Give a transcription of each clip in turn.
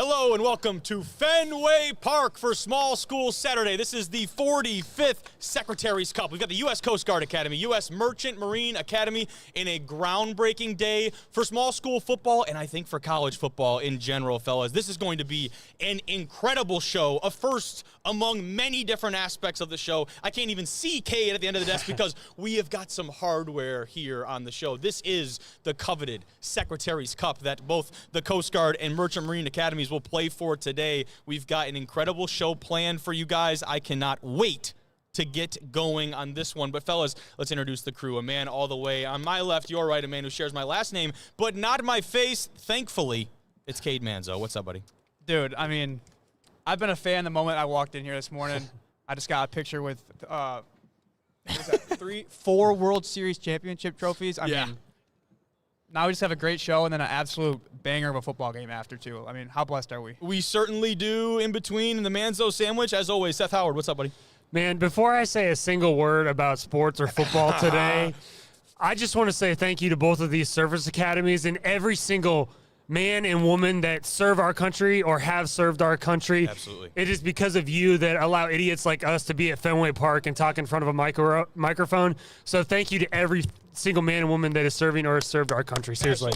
Hello and welcome to Fenway Park for Small School Saturday. This is the 45th Secretaries Cup. We've got the U.S. Coast Guard Academy, U.S. Merchant Marine Academy in a groundbreaking day for small school football and I think for college football in general, fellas. This is going to be an incredible show, a first among many different aspects of the show. I can't even see Cade at the end of the desk because we have got some hardware here on the show. This is the coveted Secretaries Cup that both the Coast Guard and Merchant Marine Academies will play for today. We've got an incredible show planned for you guys. I cannot wait to get going on this one. But fellas, let's introduce the crew. A man all the way on my left, your right, a man who shares my last name, but not my face, thankfully. It's Cade Manzo. What's up, buddy? Dude, I mean, I've been a fan the moment I walked in here this morning. I just got a picture with what is that, 4 World Series championship trophies. I mean, now we just have a great show and then an absolute banger of a football game after, too. I mean, how blessed are we? We certainly do. In between the Manzo sandwich, as always, Seth Howard. What's up, buddy? Man, before I say a single word about sports or football today, I just want to say thank you to both of these service academies and every single man and woman that serve our country or have served our country. Absolutely. It is because of you that allow idiots like us to be at Fenway Park and talk in front of a microphone. So thank you to every single man and woman that is serving or has served our country. Seriously.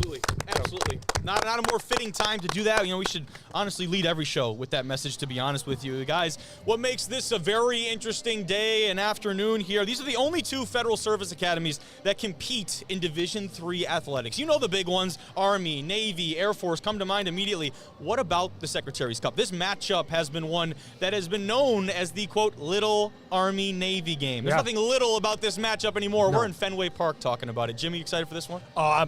Absolutely. Not a more fitting time to do that. You know, we should honestly lead every show with that message, to be honest with you. Guys, what makes this a very interesting day and afternoon here, these are the only 2 federal service academies that compete in Division III athletics. You know the big ones, Army, Navy, Air Force, come to mind immediately. What about the Secretaries Cup? This matchup has been one that has been known as the, quote, little Army-Navy game. There's nothing little about this matchup anymore. No. We're in Fenway Park talking about it. Jimmy, you excited for this one? Oh,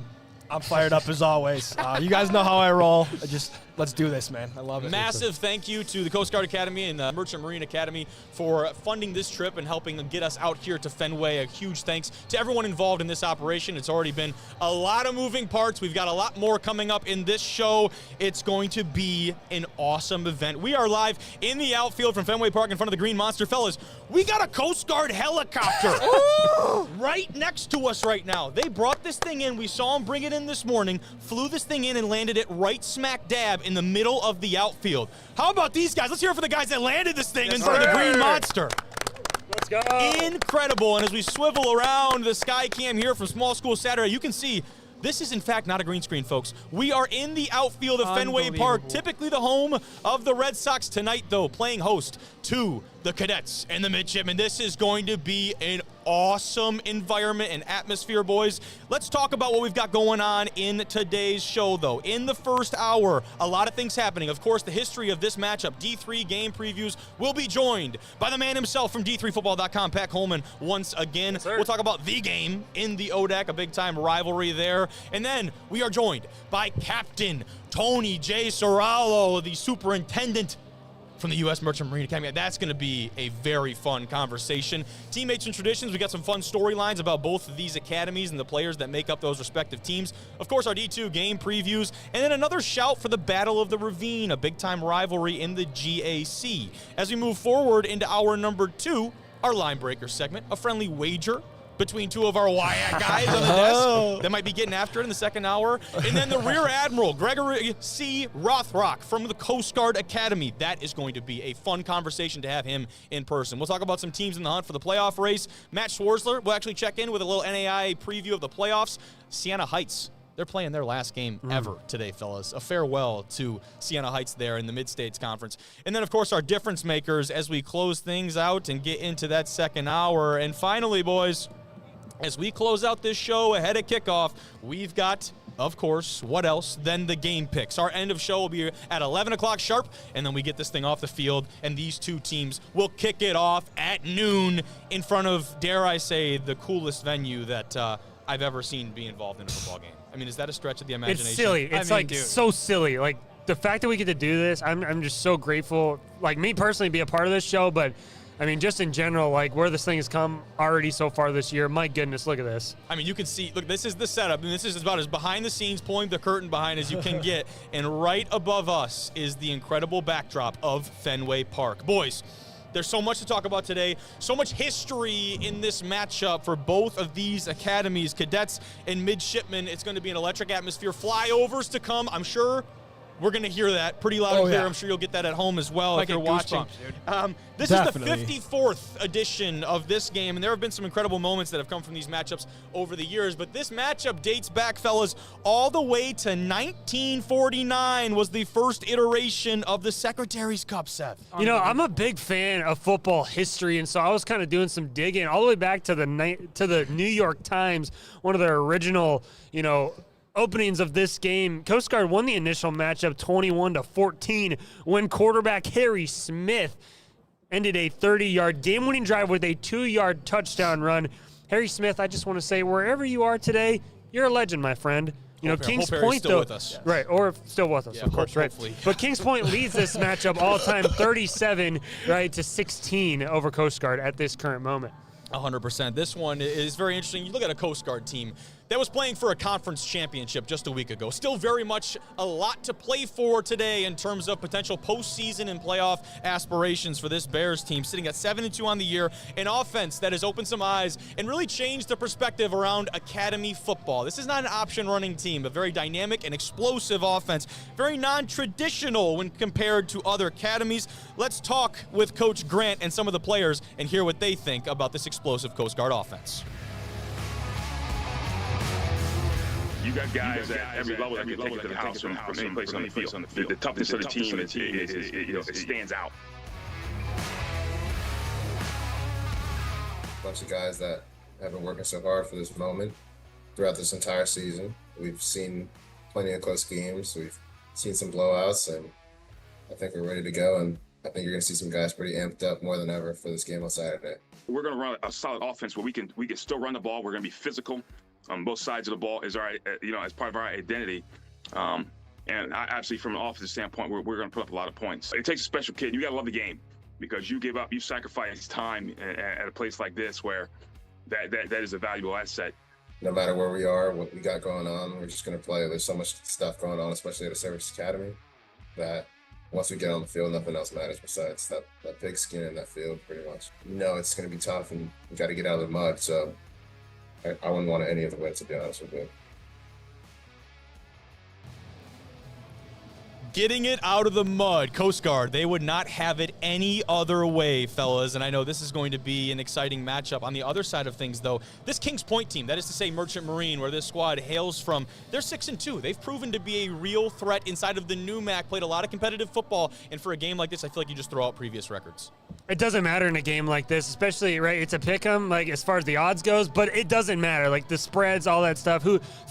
I'm fired up as always. You guys know how I roll. Let's do this, man. I love it. Massive thank you to the Coast Guard Academy and the Merchant Marine Academy for funding this trip and helping them get us out here to Fenway. A huge thanks to everyone involved in this operation. It's already been a lot of moving parts. We've got a lot more coming up in this show. It's going to be an awesome event. We are live in the outfield from Fenway Park in front of the Green Monster. Fellas, we got a Coast Guard helicopter right next to us right now. They brought this thing in. We saw them bring it in this morning, flew this thing in and landed it right smack dab in the middle of the outfield. How about these guys? Let's hear it for the guys that landed this thing in front of the Green Monster. Let's go. Incredible. And as we swivel around the sky cam here from Small School Saturday, you can see this is, in fact, not a green screen, folks. We are in the outfield of Fenway Park, typically the home of the Red Sox. Tonight, though, playing host to the Cadets and the Midshipmen. This is going to be an awesome environment and atmosphere, boys. Let's talk about what we've got going on in today's show, though. In the first hour, a lot of things happening. Of course, the history of this matchup, D3 game previews, will be joined by the man himself from D3Football.com, Pat Coleman, once again. Yes, sir. We'll talk about the game in the ODAC, a big-time rivalry there. And then we are joined by Captain Tony J. Ceraolo, the superintendent from the U.S. Merchant Marine Academy. That's going to be a very fun conversation. Teammates and traditions, we got some fun storylines about both of these academies and the players that make up those respective teams. Of course, our D2 game previews, and then another shout for the Battle of the Ravine, a big-time rivalry in the GAC. As we move forward into hour number 2, our line breaker segment, a friendly wager between 2 of our WIAC guys on the desk that might be getting after it in the second hour. And then the Rear Admiral, Gregory C. Rothrock from the Coast Guard Academy. That is going to be a fun conversation to have him in person. We'll talk about some teams in the hunt for the playoff race. Matt Schwarzler will actually check in with a little NAIA preview of the playoffs. Siena Heights, they're playing their last game ever today, fellas. A farewell to Siena Heights there in the Mid-States Conference. And then, of course, our difference makers as we close things out and get into that second hour. And finally, boys, as we close out this show ahead of kickoff, we've got, of course, what else than the game picks. Our end of show will be at 11 o'clock sharp, and then we get this thing off the field, and these 2 teams will kick it off at noon in front of, dare I say, the coolest venue that I've ever seen be involved in a football game. I mean, is that a stretch of the imagination? It's silly. It's so silly. Like, the fact that we get to do this, I'm just so grateful. Like, me personally, be a part of this show, but I mean, just in general, like where this thing has come already so far this year, my goodness, look at this. I mean, you can see, look, this is the setup, and this is about as behind the scenes, pulling the curtain behind as you can get. And right above us is the incredible backdrop of Fenway Park. Boys, there's so much to talk about today, so much history in this matchup for both of these academies, cadets and midshipmen. It's going to be an electric atmosphere. Flyovers to come, I'm sure. We're going to hear that pretty loud and clear. I'm sure you'll get that at home as well if you're watching. This Definitely. is the 54th edition of this game, and there have been some incredible moments that have come from these matchups over the years, but this matchup dates back, fellas, all the way to 1949 was the first iteration of the Secretaries Cup, Seth. You know, I'm a big fan of football history, and so I was kind of doing some digging all the way back to the New York Times, one of their original, openings of this game. Coast Guard won the initial matchup 21-14 when quarterback Harry Smith ended a 30-yard game-winning drive with a 2-yard touchdown run. Harry Smith, I just want to say, wherever you are today, you're a legend, my friend. Kings Point, still though, with us. right, or still with us, of course, right. Hopefully. But Kings Point leads this matchup all time 37, right, to 16 over Coast Guard at this current moment. 100%. This one is very interesting. You look at a Coast Guard team that was playing for a conference championship just a week ago. Still very much a lot to play for today in terms of potential postseason and playoff aspirations for this Bears team, sitting at 7-2 on the year, an offense that has opened some eyes and really changed the perspective around academy football. This is not an option running team, a very dynamic and explosive offense, very non-traditional when compared to other academies. Let's talk with Coach Grant and some of the players and hear what they think about this explosive Coast Guard offense. You got guys at every level that can take it to the house from any place on the field. The toughness of the team is it stands out. A bunch of guys that have been working so hard for this moment throughout this entire season. We've seen plenty of close games. We've seen some blowouts, and I think we're ready to go. And I think you're going to see some guys pretty amped up more than ever for this game on Saturday. We're going to run a solid offense where we can still run the ball. We're going to be physical on both sides of the ball as as part of our identity. And actually, from an offensive standpoint, we're going to put up a lot of points. It takes a special kid. You got to love the game because you sacrifice time at a place like this where that is a valuable asset. No matter where we are, what we got going on, we're just going to play. There's so much stuff going on, especially at the Service Academy, that once we get on the field, nothing else matters besides that big skin in that field, pretty much. It's going to be tough, and we got to get out of the mud, so I wouldn't want any of the wins, to be honest with you. Getting it out of the mud. Coast Guard, they would not have it any other way, fellas. And I know this is going to be an exciting matchup. On the other side of things, though, this Kings Point team, that is to say Merchant Marine, where this squad hails from, they're 6-2. They've proven to be a real threat inside of the NUMAC, played a lot of competitive football. And for a game like this, I feel like you just throw out previous records. It doesn't matter in a game like this, especially, right, it's a pick-em, like, as far as the odds goes, but it doesn't matter. Like, the spreads, all that stuff,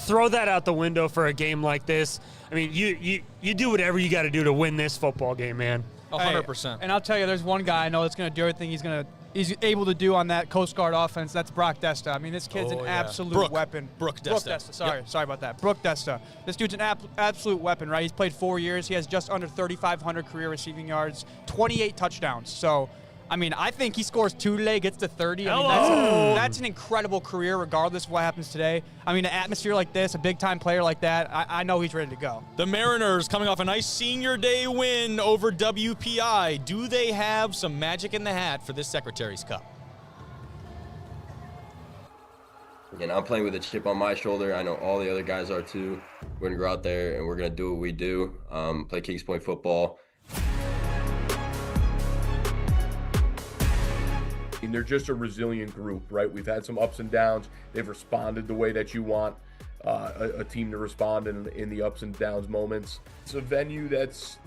throw that out the window for a game like this. I mean, you do whatever you got to do to win this football game, man. 100%. And I'll tell you, there's one guy I know that's going to do everything he's able to do on that Coast Guard offense. That's Brock Desta. I mean, this kid's an absolute weapon. Brooke Desta. Sorry about that. Brooke Desta. This dude's an absolute weapon, right? He's played 4 years. He has just under 3,500 career receiving yards, 28 touchdowns. So, I mean, I think he scores 2 today, gets to 30. I mean, that's an incredible career regardless of what happens today. I mean, an atmosphere like this, a big-time player like that, I know he's ready to go. The Mariners coming off a nice senior day win over WPI. Do they have some magic in the hat for this Secretaries Cup? I'm playing with a chip on my shoulder. I know all the other guys are too. We're going to go out there and we're going to do what we do, play Kings Point football. And they're just a resilient group, right? We've had some ups and downs. They've responded the way that you want a team to respond in the ups and downs moments. It's a venue that's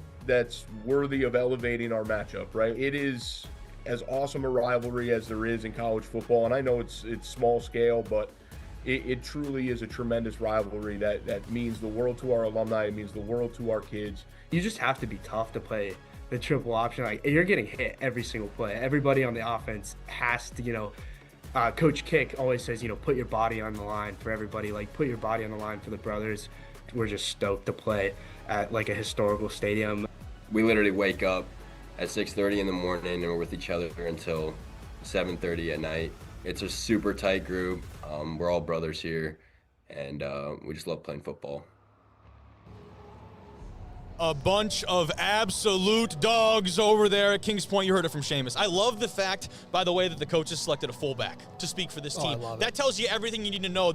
worthy of elevating our matchup, right? It is as awesome a rivalry as there is in college football, and I know it's small scale, but it truly is a tremendous rivalry that means the world to our alumni. It means the world to our kids. You just have to be tough to play the triple option. Like, you're getting hit every single play. Everybody on the offense has to, Coach Kick always says, put your body on the line for everybody. Like, put your body on the line for the brothers. We're just stoked to play at like a historical stadium. We literally wake up at 6:30 in the morning and we're with each other until 7:30 at night. It's a super tight group. We're all brothers here, and we just love playing football. A bunch of absolute dogs over there at Kings Point. You heard it from Seamus. I love the fact, by the way, that the coaches selected a fullback to speak for this team. That tells you everything you need to know.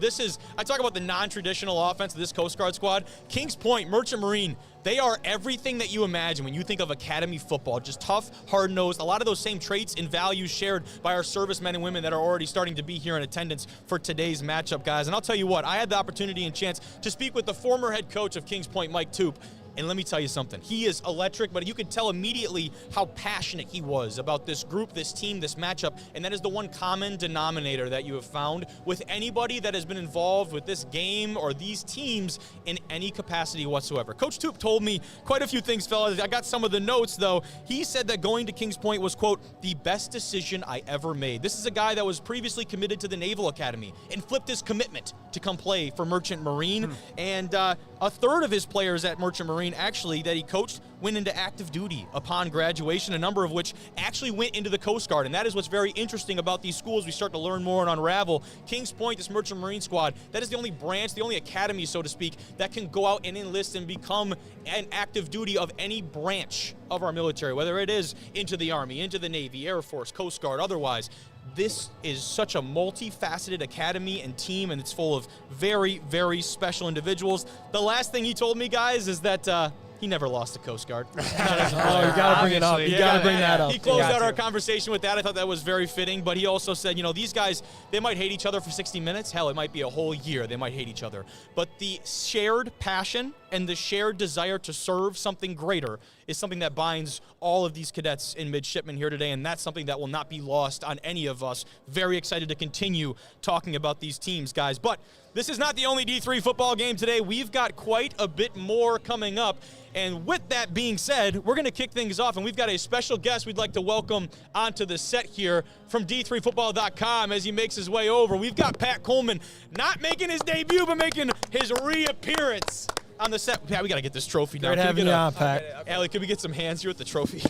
I talk about the non-traditional offense of this Coast Guard squad. Kings Point, Merchant Marine, they are everything that you imagine when you think of academy football. Just tough, hard-nosed, a lot of those same traits and values shared by our servicemen and women that are already starting to be here in attendance for today's matchup, guys. And I'll tell you what, I had the opportunity and chance to speak with the former head coach of Kings Point, Mike Toop. And let me tell you something. He is electric, but you could tell immediately how passionate he was about this group, this team, this matchup. And that is the one common denominator that you have found with anybody that has been involved with this game or these teams in any capacity whatsoever. Coach Toop told me quite a few things, fellas. I got some of the notes, though. He said that going to Kings Point was, quote, the best decision I ever made. This is a guy that was previously committed to the Naval Academy and flipped his commitment to come play for Merchant Marine. And a third of his players at Merchant Marine actually that he coached went into active duty upon graduation, a number of which actually went into the Coast Guard. And that is what's very interesting about these schools. We start to learn more and unravel. Kings Point, this Merchant Marine squad, that is the only branch, the only academy, so to speak, that can go out and enlist and become an active duty of any branch of our military, whether it is into the Army, into the Navy, Air Force, Coast Guard, otherwise. This is such a multifaceted academy and team, and it's full of very, very special individuals. The last thing he told me, guys, is that he never lost a Coast Guard. You got to bring it up. You got to bring that up. He closed out our conversation with that. I thought that was very fitting, but he also said, these guys, they might hate each other for 60 minutes. Hell, it might be a whole year they might hate each other. But the shared passion and the shared desire to serve something greater is something that binds all of these cadets and midshipmen here today, and that's something that will not be lost on any of us. Very excited to continue talking about these teams, guys. But this is not the only D3 football game today. We've got quite a bit more coming up. And with that being said, we're going to kick things off, and we've got a special guest we'd like to welcome onto the set here from D3Football.com as he makes his way over. We've got Pat Coleman not making his debut, but making his reappearance on the set. Yeah, we got to get this trophy down. Great having you on, Pat. Allie, could we get some hands here with the trophy?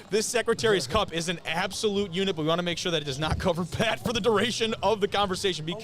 This Secretaries Cup is an absolute unit, but we want to make sure that it does not cover Pat for the duration of the conversation. Be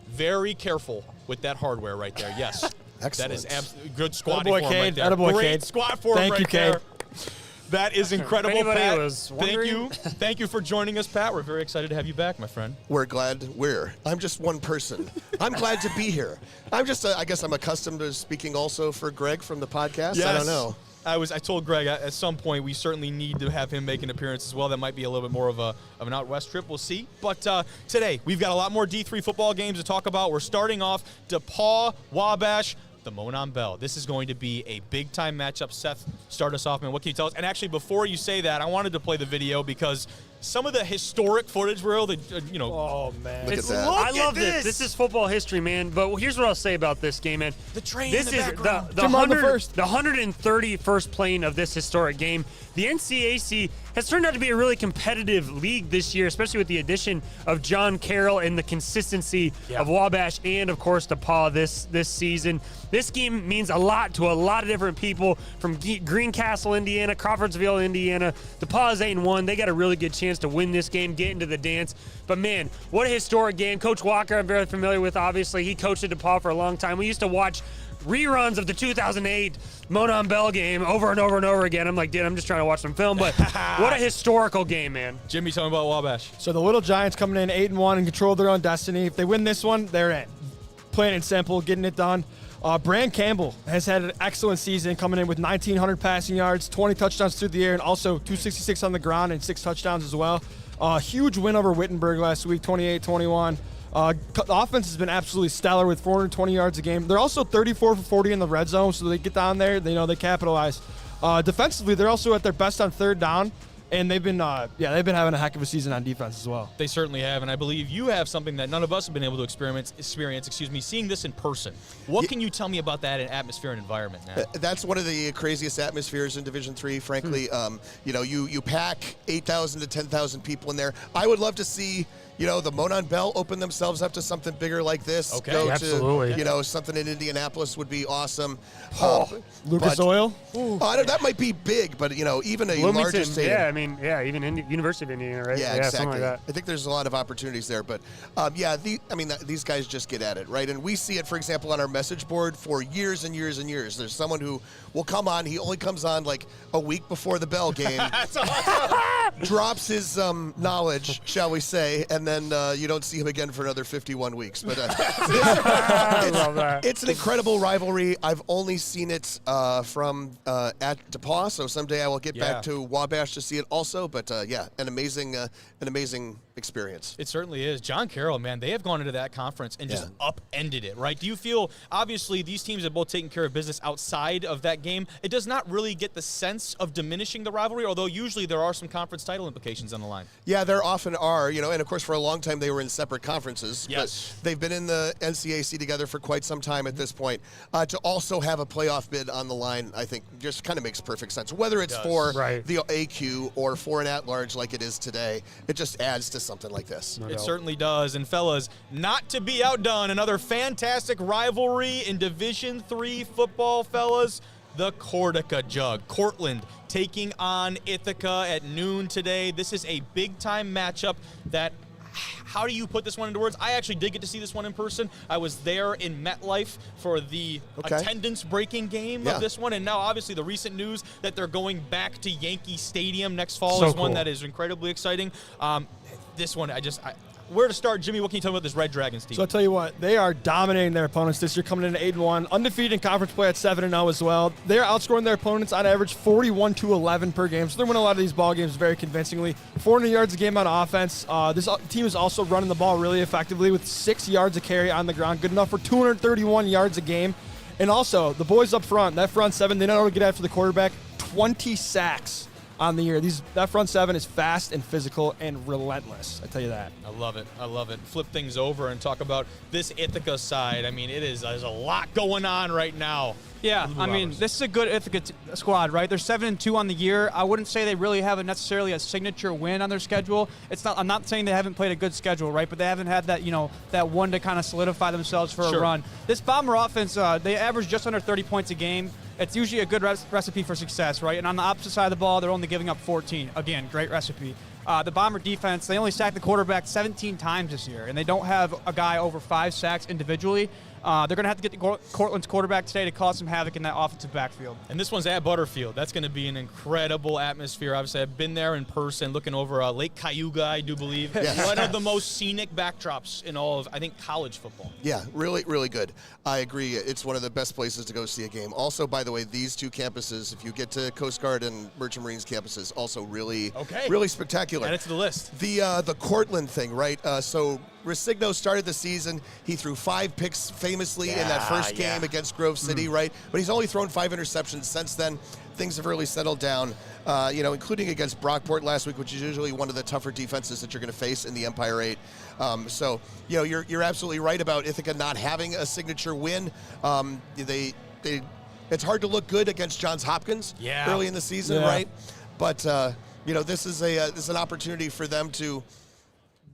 very careful with that hardware right there. Yes. Excellent. That is absolutely good squatting form right there. Attaboy, Great Cade. squat form Thank right you, there. Cade. That is incredible, Anybody Pat. was Thank you. Thank you for joining us, Pat. We're very excited to have you back, my friend. I'm just one person. I'm glad to be here. I'm just, I guess I'm accustomed to speaking also for Greg from the podcast. Yes. I don't know. I told Greg at some point we certainly need to have him make an appearance as well. That might be a little bit more of an out west trip. We'll see. But today we've got a lot more D3 football games to talk about. We're starting off DePaul, Wabash, the Monon Bell. This is going to be a big-time matchup. Seth, start us off, man. What can you tell us? And actually, before you say that, I wanted to play the video because some of the historic footage, Will, Oh, man. Look at that. I love this. This is football history, man. But here's what I'll say about this game, man. The train This in the is background. the 131st playing of this historic game. The NCAC has turned out to be a really competitive league this year, especially with the addition of John Carroll and the consistency of Wabash and, of course, DePaul this season. This game means a lot to a lot of different people from Greencastle, Indiana, Crawfordsville, Indiana. DePaul is 8-1. They got a really good chance to win this game, get into the dance. But, man, what a historic game. Coach Walker, I'm very familiar with, obviously. He coached at DePaul for a long time. We used to watch reruns of the 2008 Monon Bell game over and over and over again. I'm like, dude, I'm just trying to watch some film. But what a historical game, man. Jimmy, tell me about Wabash. So the Little Giants coming in 8-1 and control their own destiny. If they win this one, they're in. Plain and simple, getting it done. Brand Campbell has had an excellent season, coming in with 1,900 passing yards, 20 touchdowns through the air, and also 266 on the ground and 6 touchdowns as well. Huge win over Wittenberg last week, 28-21. The offense has been absolutely stellar with 420 yards a game. They're also 34 for 40 in the red zone, so they get down there, they capitalize. Defensively, they're also at their best on third down, and they've been having a heck of a season on defense as well. They certainly have, and I believe you have something that none of us have been able to experience, seeing this in person. What can you tell me about that atmosphere and environment, man? That's one of the craziest atmospheres in Division III, frankly. You pack 8,000 to 10,000 people in there. I would love to see the Monon Bell open themselves up to something bigger like this. Okay. Go Absolutely. to, something in Indianapolis would be awesome. Lucas Oil. That might be big, but, even a larger Bloomington, stadium. even University of Indiana, right? Yeah, exactly. Something like that. I think there's a lot of opportunities there, but these guys just get at it, right? And we see it, for example, on our message board for years and years and years. There's someone who will come on. He only comes on like a week before the Bell game. That's awesome. Drops his knowledge, shall we say, and then you don't see him again for another 51 weeks. But I love that. it's an incredible rivalry. I've only seen it from at DePaul, so someday I will get back to Wabash to see it also. But an amazing experience. It certainly is. John Carroll, man, they have gone into that conference and just upended it, right? Do you feel, obviously, these teams have both taken care of business outside of that game. It does not really get the sense of diminishing the rivalry, although usually there are some conference title implications on the line. Yeah, there often are, and of course for a long time they were in separate conferences. Yes. But they've been in the NCAC together for quite some time at this point. To also have a playoff bid on the line, I think, just kind of makes perfect sense. Whether it's for the AQ or for an at-large like it is today, it just adds to something like this. It certainly does. And fellas, not to be outdone, another fantastic rivalry in Division III football, fellas. The Corsica Jug. Cortland taking on Ithaca at noon today. This is a big-time matchup that, how do you put this one into words? I actually did get to see this one in person. I was there in MetLife for the attendance-breaking game of this one, and now obviously the recent news that they're going back to Yankee Stadium next fall is one that is incredibly exciting. This one, where to start, Jimmy? What can you tell me about this Red Dragons team? So I'll tell you what, they are dominating their opponents this year, coming in at 8-1, undefeated in conference play at 7-0 as well. They're outscoring their opponents on average 41-11 per game, so they're winning a lot of these ball games very convincingly. 400 yards a game on offense. This team is also running the ball really effectively with 6 yards a carry on the ground, good enough for 231 yards a game. And also, the boys up front, that front seven, they know how to get after the quarterback. 20 sacks on the year. That front seven is fast and physical and relentless. I tell you that. I love it. I love it. Flip things over and talk about this Ithaca side. I mean, there's a lot going on right now. Yeah, I mean, this is a good Ithaca squad, right? They're 7-2 on the year. I wouldn't say they really have necessarily a signature win on their schedule. I'm not saying they haven't played a good schedule, right? But they haven't had that, that one to kind of solidify themselves for a run. This Bomber offense, they average just under 30 points a game. It's usually a good recipe for success, right? And on the opposite side of the ball, they're only giving up 14. Again, great recipe. The Bomber defense, they only sacked the quarterback 17 times this year, and they don't have a guy over 5 sacks individually. They're going to have to get Cortland's quarterback today to cause some havoc in that offensive backfield. And this one's at Butterfield. That's going to be an incredible atmosphere. Obviously, I've been there in person looking over Lake Cayuga, I do believe. One of the most scenic backdrops in all of, I think, college football. Yeah, really, really good. I agree. It's one of the best places to go see a game. Also, by the way, these two campuses, if you get to Coast Guard and Merchant Marines campuses, also really spectacular. Add it to the list. The Cortland thing, right? So Resigno started the season. He threw 5 picks famously in that first game against Grove City, right? But he's only thrown 5 interceptions since then. Things have really settled down, including against Brockport last week, which is usually one of the tougher defenses that you're going to face in the Empire 8. So, you're absolutely right about Ithaca not having a signature win. It's hard to look good against Johns Hopkins early in the season, right? But this is an opportunity for them to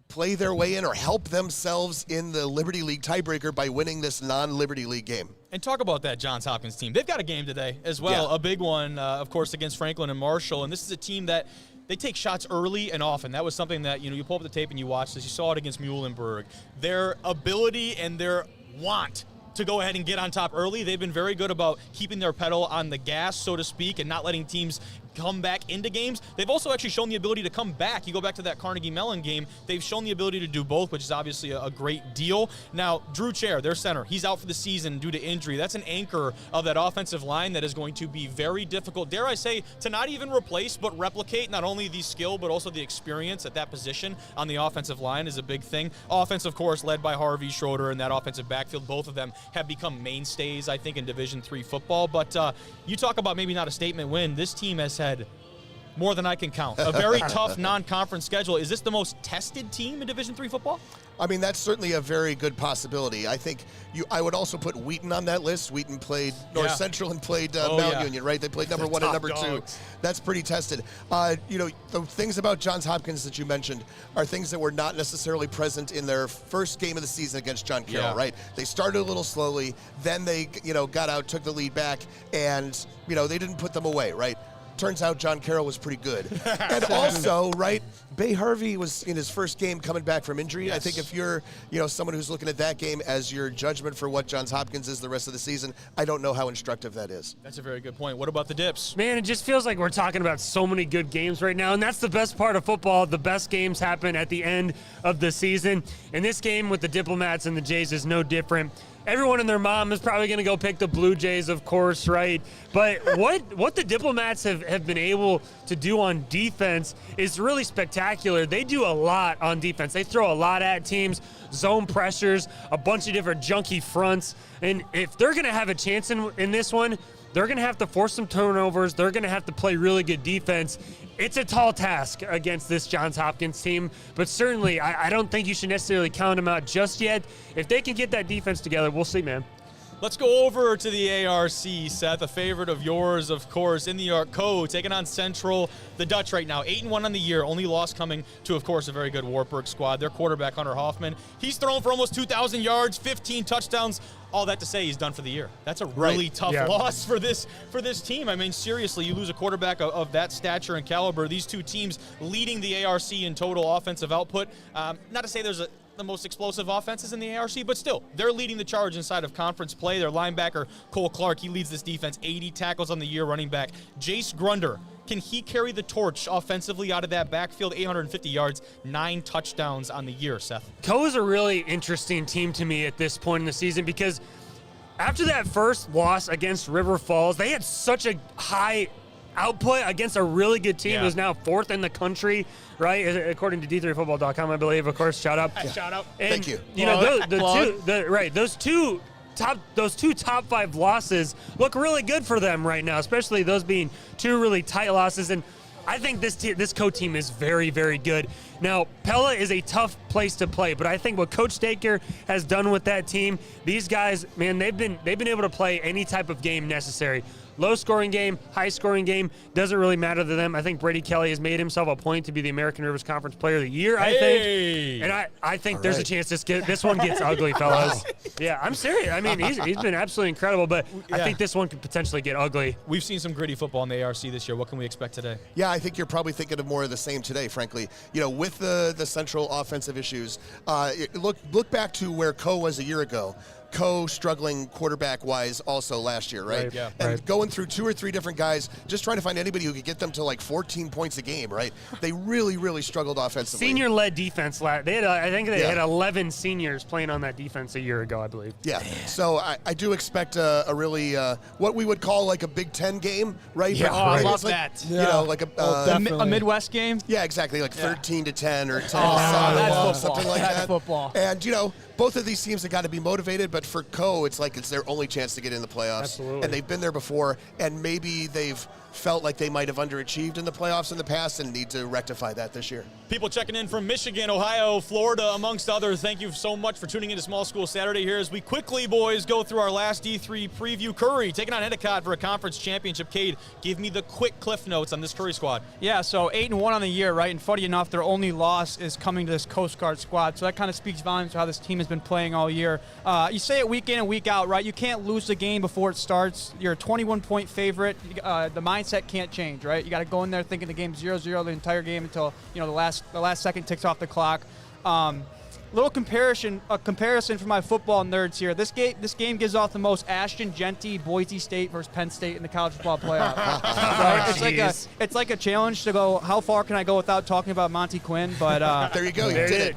play their way in or help themselves in the Liberty League tiebreaker by winning this non-Liberty League game. And talk about that Johns Hopkins team. They've got a game today as well, a big one, of course, against Franklin and Marshall. And this is a team that they take shots early and often. That was something that, you pull up the tape and you watch this. You saw it against Muhlenberg. Their ability and their want to go ahead and get on top early. They've been very good about keeping their pedal on the gas, so to speak, and not letting teams come back into games. They've also actually shown the ability to come back. You go back to that Carnegie Mellon game, they've shown the ability to do both, which is obviously a great deal. Now, Drew Chair, their center, he's out for the season due to injury. That's an anchor of that offensive line that is going to be very difficult, dare I say, to not even replace, but replicate not only the skill, but also the experience at that position on the offensive line is a big thing. Offense, of course, led by Harvey Schroeder and that offensive backfield. Both of them have become mainstays, I think, in Division III football. But you talk about maybe not a statement win. This team has had more than I can count. A very tough non-conference schedule. Is this the most tested team in Division III football? I mean, that's certainly a very good possibility. I think I would also put Wheaton on that list. Wheaton played North Central and played Mount Union, right? They played number 1 and number 2. That's pretty tested. The things about Johns Hopkins that you mentioned are things that were not necessarily present in their first game of the season against John Carroll, right? They started a little slowly, then they, got out, took the lead back, and, they didn't put them away, right? Turns out John Carroll was pretty good. And also, right, Bay Harvey was in his first game coming back from injury. Yes. I think if you're, someone who's looking at that game as your judgment for what Johns Hopkins is the rest of the season, I don't know how instructive that is. That's a very good point. What about the Dips? Man, it just feels like we're talking about so many good games right now, and that's the best part of football. The best games happen at the end of the season. And this game with the Diplomats and the Jays is no different. Everyone and their mom is probably going to go pick the Blue Jays, of course, right? But what the Diplomats have been able to do on defense is really spectacular. They do a lot on defense. They throw a lot at teams, zone pressures, a bunch of different junky fronts. And if they're going to have a chance in this one, they're going to have to force some turnovers. They're going to have to play really good defense. It's a tall task against this Johns Hopkins team, but certainly I don't think you should necessarily count them out just yet. If they can get that defense together, we'll see, man. Let's go over to the ARC, Seth, a favorite of yours, of course, in the Arco, taking on Central. The Dutch right now, 8-1 on the year, only loss coming to, of course, a very good Wartburg squad. Their quarterback, Hunter Hoffman, he's thrown for almost 2,000 yards, 15 touchdowns. All that to say, he's done for the year. That's a really tough loss for this team. I mean, seriously, you lose a quarterback of that stature and caliber. These two teams leading the ARC in total offensive output. Not to say there's the most explosive offenses in the ARC, but still, they're leading the charge inside of conference play. Their linebacker, Cole Clark, he leads this defense, 80 tackles on the year, running back. Jace Grunder, can he carry the torch offensively out of that backfield? 850 yards, 9 touchdowns on the year, Seth. Co is a really interesting team to me at this point in the season because after that first loss against River Falls, they had such a high output against a really good team who's now 4th in the country, right? According to D3Football.com, I believe. Of course, shout out. Shout out. And, thank you. Those two top 5 losses look really good for them right now, especially those being 2 really tight losses. And I think this Co team is very, very good. Now, Pella is a tough place to play, but I think what Coach Staker has done with that team, these guys, man, they've been able to play any type of game necessary. Low-scoring game, high-scoring game, doesn't really matter to them. I think Brady Kelly has made himself a point to be the American Rivers Conference Player of the Year, I think. And I think there's a chance this one gets ugly, fellas. Yeah, I'm serious. I mean, he's been absolutely incredible, but I think this one could potentially get ugly. We've seen some gritty football in the ARC this year. What can we expect today? Yeah, I think you're probably thinking of more of the same today, frankly. With the Central offensive issues, look back to where Co was a year ago. Co struggling quarterback-wise also last year, right? Yeah. And going through 2 or 3 different guys, just trying to find anybody who could get them to like 14 points a game, right? They really, really struggled offensively. Senior-led defense. I think they had 11 seniors playing on that defense a year ago, I believe. Yeah. So I do expect a really what we would call like a Big Ten game, right? Yeah, I love that. Like a Midwest game. Yeah, exactly, like 13-10 or 10-7, that's something like that. That's football. And both of these teams have got to be motivated, but for Co, it's like it's their only chance to get in the playoffs. Absolutely. And they've been there before, and maybe they've felt like they might have underachieved in the playoffs in the past and need to rectify that this year. People checking in from Michigan, Ohio, Florida, amongst others. Thank you so much for tuning into Small School Saturday here as we quickly, boys, go through our last D3 preview. Curry taking on Endicott for a conference championship. Cade, give me the quick cliff notes on this Curry squad. Yeah, so 8-1 on the year, right? And funny enough, their only loss is coming to this Coast Guard squad. So that kind of speaks volumes to how this team has been playing all year. You say it week in and week out, right? You can't lose the game before it starts. You're a 21-point favorite. The mindset can't change, right? You got to go in there thinking the game's 0-0 the entire game until the last second ticks off the clock. Little comparison for my football nerds here. This game gives off the most Ashton Genty Boise State versus Penn State in the college football playoff. Right? It's like a challenge to go. How far can I go without talking about Monty Quinn? But there you go. You did it.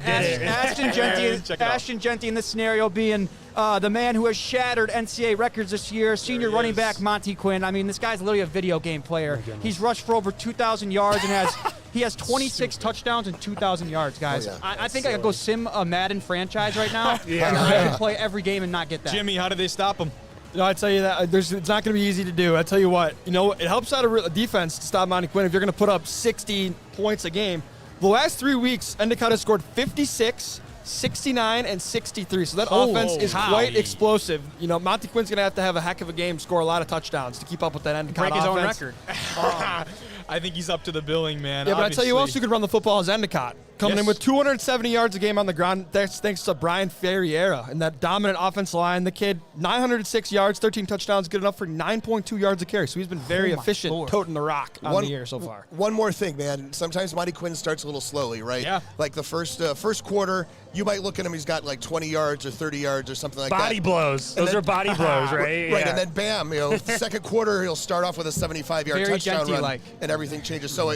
Ashton Genty in this scenario being the man who has shattered NCAA records this year, senior running back Monty Quinn. I mean, this guy's literally a video game player. He's rushed for over 2,000 yards and he has 26 touchdowns and 2,000 yards, guys. I think I could go sim a Madden franchise right now. I could play every game and not get that. Jimmy, how do they stop him? I tell you that it's not going to be easy to do. I tell you what, it helps out a defense to stop Monty Quinn if you're going to put up 60 points a game. The last 3 weeks, Endicott has scored 56, 69, and 63. So that offense is quite explosive. Monty Quinn's going to have a heck of a game, score a lot of touchdowns to keep up with that Endicott Break his own offense. record. I think he's up to the billing, man. Yeah, but I tell you who else who could run the football is Endicott. Coming in with 270 yards a game on the ground. That's thanks to Brian Ferriera and that dominant offensive line. The kid, 906 yards, 13 touchdowns, good enough for 9.2 yards a carry. So he's been very efficient toting the rock on the year so far. One more thing, man. Sometimes Monty Quinn starts a little slowly, right? Yeah. Like the first quarter, you might look at him, he's got like 20 yards or 30 yards or something like that. Body blows. Those are body blows, right? Right, Yeah. and then bam, the second quarter, he'll start off with a 75-yard Very touchdown run, Genty-like. and everything changes. So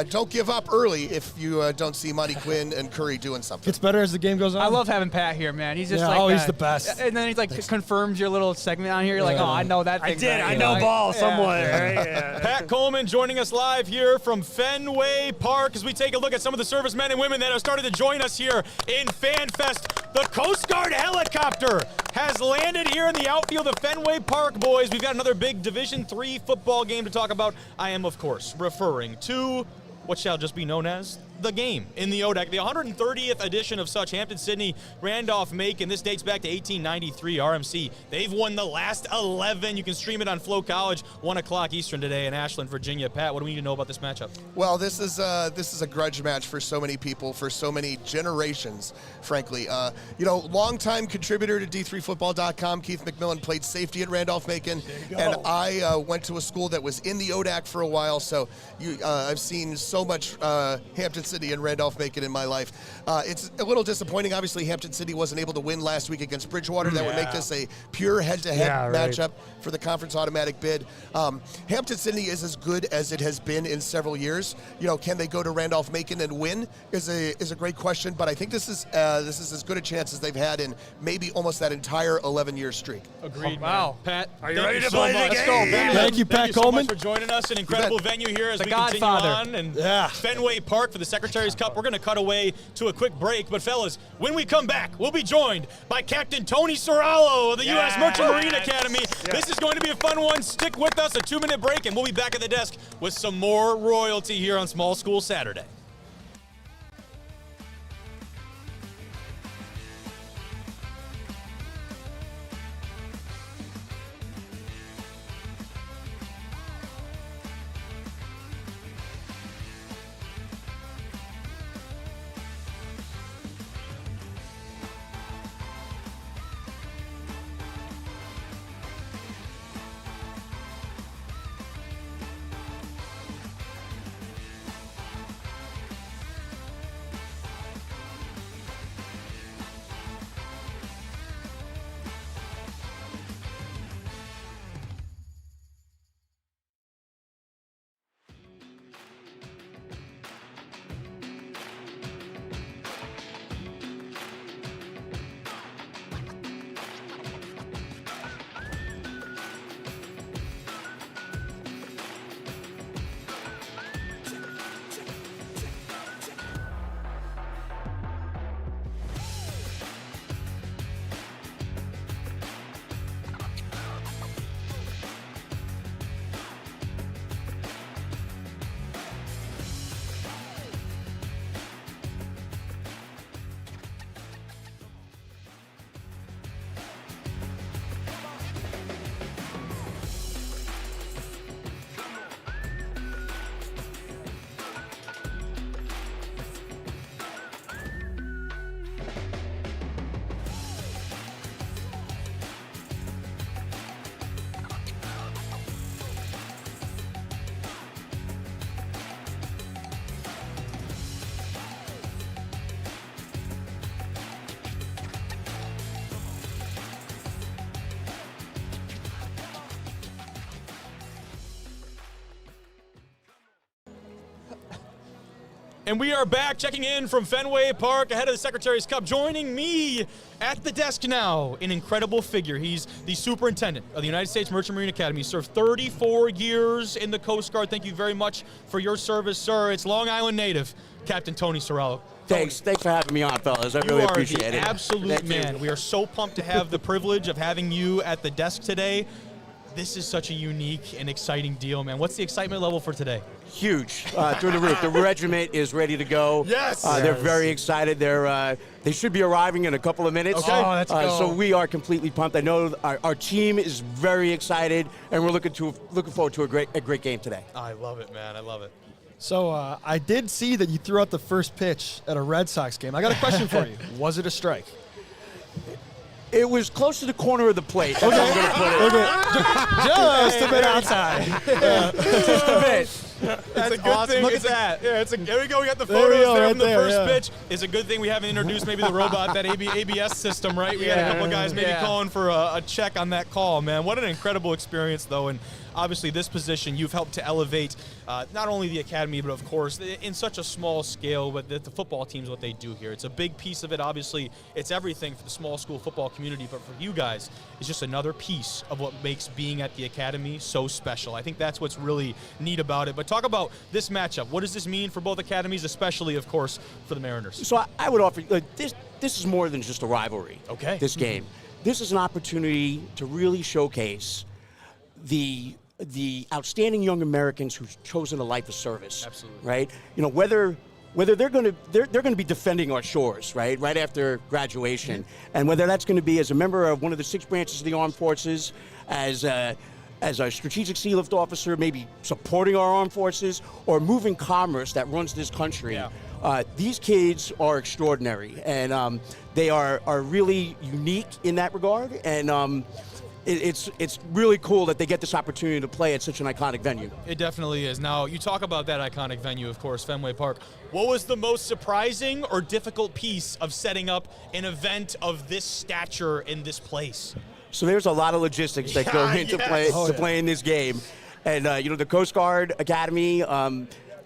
don't give up early if you don't see Monty Quinn and Curry doing something. Gets better as the game goes on. I love having Pat here, man. He's just he's the best. And then he's like confirms your little segment on here. You're like, oh, I know that thing. I know ball somewhat. Right? Yeah. Pat Coleman joining us live here from Fenway Park as we take a look at some of the servicemen and women that have started to join us here in FanFest. The Coast Guard helicopter has landed here in the outfield of Fenway Park, boys. We've got another big Division III football game to talk about. I am, of course, referring to what shall just be known as the game in the ODAC, the 130th edition of such. Hampton-Sydney, Randolph-Macon. This dates back to 1893 RMC. They've won the last 11. You can stream it on Flow College, 1 o'clock Eastern today in Ashland, Virginia. Pat, what do we need to know about this matchup? Well, this is a grudge match for so many people, for so many generations, frankly. Longtime contributor to D3Football.com, Keith McMillan played safety at Randolph-Macon, and I went to a school that was in the ODAC for a while, so I've seen so much Hampton-Sydney and Randolph-Macon in my life. It's a little disappointing. Obviously, Hampton-Sydney wasn't able to win last week against Bridgewater. That would make this a pure head-to-head matchup for the conference automatic bid. Hampton-Sydney is as good as it has been in several years. Can they go to Randolph-Macon and win is a great question, but I think this is as good a chance as they've had in maybe almost that entire 11-year streak. Agreed. Wow. Pat, are you ready to play the game? Thank you, Pat Coleman. Thank you so much for joining us. An incredible venue here as we continue on. And Fenway Park for the Secretaries Cup. We're going to cut away to a quick break. But, fellas, when we come back, we'll be joined by Captain Tony Ceraolo of the U.S. Merchant Marine Academy. This is going to be a fun one. Stick with us, a 2-minute break, and we'll be back at the desk with some more royalty here on Small School Saturday. And we are back checking in from Fenway Park ahead of the Secretaries Cup. Joining me at the desk now, an incredible figure. He's the superintendent of the United States Merchant Marine Academy. He served 34 years in the Coast Guard. Thank you very much for your service, sir. It's Long Island native, Captain Tony Ceraolo. Thanks for having me on, fellas. I really appreciate it. You are the absolute man. We are so pumped to have the privilege of having you at the desk today. This is such a unique and exciting deal, man. What's the excitement level for today? Huge, through the roof. The regiment is ready to go. Yes. They're very excited. They should be arriving in a couple of minutes. Okay. Oh, let's go. So we are completely pumped. I know our team is very excited, and we're looking forward to a great game today. I love it, man. I love it. So I did see that you threw out the first pitch at a Red Sox game. I got a question for you. Was it a strike? It was close to the corner of the plate. That's how I'm going to put it. Just a bit outside. Just a bit. That's a good awesome. thing. Look It's at that. Yeah, there we go. We got the There we photos go, there right from the there, first yeah. pitch. It's a good thing we haven't introduced maybe the robot, that ABS system, right? We got a couple of guys maybe calling for a check on that call, man. What an incredible experience, though. And obviously this position, you've helped to elevate not only the academy, but of course, in such a small scale, but the football teams, what they do here. It's a big piece of it. Obviously, it's everything for the small school football community, but for you guys, it's just another piece of what makes being at the academy so special. I think that's what's really neat about it. But talk about this matchup. What does this mean for both academies, especially, of course, for the Mariners? So I would offer this is more than just a rivalry. Okay. This game. This is an opportunity to really showcase the outstanding young Americans who've chosen a life of service. Absolutely. Right? You know, whether they're going to be defending our shores, right after graduation, and whether that's going to be as a member of one of the 6 branches of the armed forces, as a strategic sea lift officer, maybe supporting our armed forces, or moving commerce that runs this country. Yeah. These kids are extraordinary, and they are really unique in that regard, and it's really cool that they get this opportunity to play at such an iconic venue. It definitely is. Now, you talk about that iconic venue, of course, Fenway Park. What was the most surprising or difficult piece of setting up an event of this stature in this place? So there's a lot of logistics that go into playing this game, and the Coast Guard Academy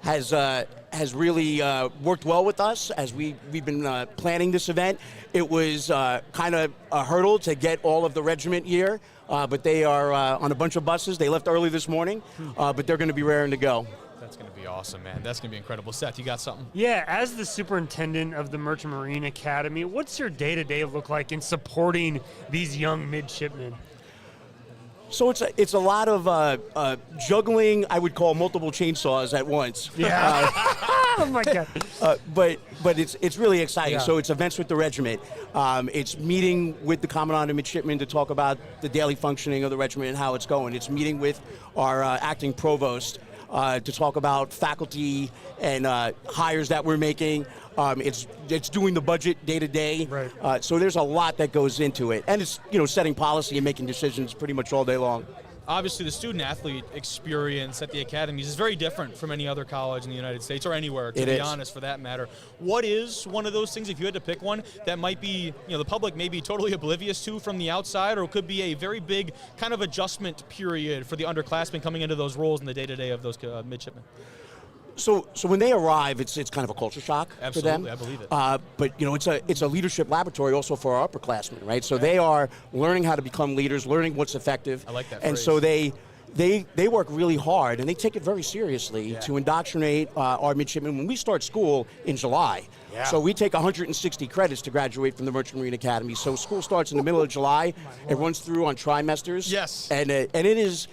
has really worked well with us as we've been planning this event. It was kind of a hurdle to get all of the regiment here, but they are on a bunch of buses. They left early this morning, but they're going to be raring to go. That's going to be awesome, man. That's going to be incredible. Seth, you got something? Yeah, as the superintendent of the Merchant Marine Academy, what's your day-to-day look like in supporting these young midshipmen? So it's a lot of juggling. I would call multiple chainsaws at once. Yeah. Oh my God. But it's really exciting. Yeah. So it's events with the regiment. It's meeting with the commandant and midshipmen to talk about the daily functioning of the regiment and how it's going. It's meeting with our acting provost to talk about faculty and hires that we're making. It's doing the budget day to day. Right. So there's a lot that goes into it, and it's setting policy and making decisions pretty much all day long. Obviously, the student-athlete experience at the academies is very different from any other college in the United States, or anywhere, to be honest, for that matter. What is one of those things, if you had to pick one, that might be, the public may be totally oblivious to from the outside, or could be a very big kind of adjustment period for the underclassmen coming into those roles in the day-to-day of those midshipmen? So when they arrive, it's kind of a culture shock for them. Absolutely, I believe it. But it's a leadership laboratory also for our upperclassmen, right? So they are learning how to become leaders, learning what's effective. I like that And phrase. so they work really hard, and they take it very seriously to indoctrinate our midshipmen. When we start school in July, so we take 160 credits to graduate from the Merchant Marine Academy. So school starts in the middle of July. It runs through on trimesters. Yes. And it is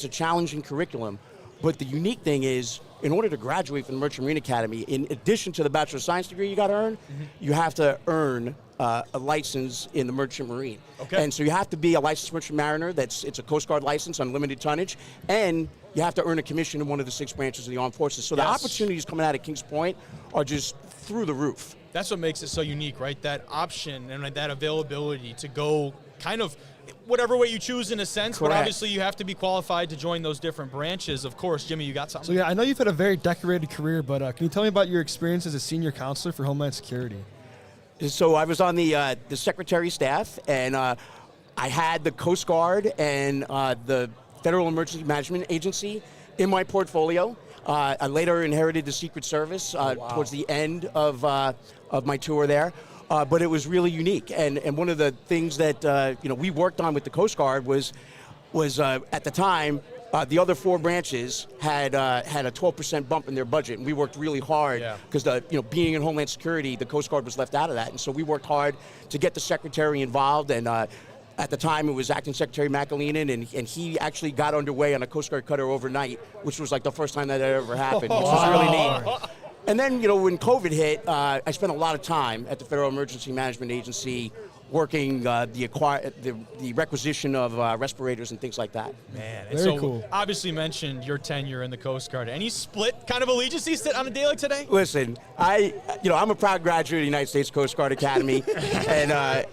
a challenging curriculum. But the unique thing is, in order to graduate from the Merchant Marine Academy, in addition to the Bachelor of Science degree you got to earn, you have to earn a license in the Merchant Marine. Okay. And so you have to be a licensed merchant mariner. It's a Coast Guard license, unlimited tonnage, and you have to earn a commission in one of the 6 branches of the armed forces. So the opportunities coming out of Kings Point are just through the roof. That's what makes it so unique, right? That option and that availability to go kind of whatever way you choose in a sense, Correct. but obviously you have to be qualified to join those different branches. Of course, Jimmy, you got something? So, I know you've had a very decorated career, but can you tell me about your experience as a senior counselor for Homeland Security? So I was on the Secretary staff, and I had the Coast Guard and the Federal Emergency Management Agency in my portfolio. I later inherited the Secret Service towards the end of my tour there. But it was really unique. And one of the things that we worked on with the Coast Guard was at the time, the other 4 branches had a 12% bump in their budget, and we worked really hard because being in Homeland Security, the Coast Guard was left out of that, and so we worked hard to get the Secretary involved. And at the time, it was Acting Secretary McAleenan, and he actually got underway on a Coast Guard cutter overnight, which was like the first time that ever happened, which was really neat. And then, when COVID hit, I spent a lot of time at the Federal Emergency Management Agency working the requisition of respirators and things like that. Man, and Very so cool. Obviously mentioned your tenure in the Coast Guard. Any split kind of allegiances on a day like today? Listen, I'm a proud graduate of the United States Coast Guard Academy, and I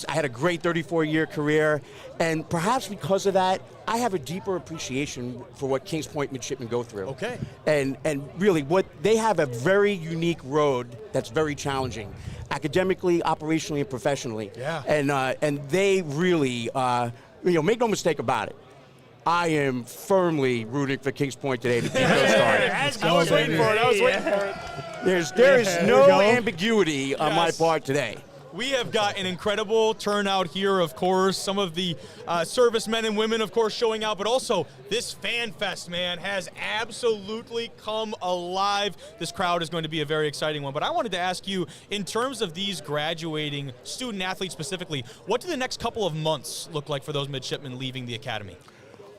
had a great 34-year career, and perhaps because of that, I have a deeper appreciation for what Kings Point midshipmen go through. Okay. And really, what they have a very unique road that's very challenging, academically, operationally, and professionally. Yeah. And they really, make no mistake about it. I am firmly rooting for Kings Point today to beat Coast Guard. I was waiting for it. There is no ambiguity on my part today. We have got an incredible turnout here, of course. Some of the servicemen and women, of course, showing out, but also this Fan Fest, man, has absolutely come alive. This crowd is going to be a very exciting one. But I wanted to ask you, in terms of these graduating student athletes specifically, what do the next couple of months look like for those midshipmen leaving the academy?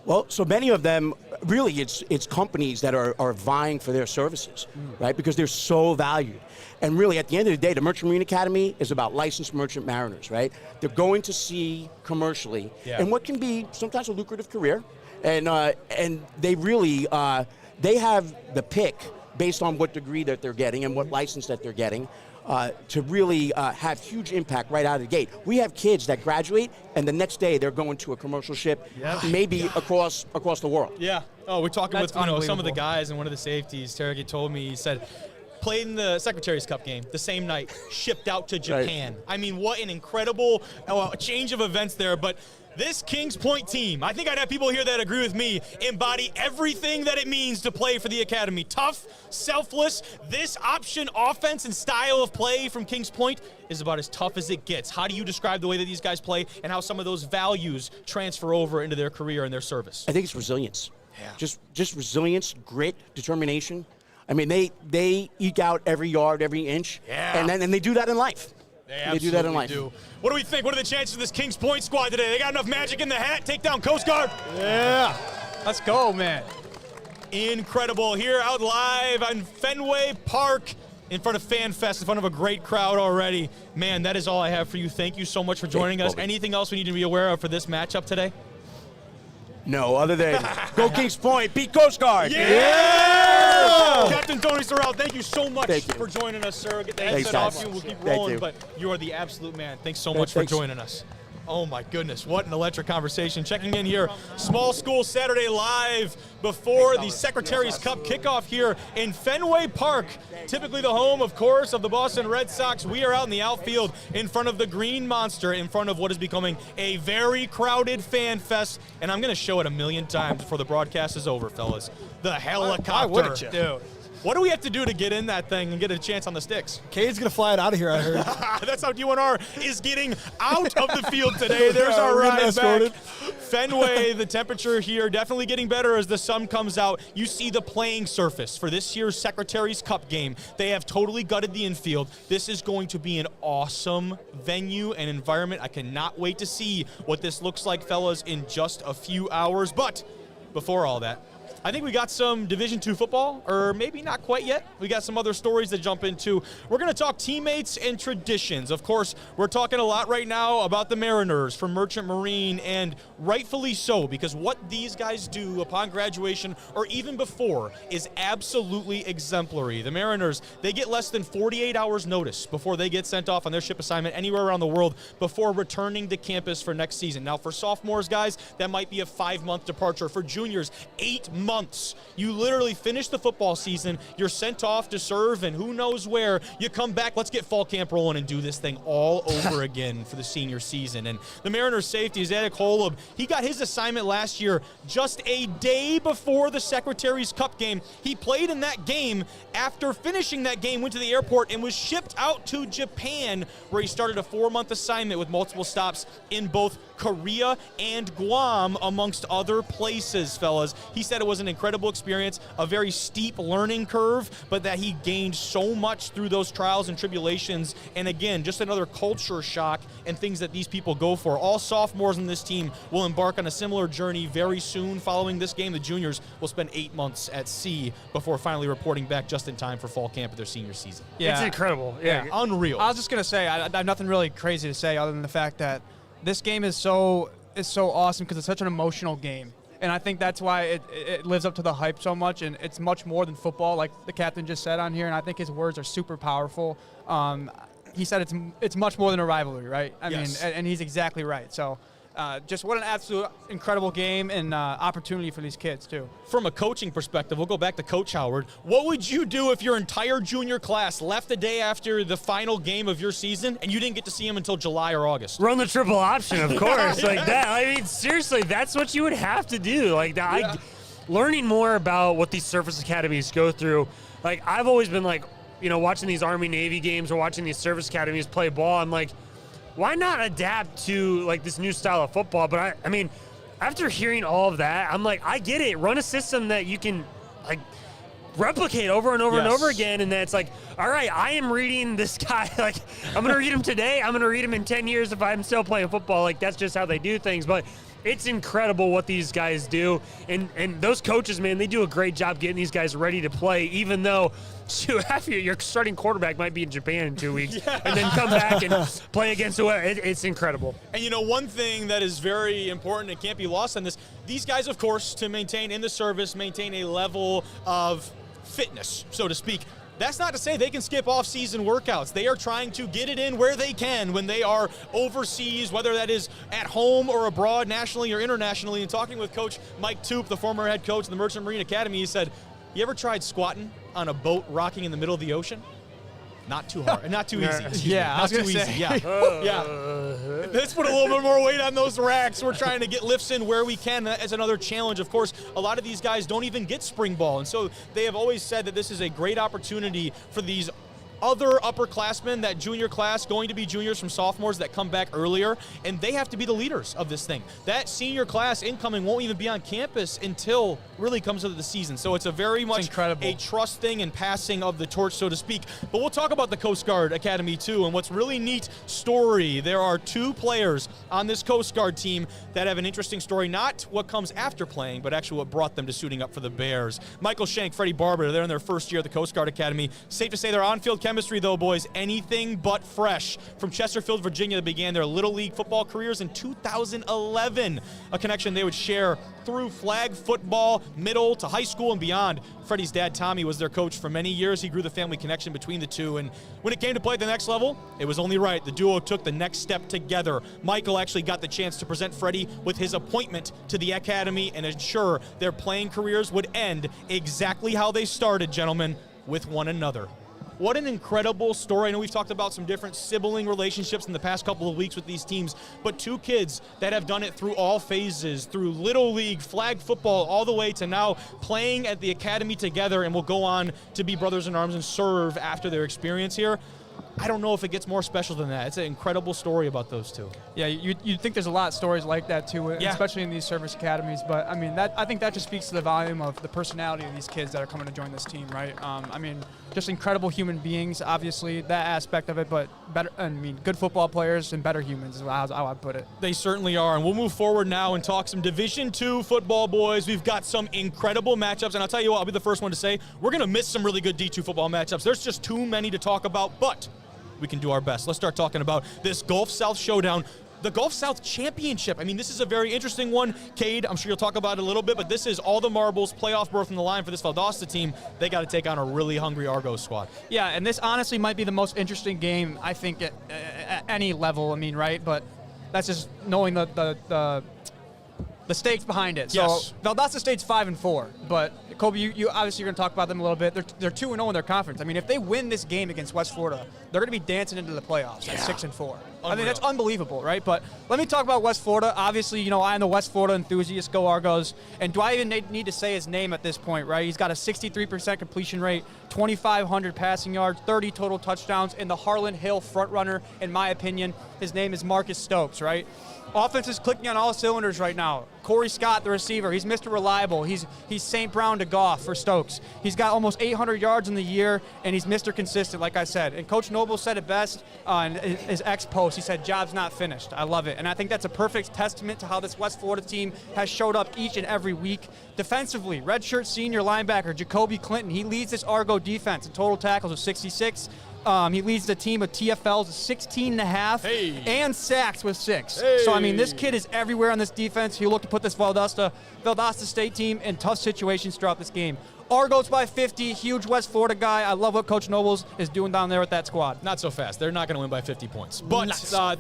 Well, so many of them, really, it's companies that are vying for their services, right? Because they're so valued. And really, at the end of the day, the Merchant Marine Academy is about licensed merchant mariners, right? They're going to sea commercially in what can be sometimes a lucrative career. And they really, they have the pick based on what degree that they're getting and what license that they're getting. To really have huge impact right out of the gate. We have kids that graduate, and the next day they're going to a commercial ship, maybe across the world. Yeah. Oh, we're talking That's with some of the guys, and one of the safeties, Tarek told me, he said, played in the Secretaries Cup game the same night, shipped out to Japan. Right. I mean, what an incredible change of events there. But this Kings Point team, I think I'd have people here that agree with me, embody everything that it means to play for the Academy. Tough, selfless. This option offense and style of play from Kings Point is about as tough as it gets. How do you describe the way that these guys play and how some of those values transfer over into their career and their service? I think it's resilience. Yeah. Just resilience, grit, determination. I mean, they eke out every yard, every inch, and they do that in life. They do that in life. What do we think? What are the chances of this Kings Point squad today? They got enough magic in the hat, take down Coast Guard? Yeah. Let's go, man. Incredible. Here out live on Fenway Park in front of Fan Fest, in front of a great crowd already. Man, that is all I have for you. Thank you so much for joining us. Anything else we need to be aware of for this matchup today? No, other than go Kings Point, beat Coast Guard. Yeah! Captain Tony Ceraolo, thank you so much for joining us, sir. Get the headset off you. We'll keep rolling, but you are the absolute man. Thanks so much for joining us. Oh my goodness, what an electric conversation. Checking in here, Small School Saturday Live before the Secretaries Cup kickoff here in Fenway Park. Typically the home, of course, of the Boston Red Sox. We are out in the outfield in front of the Green Monster, in front of what is becoming a very crowded Fan Fest. And I'm gonna show it a million times before the broadcast is over, fellas. The helicopter. Why wouldn't you? Dude. What do we have to do to get in that thing and get a chance on the sticks? Cade's going to fly it out of here, I heard. That's how UNR is getting out of the field today. There's our ride back. Fenway, the temperature here definitely getting better as the sun comes out. You see the playing surface for this year's Secretaries Cup game. They have totally gutted the infield. This is going to be an awesome venue and environment. I cannot wait to see what this looks like, fellas, in just a few hours. But before all that, I think we got some Division II football, or maybe not quite yet. We got some other stories to jump into. We're going to talk teammates and traditions. Of course, we're talking a lot right now about the Mariners from Merchant Marine, and rightfully so, because what these guys do upon graduation or even before is absolutely exemplary. The Mariners, they get less than 48 hours notice before they get sent off on their ship assignment anywhere around the world before returning to campus for next season. Now, for sophomores, guys, that might be a 5-month departure. For juniors, 8 months months. You literally finish the football season, you're sent off to serve, and who knows where. You come back, let's get fall camp rolling and do this thing all over again for the senior season. And the Mariners safety, Zadok Holub, he got his assignment last year just a day before the Secretaries Cup game. He played in that game. After finishing that game, went to the airport and was shipped out to Japan, where he started a 4-month assignment with multiple stops in both Korea and Guam, amongst other places, fellas. He said it was an incredible experience, a very steep learning curve, but that he gained so much through those trials and tribulations. And again, just another culture shock and things that these people go for. All sophomores in this team will embark on a similar journey very soon. Following this game, the juniors will spend 8 months at sea before finally reporting back just in time for fall camp of their senior season. Yeah. It's incredible. Yeah. Unreal. I was just going to say, I have nothing really crazy to say other than the fact that this game is so awesome because it's such an emotional game. And I think that's why it lives up to the hype so much, and it's much more than football, like the captain just said on here, and I think his words are super powerful. He said it's much more than a rivalry, right? I mean, and he's exactly right. So just what an absolute incredible game and opportunity for these kids, too. From a coaching perspective, we'll go back to Coach Howard. What would you do if your entire junior class left the day after the final game of your season and you didn't get to see them until July or August? Run the triple option, of course. Like that. I mean, seriously, that's what you would have to do. Like that. Learning more about what these service academies go through. Like, I've always been like, watching these Army-Navy games or watching these service academies play ball, I'm like, why not adapt to like this new style of football? But I mean, after hearing all of that, I'm like, I get it. Run a system that you can like replicate over and over and over again. And that's like, all right, I am reading this guy. Like, I'm going to read him today. I'm going to read him in 10 years if I'm still playing football. Like, that's just how they do things. But it's incredible what these guys do. And those coaches, man, they do a great job getting these guys ready to play, even though your starting quarterback might be in Japan in 2 weeks and then come back and play against whoever. It's incredible. And one thing that is very important and can't be lost on this, these guys, of course, to maintain in the service, maintain a level of fitness, so to speak. That's not to say they can skip off-season workouts. They are trying to get it in where they can when they are overseas, whether that is at home or abroad, nationally or internationally. And talking with Coach Mike Toop, the former head coach of the Merchant Marine Academy, he said, you ever tried squatting on a boat rocking in the middle of the ocean? Not too hard. Not too easy. I was not too gonna easy. say. Yeah. Let's put a little bit more weight on those racks. We're trying to get lifts in where we can. That is another challenge. Of course, a lot of these guys don't even get spring ball. And so they have always said that this is a great opportunity for these other upperclassmen, that junior class, going to be juniors from sophomores that come back earlier, and they have to be the leaders of this thing. That senior class incoming won't even be on campus until really comes into the season. So it's a very much a trust thing and passing of the torch, so to speak. But we'll talk about the Coast Guard Academy too, and what's really neat story. There are 2 players on this Coast Guard team that have an interesting story, not what comes after playing, but actually what brought them to suiting up for the Bears. Michael Shank, Freddie Barber, they're in their first year at the Coast Guard Academy. Safe to say their on-field chemistry, though, boys, anything but fresh. From Chesterfield, Virginia, they began their Little League football careers in 2011, a connection they would share through flag football, middle to high school and beyond. Freddie's dad, Tommy, was their coach for many years. He grew the family connection between the two, and when it came to play at the next level, it was only right. The duo took the next step together. Michael actually got the chance to present Freddie with his appointment to the academy and ensure their playing careers would end exactly how they started, gentlemen, with one another. What an incredible story. I know we've talked about some different sibling relationships in the past couple of weeks with these teams, but 2 kids that have done it through all phases, through Little League, flag football, all the way to now playing at the academy together, and will go on to be brothers in arms and serve after their experience here. I don't know if it gets more special than that. It's an incredible story about those 2. Yeah, you'd think there's a lot of stories like that too, especially in these service academies. But I mean, I think that just speaks to the volume of the personality of these kids that are coming to join this team, right? I mean, just incredible human beings, obviously that aspect of it, but better. I mean, good football players and better humans is how I put it. They certainly are, and we'll move forward now and talk some Division II football, boys. We've got some incredible matchups, and I'll tell you what, I'll be the first one to say we're going to miss some really good D2 football matchups. There's just too many to talk about, but we can do our best. Let's start talking about this Gulf South showdown. The Gulf South Championship. I mean, this is a very interesting one. Cade, I'm sure you'll talk about it a little bit, but this is all the marbles, playoff berth on the line for this Valdosta team. They got to take on a really hungry Argos squad. Yeah, and this honestly might be the most interesting game, I think, at any level. I mean, right? But that's just knowing the the stakes behind it. So Yes. Valdosta State's 5-4, but Kobe, you obviously you're going to talk about them a little bit. They're 2-0 in their conference. I mean, if they win this game against West Florida, they're going to be dancing into the playoffs at 6-4. I mean, that's unbelievable, right? But let me talk about West Florida. Obviously, you know, I am the West Florida enthusiast. Go Argos. And do I even need to say his name at this point, right? He's got a 63% completion rate, 2,500 passing yards, 30 total touchdowns, and the Harlan Hill frontrunner, in my opinion. His name is Marcus Stokes, right? Offense is clicking on all cylinders right now. Corey Scott, the receiver, he's Mr. Reliable. He's St. Brown to Goff for Stokes. He's got almost 800 yards in the year, and he's Mr. Consistent, like I said. And Coach Noble said it best in his ex-post. He said, job's not finished. I love it. And I think that's a perfect testament to how this West Florida team has showed up each and every week. Defensively, redshirt senior linebacker Jacoby Clinton, he leads this Argo defense in total tackles of 66. He leads the team with TFLs of 16.5 and sacks with 6. So, I mean, this kid is everywhere on this defense. He'll look to put this Valdosta State team in tough situations throughout this game. Argos by 50, huge West Florida guy. I love what Coach Nobles is doing down there with that squad. Not so fast. They're not going to win by 50 points. But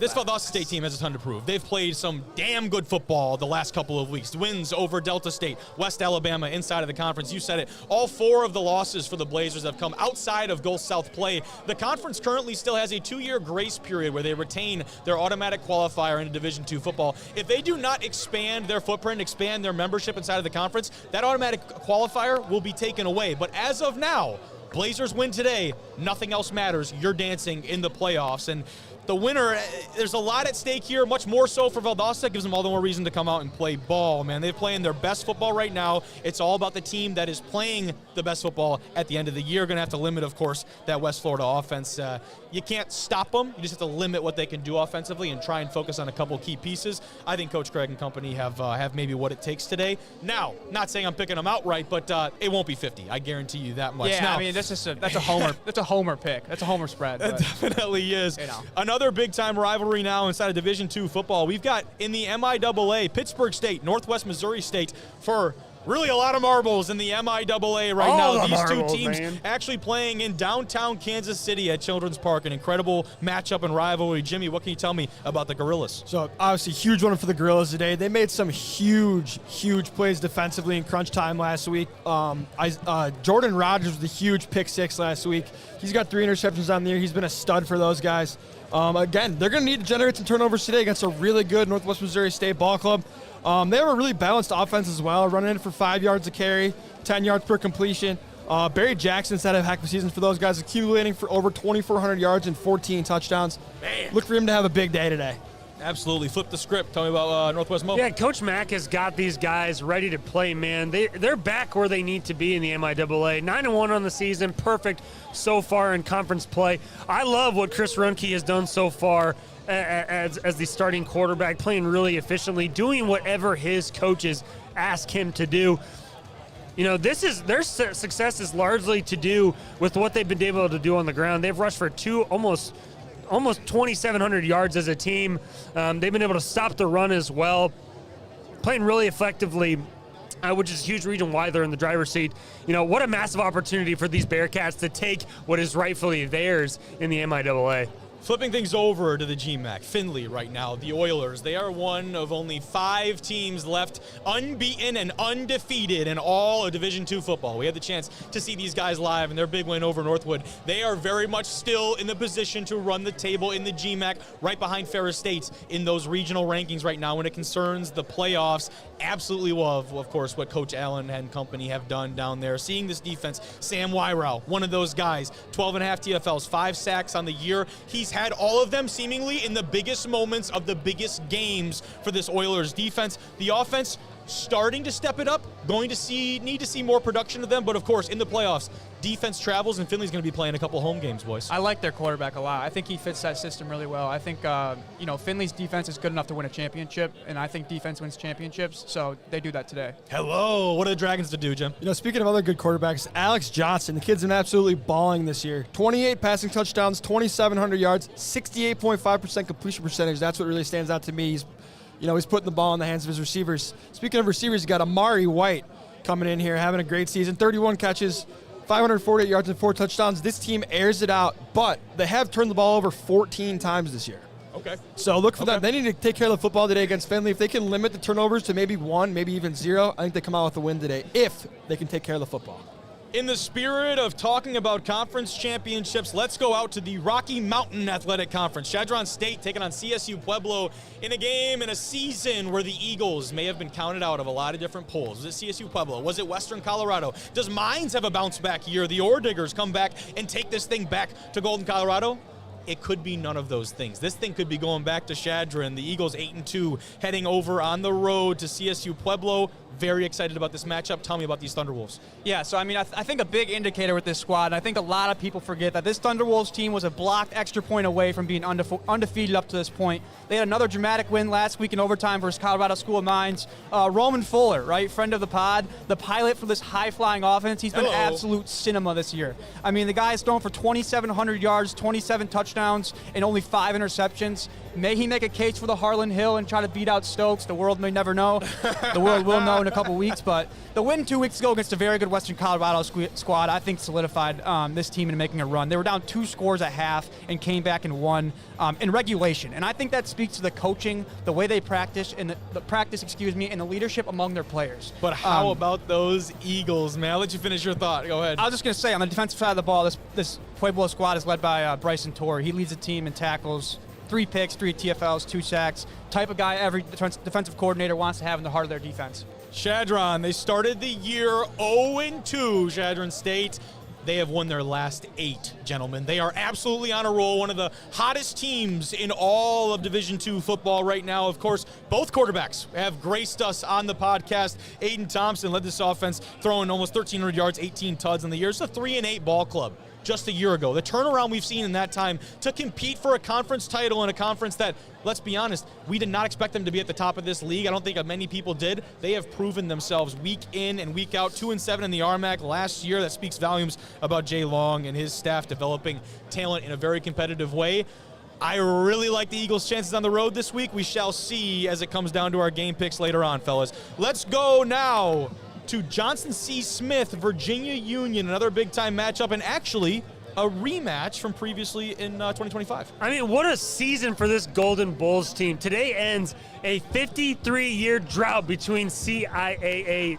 this Valdosta State team has a ton to prove. They've played some damn good football the last couple of weeks. Wins over Delta State, West Alabama, inside of the conference. You said it. All 4 of the losses for the Blazers have come outside of Gulf South play. The conference currently still has a 2-year grace period where they retain their automatic qualifier into Division II football. If they do not expand their footprint, expand their membership inside of the conference, that automatic qualifier will be taken away. But as of now, Blazers win today, nothing else matters. You're dancing in the playoffs. And the winner, there's a lot at stake here, much more so for Valdosta. Gives them all the more reason to come out and play ball, man. They're playing their best football right now. It's all about the team that is playing the best football at the end of the year. Going to have to limit, of course, that West Florida offense. You can't stop them. You just have to limit what they can do offensively and try and focus on a couple key pieces. I think Coach Craig and company have maybe what it takes today. Now, not saying I'm picking them outright, but it won't be 50. I guarantee you that much. Yeah, now, I mean, that's a homer. That's a homer pick. That's a homer spread. That definitely is. You know. Another big-time rivalry now inside of Division II football. We've got in the MIAA, Pittsburgh State, Northwest Missouri State for really a lot of marbles in the MIAA right now. These two teams actually playing in downtown Kansas City at Children's Park. An incredible matchup and rivalry. Jimmy, what can you tell me about the Gorillas? So, obviously, huge one for the Gorillas today. They made some huge plays defensively in crunch time last week. Jordan Rogers with a huge pick 6 last week. He's got 3 interceptions on the year. He's been a stud for those guys. Again, they're going to need to generate some turnovers today against a really good Northwest Missouri State ball club. They have a really balanced offense as well, running it for 5 yards a carry, 10 yards per completion. Barry Jackson's had a heck of a season for those guys, accumulating for over 2,400 yards and 14 touchdowns. Man. Look for him to have a big day today. Absolutely. Flip the script. Tell me about Northwest Mo. Yeah, Coach Mack has got these guys ready to play, man. They're back where they need to be in the MIAA. 9-1 on the season. Perfect so far in conference play. I love what Chris Runke has done so far as the starting quarterback, playing really efficiently, doing whatever his coaches ask him to do. You know, their success is largely to do with what they've been able to do on the ground. They've rushed for almost 2,700 yards as a team. They've been able to stop the run as well, playing really effectively, which is a huge reason why they're in the driver's seat. You know, what a massive opportunity for these Bearcats to take what is rightfully theirs in the MIAA. Flipping things over to the GMAC, Findlay right now, the Oilers, they are one of only 5 teams left unbeaten and undefeated in all of Division II football. We had the chance to see these guys live in their big win over Northwood. They are very much still in the position to run the table in the GMAC, right behind Ferris State in those regional rankings right now when it concerns the playoffs. Absolutely love, of course, what Coach Allen and company have done down there. Seeing this defense, Sam Wyrau, one of those guys, 12.5 TFLs, 5 sacks on the year. He's had all of them seemingly in the biggest moments of the biggest games for this Oilers defense. The offense starting to step it up, need to see more production of them, but of course in the playoffs, defense travels and Findlay's going to be playing a couple home games, boys. I like their quarterback a lot. I think he fits that system really well. I think Findlay's defense is good enough to win a championship, and I think defense wins championships, so they do that today. Hello, what are the Dragons to do, Jim? You know, speaking of other good quarterbacks, Alex Johnson, the kid's been absolutely balling this year. 28 passing touchdowns, 2,700 yards, 68.5% completion percentage. That's what really stands out to me. He's putting the ball in the hands of his receivers. Speaking of receivers, you got Amari White coming in here, having a great season. 31 catches, 548 yards and 4 touchdowns. This team airs it out, but they have turned the ball over 14 times this year. Okay. So look for them. They need to take care of the football today against Fenway. If they can limit the turnovers to maybe 1, maybe even 0, I think they come out with a win today if they can take care of the football. In the spirit of talking about conference championships, let's go out to the Rocky Mountain Athletic Conference. Chadron State taking on CSU Pueblo in a game in a season where the Eagles may have been counted out of a lot of different polls. Was it CSU Pueblo? Was it Western Colorado? Does Mines have a bounce-back year? The Ore Diggers come back and take this thing back to Golden, Colorado? It could be none of those things. This thing could be going back to Chadron. The Eagles 8-2 heading over on the road to CSU Pueblo. Very excited about this matchup. Tell me about these Thunderwolves. Yeah, so I mean, I think a big indicator with this squad, and I think a lot of people forget that this Thunderwolves team was a blocked extra point away from being undefeated up to this point. They had another dramatic win last week in overtime versus Colorado School of Mines. Roman Fuller, right, friend of the pod, the pilot for this high-flying offense. He's been absolute cinema this year. I mean, the guy is thrown for 2,700 yards, 27 touchdowns, and only 5 interceptions. May he make a case for the Harlan Hill and try to beat out Stokes? The world may never know. The world will know in a couple weeks. But the win 2 weeks ago against a very good Western Colorado squad, I think, solidified this team into making a run. They were down 2 scores at half and came back and won in regulation. And I think that speaks to the coaching, the way they practice, and the practice, and the leadership among their players. But how about those Eagles, man? I'll let you finish your thought. Go ahead. I was just going to say, on the defensive side of the ball, this Pueblo squad is led by Bryson Torrey. He leads the team in tackles, 3 picks, 3 TFLs, 2 sacks. Type of guy every defensive coordinator wants to have in the heart of their defense. Chadron, they started the year 0-2, Chadron State. They have won their last 8, gentlemen. They are absolutely on a roll, one of the hottest teams in all of Division II football right now. Of course, both quarterbacks have graced us on the podcast. Aiden Thompson led this offense, throwing almost 1,300 yards, 18 tuds in the year. It's a 3-8 ball club. Just a year ago. The turnaround we've seen in that time to compete for a conference title in a conference that, let's be honest, we did not expect them to be at the top of this league. I don't think many people did. They have proven themselves week in and week out. 2-7 in the RMAC last year. That speaks volumes about Jay Long and his staff developing talent in a very competitive way. I really like the Eagles' chances on the road this week. We shall see as it comes down to our game picks later on, fellas. Let's go now to Johnson C. Smith, Virginia Union, another big-time matchup, and actually a rematch from previously in 2025. I mean, what a season for this Golden Bulls team. Today ends a 53-year drought between CIAA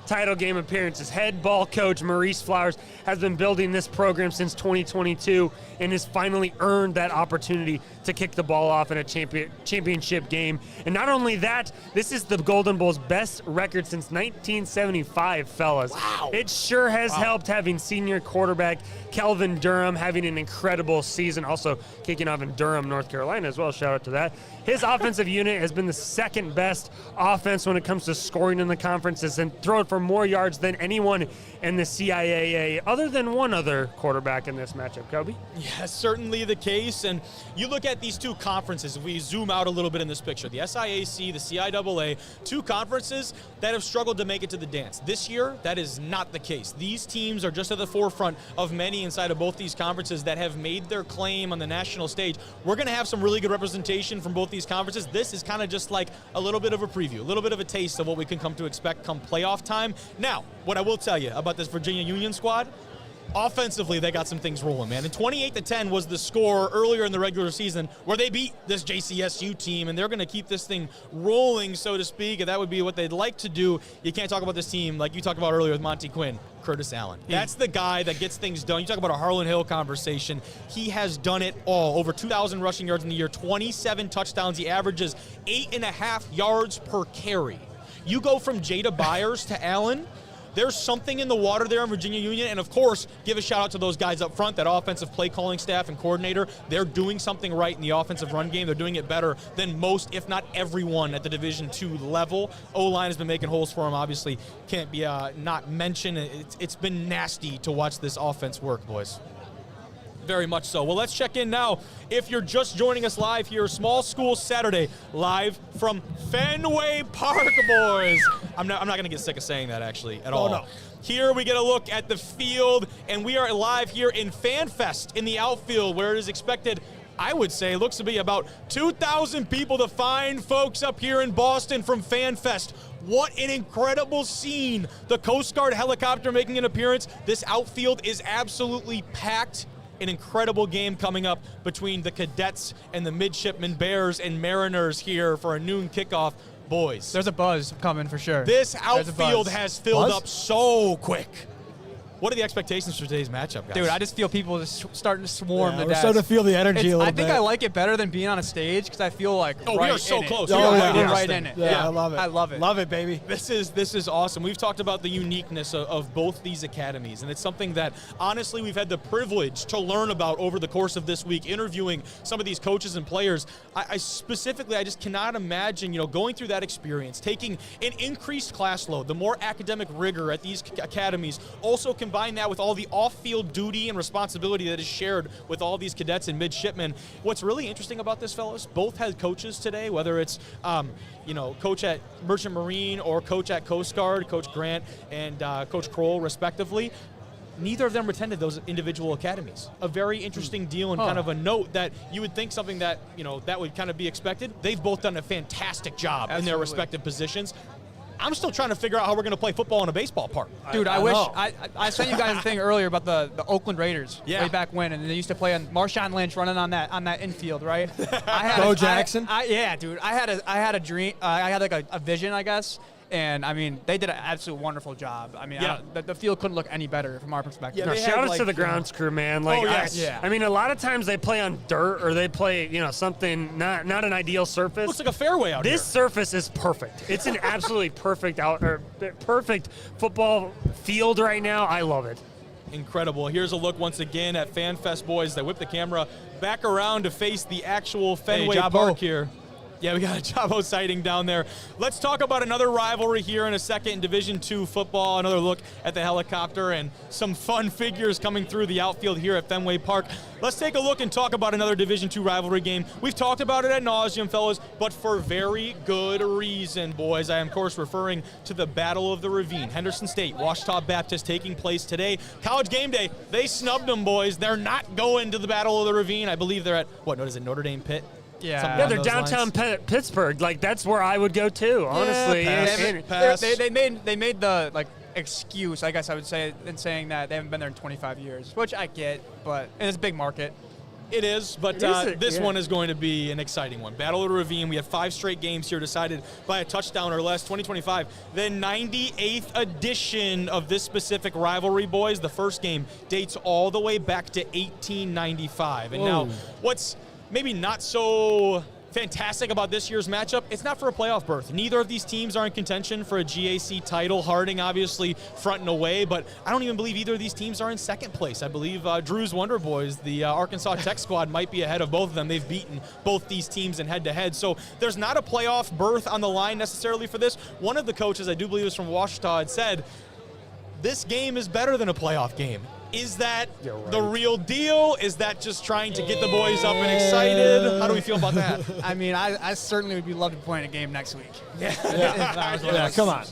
title game appearances. Head ball coach Maurice Flowers has been building this program since 2022 and has finally earned that opportunity to kick the ball off in a championship game. And not only that, this is the Golden Bulls' best record since 1975, fellas. Wow. It sure has helped having senior quarterback Kelvin Durham having an incredible season, also kicking off in Durham, North Carolina as well. Shout out to that. His offensive unit has been the second best offense when it comes to scoring in the conferences and throwing for more yards than anyone in the CIAA, other than one other quarterback in this matchup. Kobe? Yeah, certainly the case. And you look at these 2 conferences, if we zoom out a little bit in this picture, the SIAC, the CIAA, 2 conferences that have struggled to make it to the dance. This year, that is not the case. These teams are just at the forefront of many inside of both these conferences that have made their claim on the national stage. We're going to have some really good representation from both these conferences. This is kind of just like a little bit of a preview, a little bit of a taste of what we can come to expect come playoff time. Now, what I will tell you about this Virginia Union squad, offensively, they got some things rolling, man. And 28-10 was the score earlier in the regular season where they beat this JCSU team, and they're going to keep this thing rolling, so to speak, and that would be what they'd like to do. You can't talk about this team like you talked about earlier with Monty Quinn. Curtis Allen. That's the guy that gets things done. You talk about a Harlan Hill conversation. He has done it all. Over 2,000 rushing yards in the year, 27 touchdowns. He averages 8.5 yards per carry. You go from Jada Byers to Allen, there's something in the water there in Virginia Union. And, of course, give a shout-out to those guys up front, that offensive play-calling staff and coordinator. They're doing something right in the offensive run game. They're doing it better than most, if not everyone, at the Division II level. O-line has been making holes for them, obviously. Can't be not mentioned. It's been nasty to watch this offense work, boys. Very much so. Well, let's check in now. If you're just joining us live here, Small School Saturday, live from Fenway Park, boys. I'm not going to get sick of saying that, actually, at all. No. Here we get a look at the field, and we are live here in FanFest in the outfield, where it is expected, I would say, looks to be about 2,000 people, the fine folks up here in Boston from FanFest. What an incredible scene. The Coast Guard helicopter making an appearance. This outfield is absolutely packed. an incredible game coming up between the Cadets and the Midshipmen Bears and Mariners here for a noon kickoff. Boys, There's a buzz coming for sure. this There's a outfield buzz. has filled Buzz? up so quick. What are the expectations for today's matchup, guys? Dude, I just feel people just starting to swarm Yeah, to we're death. starting to feel the energy a little I think bit. I like it better than being on a stage because I feel like Oh, we right are so in it. close. We We are are right, right right in in it. Yeah, I love it. I love it. Love it, baby. This is awesome. We've talked about the uniqueness of both these academies, and it's something that honestly we've had the privilege to learn about over the course of this week, interviewing some of these coaches and players. I specifically, I just cannot imagine, going through that experience, taking an increased class load, the more academic rigor at these academies, also combine that with all the off-field duty and responsibility that is shared with all these cadets and midshipmen. What's really interesting about this, fellas, both had coaches today, whether it's coach at Merchant Marine or coach at Coast Guard, Coach Grant and Coach Kroll, respectively. Neither of them attended those individual academies. A very interesting deal and kind of a note that you would think something that, that would kind of be expected. They've both done a fantastic job in their respective positions. I'm still trying to figure out how we're going to play football in a baseball park. Dude, I wish I sent you guys a thing earlier about the Oakland Raiders way back when, and they used to play on Marshawn Lynch running on that infield, right? Bo Jackson? Yeah, dude. I had a dream. I had like a vision, I guess. And, I mean, they did an absolute wonderful job. I mean, the field couldn't look any better from our perspective. No, shout out to the grounds crew, man. Like, I mean, a lot of times they play on dirt or they play, something not an ideal surface. Looks like a fairway out here. This surface is perfect. It's an absolutely perfect football field right now. I love it. Incredible. Here's a look once again at FanFest boys. They whip the camera back around to face the actual Fenway Park here. Yeah, we got a Jabo sighting down there. Let's talk about another rivalry here in a second in Division II football. Another look at the helicopter and some fun figures coming through the outfield here at Fenway Park. Let's take a look and talk about another Division II rivalry game. We've talked about it ad nauseum, fellas, but for very good reason, boys. I am, of course, referring to the Battle of the Ravine. Henderson State, Ouachita Baptist taking place today. College game day, they snubbed them, boys. They're not going to the Battle of the Ravine. I believe they're at, Notre Dame Pit? Yeah, they're downtown Pittsburgh. Like, that's where I would go too, honestly. They made the excuse, I guess I would say, in saying that they haven't been there in 25 years, which I get, but it's a big market. It is, but this one is going to be an exciting one. Battle of the Ravine. We have 5 straight games here decided by a touchdown or less. 2025, the 98th edition of this specific rivalry, boys. The first game dates all the way back to 1895. And now, what's maybe not so fantastic about this year's matchup, it's not for a playoff berth. Neither of these teams are in contention for a GAC title. Harding obviously front and away, but I don't even believe either of these teams are in second place. I believe Drew's Wonder Boys, the Arkansas Tech squad, might be ahead of both of them. They've beaten both these teams in head-to-head. So there's not a playoff berth on the line necessarily for this. One of the coaches, I do believe it was from Ouachita, had said, this game is better than a playoff game. Is that the real deal? Is that just trying to get the boys up and excited? How do we feel about that? I mean, I certainly would be love to be playing a game next week. Come on.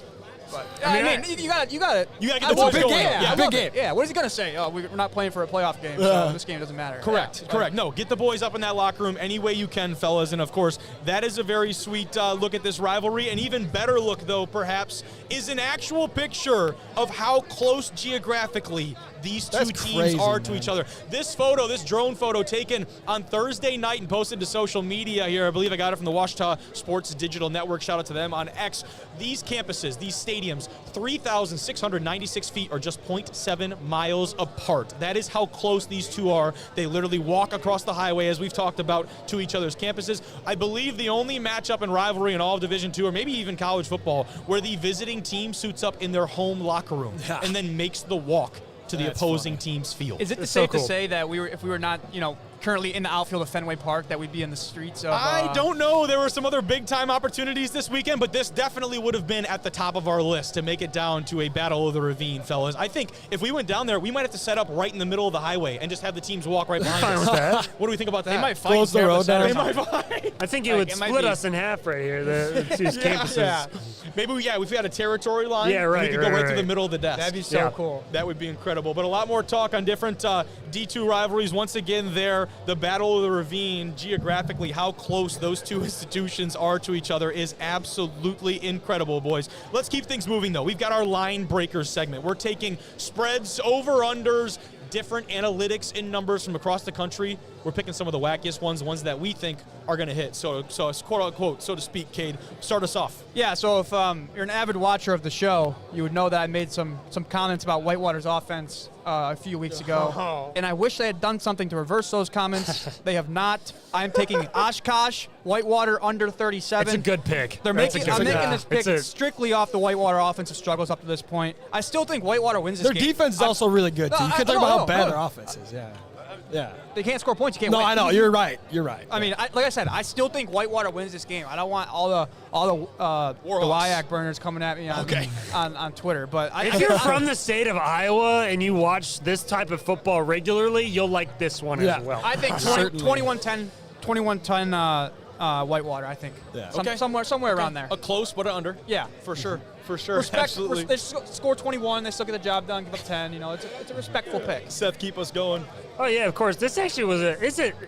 But, I mean, you got to get the boys going. Yeah, big game. Yeah, what is he going to say? Oh, we're not playing for a playoff game, so this game doesn't matter. Correct. No, get the boys up in that locker room any way you can, fellas. And, of course, that is a very sweet look at this rivalry. An even better look, though, perhaps, is an actual picture of how close geographically these two teams are to each other. This photo, this drone photo taken on Thursday night and posted to social media here. I believe I got it from the Ouachita Sports Digital Network. Shout out to them on X. These campuses, these stadiums, 3,696 feet are just 0.7 miles apart. That is how close these two are. They literally walk across the highway, as we've talked about, to each other's campuses. I believe the only matchup and rivalry in all of Division II, or maybe even college football, where the visiting team suits up in their home locker room and then makes the walk to the opposing team's field. Is it safe to say that if we were not, currently in the outfield of Fenway Park, that we'd be in the streets of... I don't know. There were some other big-time opportunities this weekend, but this definitely would have been at the top of our list to make it down to a Battle of the Ravine, fellas. I think if we went down there, we might have to set up right in the middle of the highway and just have the teams walk right behind us. With that. What do we think about that? They might fight. Close the road down. They might fight. I think it would split us in half right here, the two campuses. Yeah. Maybe, if we had a territory line, yeah, right, we could go right through the middle of the desk. That'd be so cool. That would be incredible. But a lot more talk on different D2 rivalries. Once again, there, the Battle of the Ravine, geographically, how close those two institutions are to each other is absolutely incredible, boys. Let's keep things moving, though. We've got our line breakers segment. We're taking spreads, over-unders, different analytics and numbers from across the country. We're picking some of the wackiest ones, the ones that we think are going to hit. So it's quote unquote, so to speak. Cade, start us off. Yeah, so if you're an avid watcher of the show, you would know that I made some comments about Whitewater's offense a few weeks ago, and I wish they had done something to reverse those comments. They have not. I'm taking Oshkosh, Whitewater under 37. It's a good pick. I'm making this pick strictly off the Whitewater offensive struggles up to this point. I still think Whitewater wins this Their game. defense is also really good, too. You can talk about how bad their offense is. Yeah. They can't score points. You can't No, win. I know. You're right. I mean, like I said, I still think Whitewater wins this game. I don't want all the WIAC burners coming at me on Twitter. But if you're from the state of Iowa and you watch this type of football regularly, you'll like this one as well. I think 21-10 Whitewater, I think. Yeah. Somewhere around there. A close, but an under. Yeah. For sure. Absolutely. They score 21. They still get the job done. Give up 10. It's a respectful pick. Seth, keep us going. Oh, yeah, of course. This actually was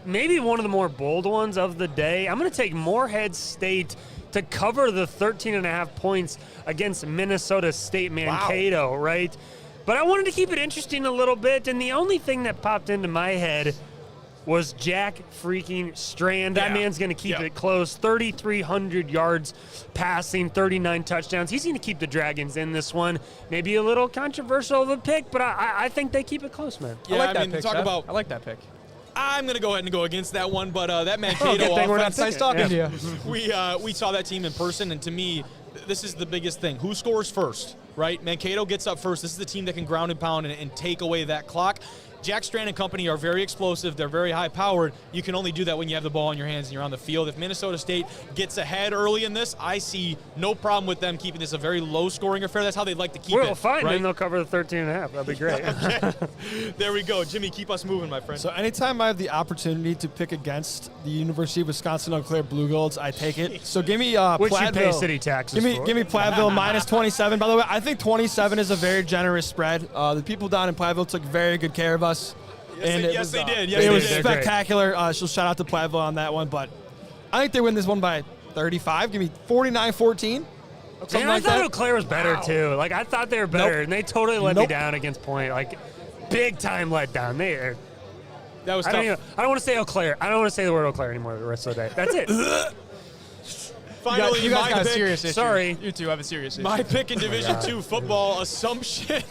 maybe one of the more bold ones of the day. I'm going to take Morehead State to cover the 13.5 points against Minnesota State Mankato, right? But I wanted to keep it interesting a little bit, and the only thing that popped into my head was Jack freaking Strand. That man's going to keep it close. 3,300 yards passing, 39 touchdowns. He's going to keep the Dragons in this one. Maybe a little controversial of a pick, but I think they keep it close, man. Yeah, I like that pick, talk Seth. about. I like that pick. I'm going to go ahead and go against that one, but that Mankato offense. Nice talking to you. We saw that team in person, and to me, this is the biggest thing. Who scores first, right? Mankato gets up first. This is the team that can ground and pound and take away that clock. Jack Strand and company are very explosive. They're very high-powered. You can only do that when you have the ball in your hands and you're on the field. If Minnesota State gets ahead early in this, I see no problem with them keeping this a very low-scoring affair. That's how they'd like to keep it. Well, fine, right? then they'll cover the 13.5. That'll be great. Okay. There we go. Jimmy, keep us moving, my friend. So anytime I have the opportunity to pick against the University of Wisconsin Eau Claire Blue Golds, I take it. So give me Which Platteville. you pay city taxes for. Give me Platteville minus 27. By the way, I think 27 is a very generous spread. The people down in Platteville took very good care of us. Yes, they did. It was spectacular. So shout out to Platteville on that one. But I think they win this one by 35. Give me 49-14. Man, I thought Eau Claire was better, too. Like, I thought they were better, and they totally let me down against Point. Like, big-time letdown. That was tough. tough. I don't want to say Eau Claire. I don't want to say the word Eau Claire anymore the rest of the day. That's it. Finally, you guys my got a pick. serious issue. Sorry. You two have a serious issue. My pick in Division II football, Assumption.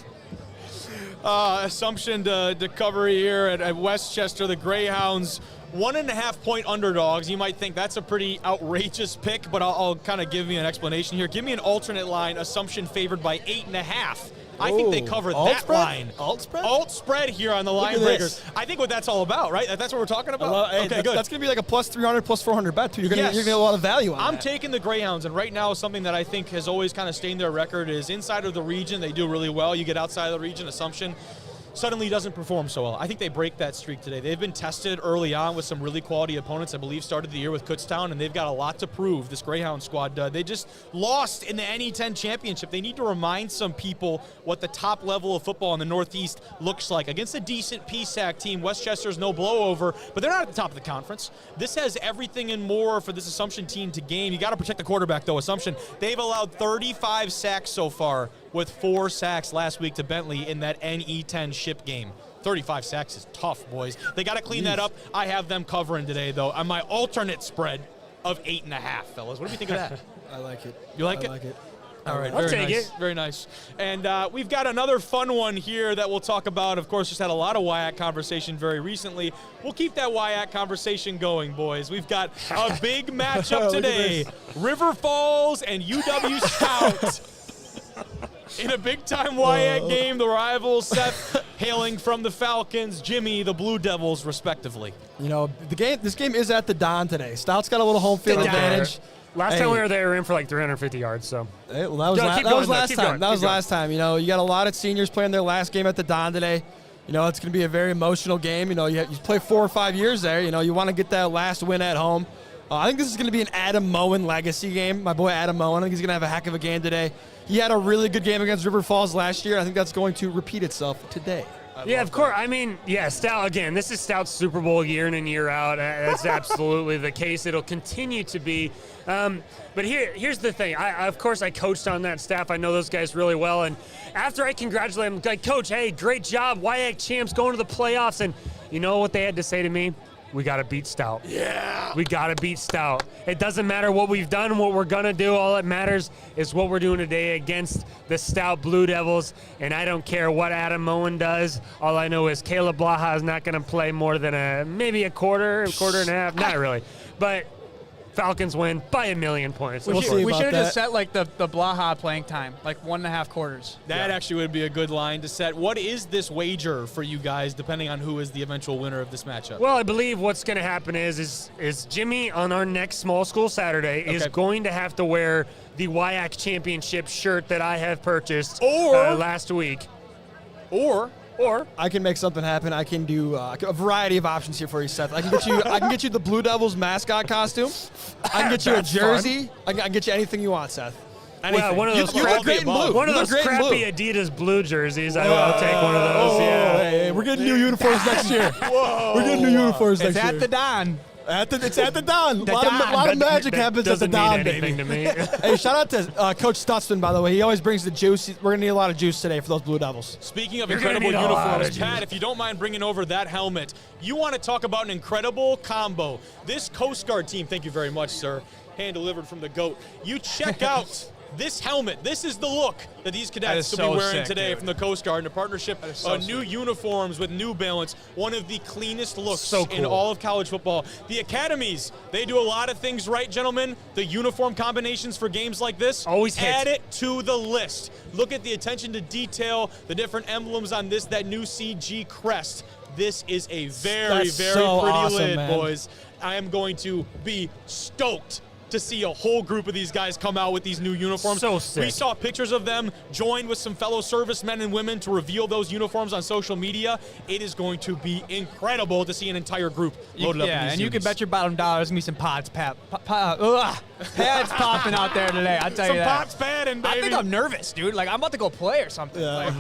Assumption to cover here at Westchester. The Greyhounds, 1.5-point underdogs. You might think that's a pretty outrageous pick, but I'll kind of give you an explanation here. Give me an alternate line. Assumption favored by 8.5. I think they cover that line. Alt spread? Alt spread here on the line breakers. I think what that's all about, right? That's what we're talking about? Okay, good. That's going to be like a plus 300, plus 400 bet, too. You're going to get a lot of value on I'm that. taking the Greyhounds, and right now something that I think has always kind of stained their record is inside of the region, they do really well. You get outside of the region, Assumption suddenly doesn't perform so well. I think they break that streak today. They've been tested early on with some really quality opponents. I believe started the year with Kutztown, and they've got a lot to prove, this Greyhound squad. They just lost in the NE10 championship. They need to remind some people what the top level of football in the Northeast looks like. Against a decent PSAC team, Westchester's no blowover, but they're not at the top of the conference. This has everything and more for this Assumption team to gain. You got to protect the quarterback, though. Assumption, they've allowed 35 sacks so far, with 4 sacks last week to Bentley in that NE10 ship game. 35 sacks is tough, boys. They got to clean that up. I have them covering today, though, on my alternate spread of 8.5, fellas. What do you think of that? I like it. You like it? I like it. All right, I'll very take nice. it. Very nice. And we've got another fun one here that we'll talk about. Of course, just had a lot of WIAC conversation very recently. We'll keep that WIAC conversation going, boys. We've got a big matchup today. River Falls and UW Scout. In a big-time WIAC game, the rivals, Seth hailing from the Falcons, Jimmy, the Blue Devils, respectively. You know, this game is at the Don today. Stout's got a little home field advantage. Last time we were there, we were in for like 350 yards. So that was last time. That was last time. You know, you got a lot of seniors playing their last game at the Don today. You know, it's going to be a very emotional game. You know, you play 4 or 5 years there. You know, you want to get that last win at home. I think this is going to be an Adam Moen legacy game. My boy Adam Moen, I think he's going to have a heck of a game today. He had a really good game against River Falls last year. I think that's going to repeat itself today. Yeah, of course. I mean, yeah, Stout, again, this is Stout's Super Bowl year in and year out. That's absolutely the case. It'll continue to be. But here's the thing. Of course, I coached on that staff. I know those guys really well. And after I congratulate them, like, Coach, hey, great job. WIAC champs going to the playoffs. And you know what they had to say to me? We got to beat Stout. Yeah. We got to beat Stout. It doesn't matter what we've done, what we're going to do. All that matters is what we're doing today against the Stout Blue Devils. And I don't care what Adam Moen does. All I know is Caleb Blaha is not going to play more than maybe a quarter and a half. Not really. But Falcons win by 1,000,000 points. We'll see We about should have that. just set like the Blaha playing time, like 1.5 quarters. That actually would be a good line to set. What is this wager for you guys, depending on who is the eventual winner of this matchup? Well, I believe what's going to happen is Jimmy on our next small school Saturday is going to have to wear the WIAC championship shirt that I have purchased last week. Or I can make something happen. I can do a variety of options here for you, Seth. I can get you the Blue Devils mascot costume. I can get you a jersey. I can get you anything you want, Seth. Anything. Well, one of those you look great in blue. One of You those look great in crappy blue. Adidas blue jerseys. I'll take one of those. Yeah. Hey, we're getting new uniforms next year. We're getting new uniforms next It's year. at the Don. It's at the Don. The A lot Don. of magic That happens at the doesn't Don, mean anything baby. to me. Hey, shout out to Coach Stutzman, by the way. He always brings the juice. We're going to need a lot of juice today for those Blue Devils. Speaking of You're gonna incredible need a lot uniforms, of Pat, juice. if you don't mind bringing over that helmet, you want to talk about an incredible combo. This Coast Guard team, thank you very much, sir, hand-delivered from the GOAT. You check out this helmet. This is the look that these cadets is will be so wearing sick, today dude. from the Coast Guard in a partnership so new uniforms with New Balance, one of the cleanest looks So in cool. all of college football. The academies, they do a lot of things right, gentlemen. The uniform combinations for games like this, Always hit. add it to the list. Look at the attention to detail, the different emblems on that new CG crest. This is a very, That's very so pretty awesome, lid, man. boys. I am going to be stoked to see a whole group of these guys come out with these new uniforms. So sick. We saw pictures of them joined with some fellow servicemen and women to reveal those uniforms on social media. It is going to be incredible to see an entire group loaded up in Yeah, these and you can unis. bet your bottom dollar there's gonna be some pads popping out there today. I'll tell some you that. pots padding, baby. I think I'm nervous, dude. Like I'm about to go play or something. Yeah. Like,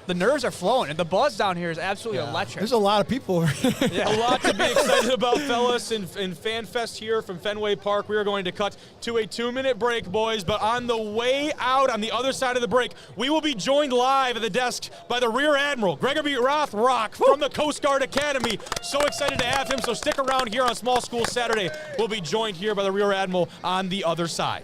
the nerves are flowing, and the buzz down here is absolutely electric. There's a lot of people. A lot to be excited about, fellas, in Fan Fest here from Fenway Park. We are going to cut to a 2-minute break, boys, but on the way out, on the other side of the break, we will be joined live at the desk by the Rear Admiral, Admiral Rothrock from the Coast Guard Academy. So excited to have him, so stick around here on Small School Saturday. We'll be joined here by the Rear Admiral on the other side.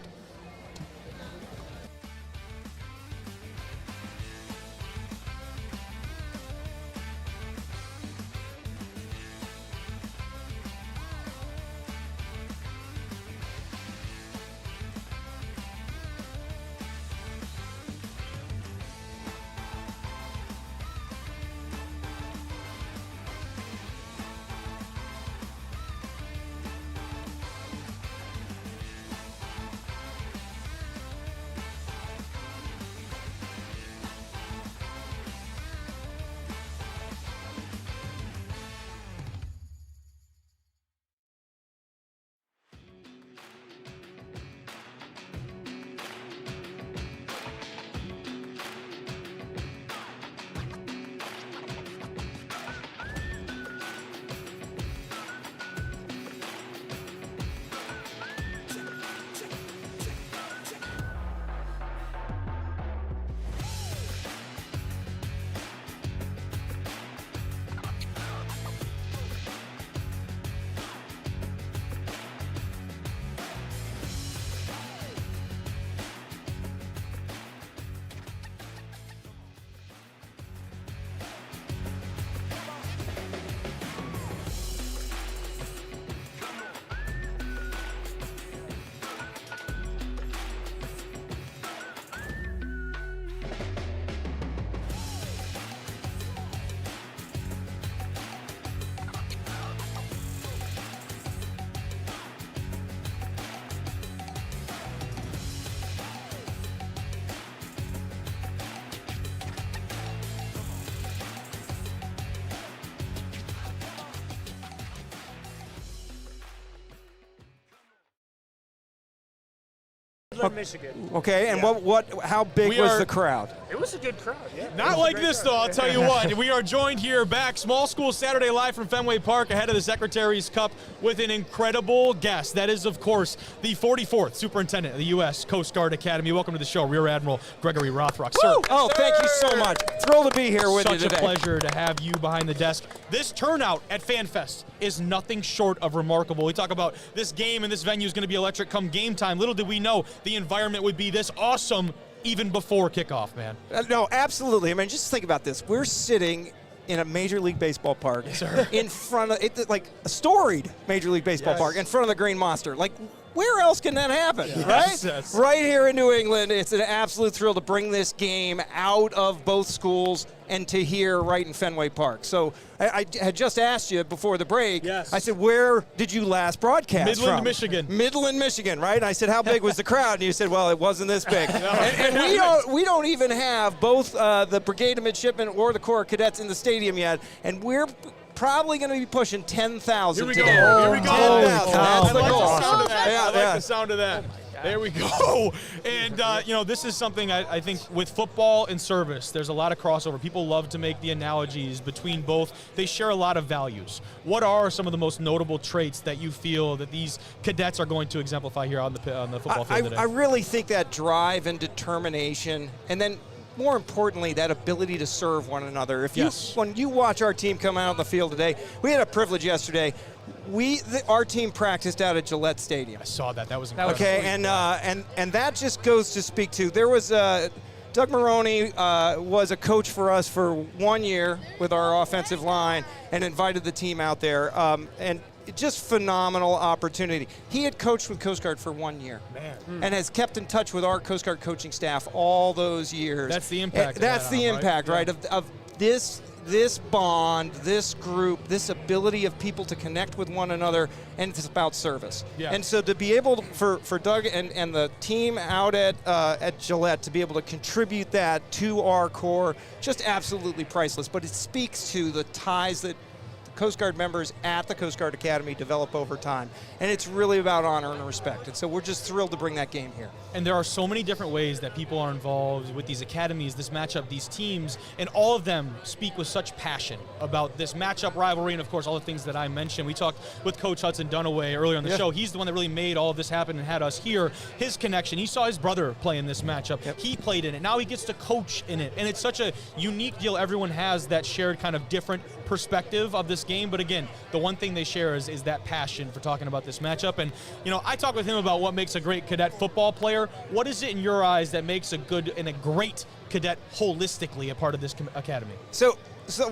Midland, Michigan. Okay, and how big was the crowd? It was a good crowd, yeah. Not like this, though, I'll tell you what. We are joined here back, Small School Saturday live from Fenway Park ahead of the Secretaries Cup with an incredible guest. That is, of course, the 44th Superintendent of the U.S. Coast Guard Academy. Welcome to the show, Rear Admiral Gregory Rothrock. Sir. Oh, thank you so much. Thrilled to be here with you today. Such a pleasure to have you behind the desk. This turnout at FanFest is nothing short of remarkable. We talk about this game and this venue is going to be electric come game time. Little did we know the environment would be this awesome even before kickoff, man. No, absolutely. I mean, just think about this. We're sitting in a Major League Baseball park in front of it, like a storied Major League Baseball park in front of the Green Monster. Like, where else can that happen, right? Yes. Right here in New England. It's an absolute thrill to bring this game out of both schools and to here right in Fenway Park. So I had just asked you before the break. Yes. I said, where did you last broadcast Midland, from? Michigan. Midland, Michigan, right? And I said, how big was the crowd? And you said, well, it wasn't this big. and we don't even have both the Brigade of Midshipmen or the Corps of Cadets in the stadium yet, and we're probably going to be pushing 10,000 Here we today. go. Here we go. 10,000. That's the goal. I like the sound of that. There we go. And, this is something I think with football and service, there's a lot of crossover. People love to make the analogies between both. They share a lot of values. What are some of the most notable traits that you feel that these cadets are going to exemplify here on the football field today? I really think that drive and determination, and then more importantly, that ability to serve one another. When you watch our team come out on the field today, we had a privilege yesterday. Our team practiced out at Gillette Stadium. I saw that. That was incredible. Okay, and that just goes to speak to. There was Doug Maroney was a coach for us for 1 year with our offensive line and invited the team out there. And just phenomenal opportunity. He had coached with Coast Guard for 1 year. And has kept in touch with our Coast Guard coaching staff all those years. That's the impact. That's the impact, right? Of this bond, this group, this ability of people to connect with one another, and it's about service. Yeah. And so to be able to, for Doug and the team out at Gillette to be able to contribute that to our Corps, just absolutely priceless. But it speaks to the ties that Coast Guard members at the Coast Guard Academy develop over time. And it's really about honor and respect. And so we're just thrilled to bring that game here. And there are so many different ways that people are involved with these academies, this matchup, these teams, and all of them speak with such passion about this matchup rivalry and, of course, all the things that I mentioned. We talked with Coach Hudson Dunaway earlier on the show. He's the one that really made all of this happen and had us here. His connection, he saw his brother play in this matchup. He played in it. Now he gets to coach in it. And it's such a unique deal. Everyone has that shared kind of different perspective of this game. But again, the one thing they share is that passion for talking about this matchup. And, I talked with him about what makes a great cadet football player. What is it in your eyes that makes a good and a great cadet holistically a part of this academy? So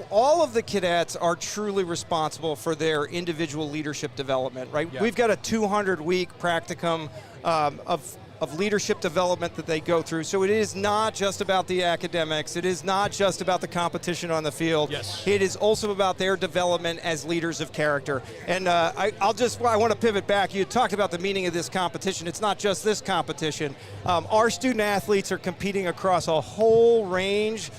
all of the cadets are truly responsible for their individual leadership development, right? Yeah. We've got a 200-week practicum of leadership development that they go through. So it is not just about the academics. It is not just about the competition on the field. Yes. It is also about their development as leaders of character. And I want to pivot back. You talked about the meaning of this competition. It's not just this competition. Our student athletes are competing across a whole range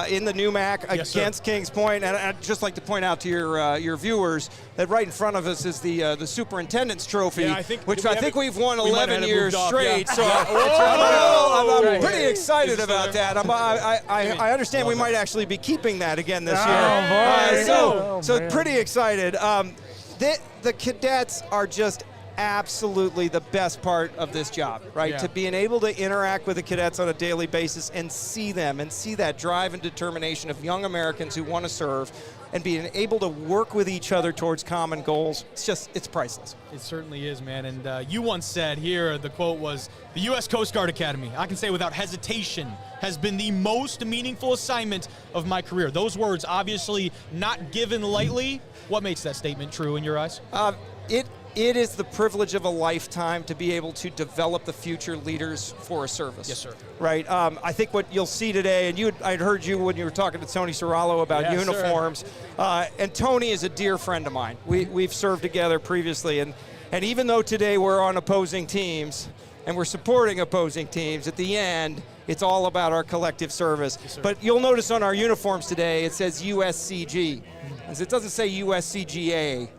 in the NUMAC against Kings Point. And I'd just like to point out to your viewers that right in front of us is the Superintendent's Trophy, which I think we've won 11 years straight. So I'm pretty excited about that. I understand we might actually be keeping that again this year. So pretty excited. The cadets are just absolutely the best part of this job, right? Yeah. To being able to interact with the cadets on a daily basis and see them and see that drive and determination of young Americans who want to serve and being able to work with each other towards common goals, it's priceless. It certainly is, man. And you once said here, the quote was, the U.S. Coast Guard Academy, I can say without hesitation, has been the most meaningful assignment of my career. Those words obviously not given lightly. What makes that statement true in your eyes? It is the privilege of a lifetime to be able to develop the future leaders for a service. Yes, sir. Right. I think what you'll see today, and I'd heard you when you were talking to Tony Ceraolo about uniforms, and Tony is a dear friend of mine. We've served together previously, and even though today we're on opposing teams and we're supporting opposing teams, at the end, it's all about our collective service. Yes, but you'll notice on our uniforms today, it says USCG. It doesn't say USCGA.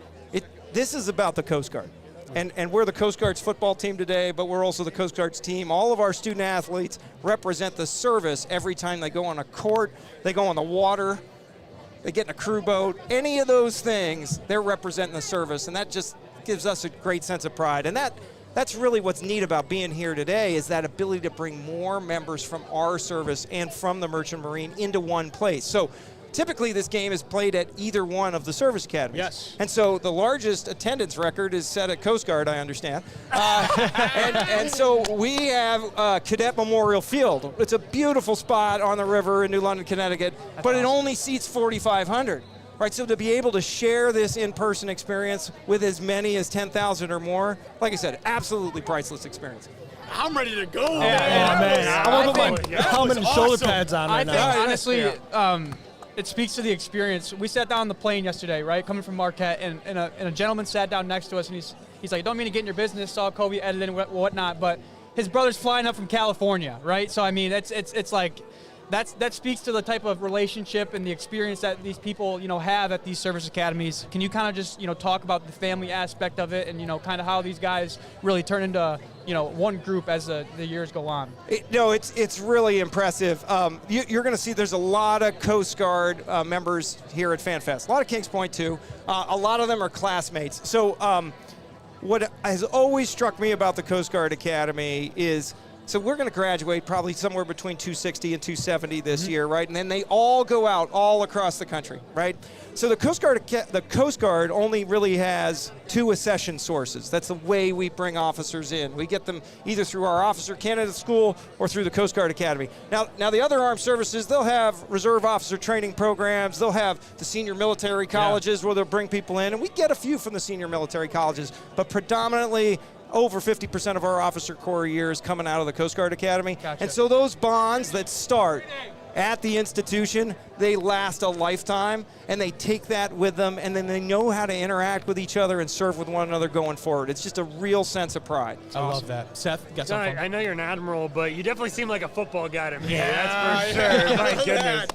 This is about the Coast Guard. And we're the Coast Guard's football team today, but we're also the Coast Guard's team. All of our student athletes represent the service every time they go on a court, they go on the water, they get in a crew boat. Any of those things, they're representing the service, and that just gives us a great sense of pride. And that's really what's neat about being here today, is that ability to bring more members from our service and from the Merchant Marine into one place. So typically this game is played at either one of the service academies. Yes. And so the largest attendance record is set at Coast Guard, I understand. And so we have Cadet Memorial Field. It's a beautiful spot on the river in New London, Connecticut, but it only seats 4,500. Right, so to be able to share this in-person experience with as many as 10,000 or more, like I said, absolutely priceless experience. I'm ready to go. I want to put my helmet and shoulder pads on I right think, now. honestly, it speaks to the experience. We sat down on the plane yesterday, right, coming from Marquette, and a gentleman sat down next to us, and he's like, don't mean to get in your business, saw Kobe edited and whatnot, but his brother's flying up from California, right? So, I mean, it's like, that speaks to the type of relationship and the experience that these people, have at these service academies. Can you kind of just, talk about the family aspect of it and, kind of how these guys really turn into, one group as the years go on? It's really impressive. You're going to see there's a lot of Coast Guard members here at FanFest. A lot of Kings Point, too. A lot of them are classmates. So what has always struck me about the Coast Guard Academy is, so we're going to graduate probably somewhere between 260 and 270 this year, right? And then they all go out all across the country, right? So the Coast Guard only really has 2 accession sources. That's the way we bring officers in. We get them either through our officer candidate school or through the Coast Guard Academy. Now the other armed services, they'll have reserve officer training programs. They'll have the senior military colleges where they'll bring people in, and we get a few from the senior military colleges, but predominantly over 50% of our officer corps years coming out of the Coast Guard Academy. Gotcha. And so those bonds that start at the institution, they last a lifetime, and they take that with them, and then they know how to interact with each other and serve with one another going forward. It's just a real sense of pride. I love that. Seth, got something? I know you're an admiral, but you definitely seem like a football guy to me. That's for sure. My goodness.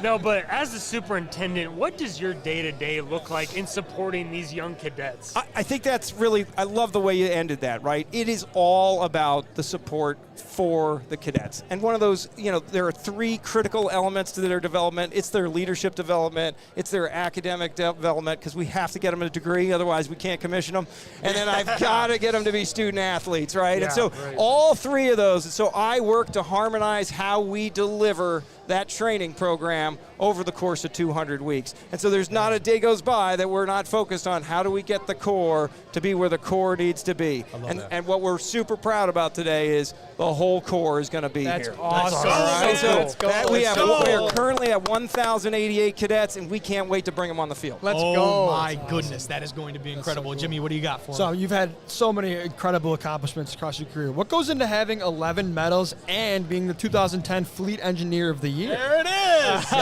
No, but as the superintendent, what does your day-to-day look like in supporting these young cadets? I think that's really, I love the way you ended that, right? It is all about the support for the cadets. And one of those, there are 3 critical elements to their development. It's their leadership development, it's their academic development, because we have to get them a degree, otherwise we can't commission them. And then I've got to get them to be student athletes, right? Yeah, and so all 3 of those, and so I work to harmonize how we deliver that training program over the course of 200 weeks. And so there's not a day goes by that we're not focused on how do we get the core to be where the core needs to be. And what we're super proud about today is the whole core is going to be here. That's awesome. Right? Let's go. We are currently at 1,088 cadets, and we can't wait to bring them on the field. Let's go. Oh my goodness, that is going to be incredible. So cool. Jimmy, what do you got for So me? you've had so many incredible accomplishments across your career. What goes into having 11 medals and being the 2010 Fleet Engineer of the Year? There it is.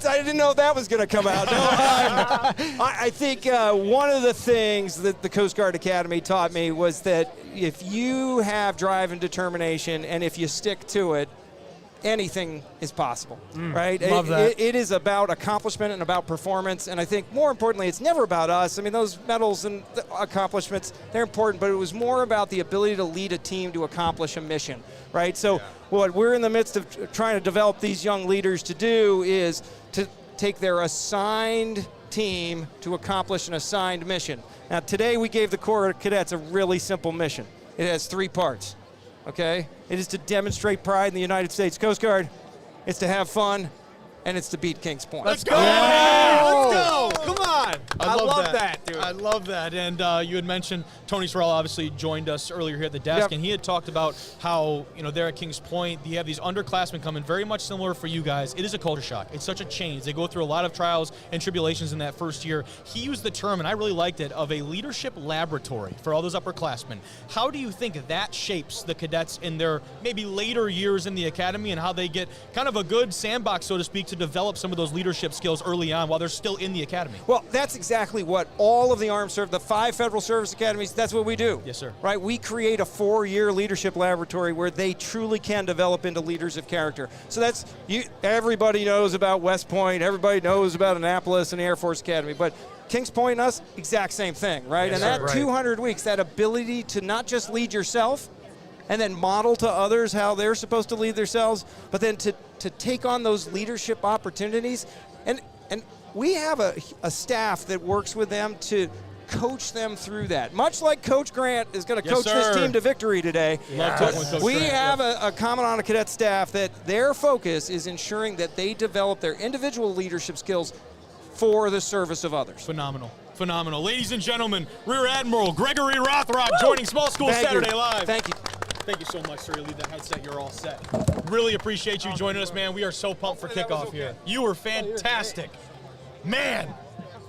I didn't know that was going to come out. No, I think one of the things that the Coast Guard Academy taught me was that if you have drive and determination, and if you stick to it, anything is possible, right? Love that. It is about accomplishment and about performance, and I think more importantly, it's never about us. I mean, those medals and accomplishments, they're important, but it was more about the ability to lead a team to accomplish a mission, right? So what we're in the midst of trying to develop these young leaders to do is to take their assigned team to accomplish an assigned mission. Now, today we gave the Corps Cadets a really simple mission. It has 3 parts. Okay? It is to demonstrate pride in the United States Coast Guard, it's to have fun, and it's to beat Kings Point. Let's go! Let's go! Come on! I love that, dude. I love that. And you had mentioned Tony Ceraolo obviously joined us earlier here at the desk, and he had talked about how, they're at Kings Point. You have these underclassmen coming, very much similar for you guys. It is a culture shock. It's such a change. They go through a lot of trials and tribulations in that first year. He used the term, and I really liked it, of a leadership laboratory for all those upperclassmen. How do you think that shapes the cadets in their maybe later years in the academy, and how they get kind of a good sandbox, so to speak, to develop some of those leadership skills early on while they're still in the academy? Well, that's exactly what all of the Armed Service, the 5 Federal Service Academies, that's what we do. Yes, sir. Right? We create a 4-year leadership laboratory where they truly can develop into leaders of character. So that's, everybody knows about West Point, everybody knows about Annapolis and the Air Force Academy, but Kings Point and us, exact same thing, right? Yes, and that right. 200 weeks, that ability to not just lead yourself and then model to others how they're supposed to lead themselves, but then to take on those leadership opportunities. And we have a staff that works with them to coach them through that. Much like Coach Grant is going to coach this team to victory today. We have a Commandant Cadet staff that their focus is ensuring that they develop their individual leadership skills for the service of others. Phenomenal. Phenomenal. Ladies and gentlemen, Rear Admiral Gregory Rothrock joining Small School Saturday Live. Thank you. Thank you so much, sir. You leave that headset, you're all set. Really appreciate you joining us, man. We are so pumped for kickoff here. You were fantastic. Man,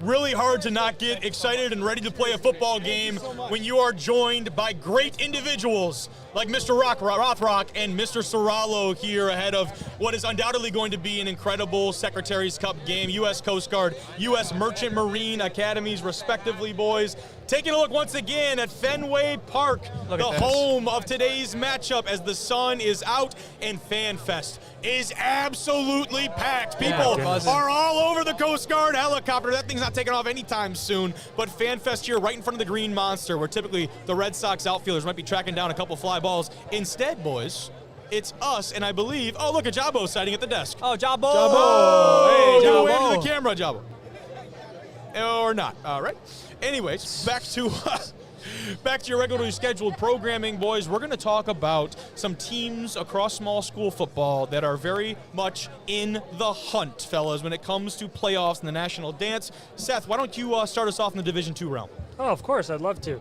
really hard to not get excited and ready to play a football game when you are joined by great individuals like Mr. Rothrock and Mr. Ceraolo here ahead of what is undoubtedly going to be an incredible Secretaries Cup game. U.S. Coast Guard, U.S. Merchant Marine Academies, respectively, boys. Taking a look once again at Fenway Park, the home of today's matchup as the sun is out and FanFest is absolutely packed. People are all over the Coast Guard helicopter. That thing's not taking off anytime soon, but FanFest here right in front of the Green Monster, where typically the Red Sox outfielders might be tracking down a couple fly balls. Instead, boys, it's us, and I believe, oh, look at Jabo sighting at the desk. Oh, Jabo! Jabo! Hey, Jabo! wave to the camera, Jabo. Or not, all right. Anyways, back to your regularly scheduled programming, boys. We're going to talk about some teams across small school football that are very much in the hunt, fellas, when it comes to playoffs and the national dance. Seth, why don't you start us off in the Division II realm? Oh, of course, I'd love to.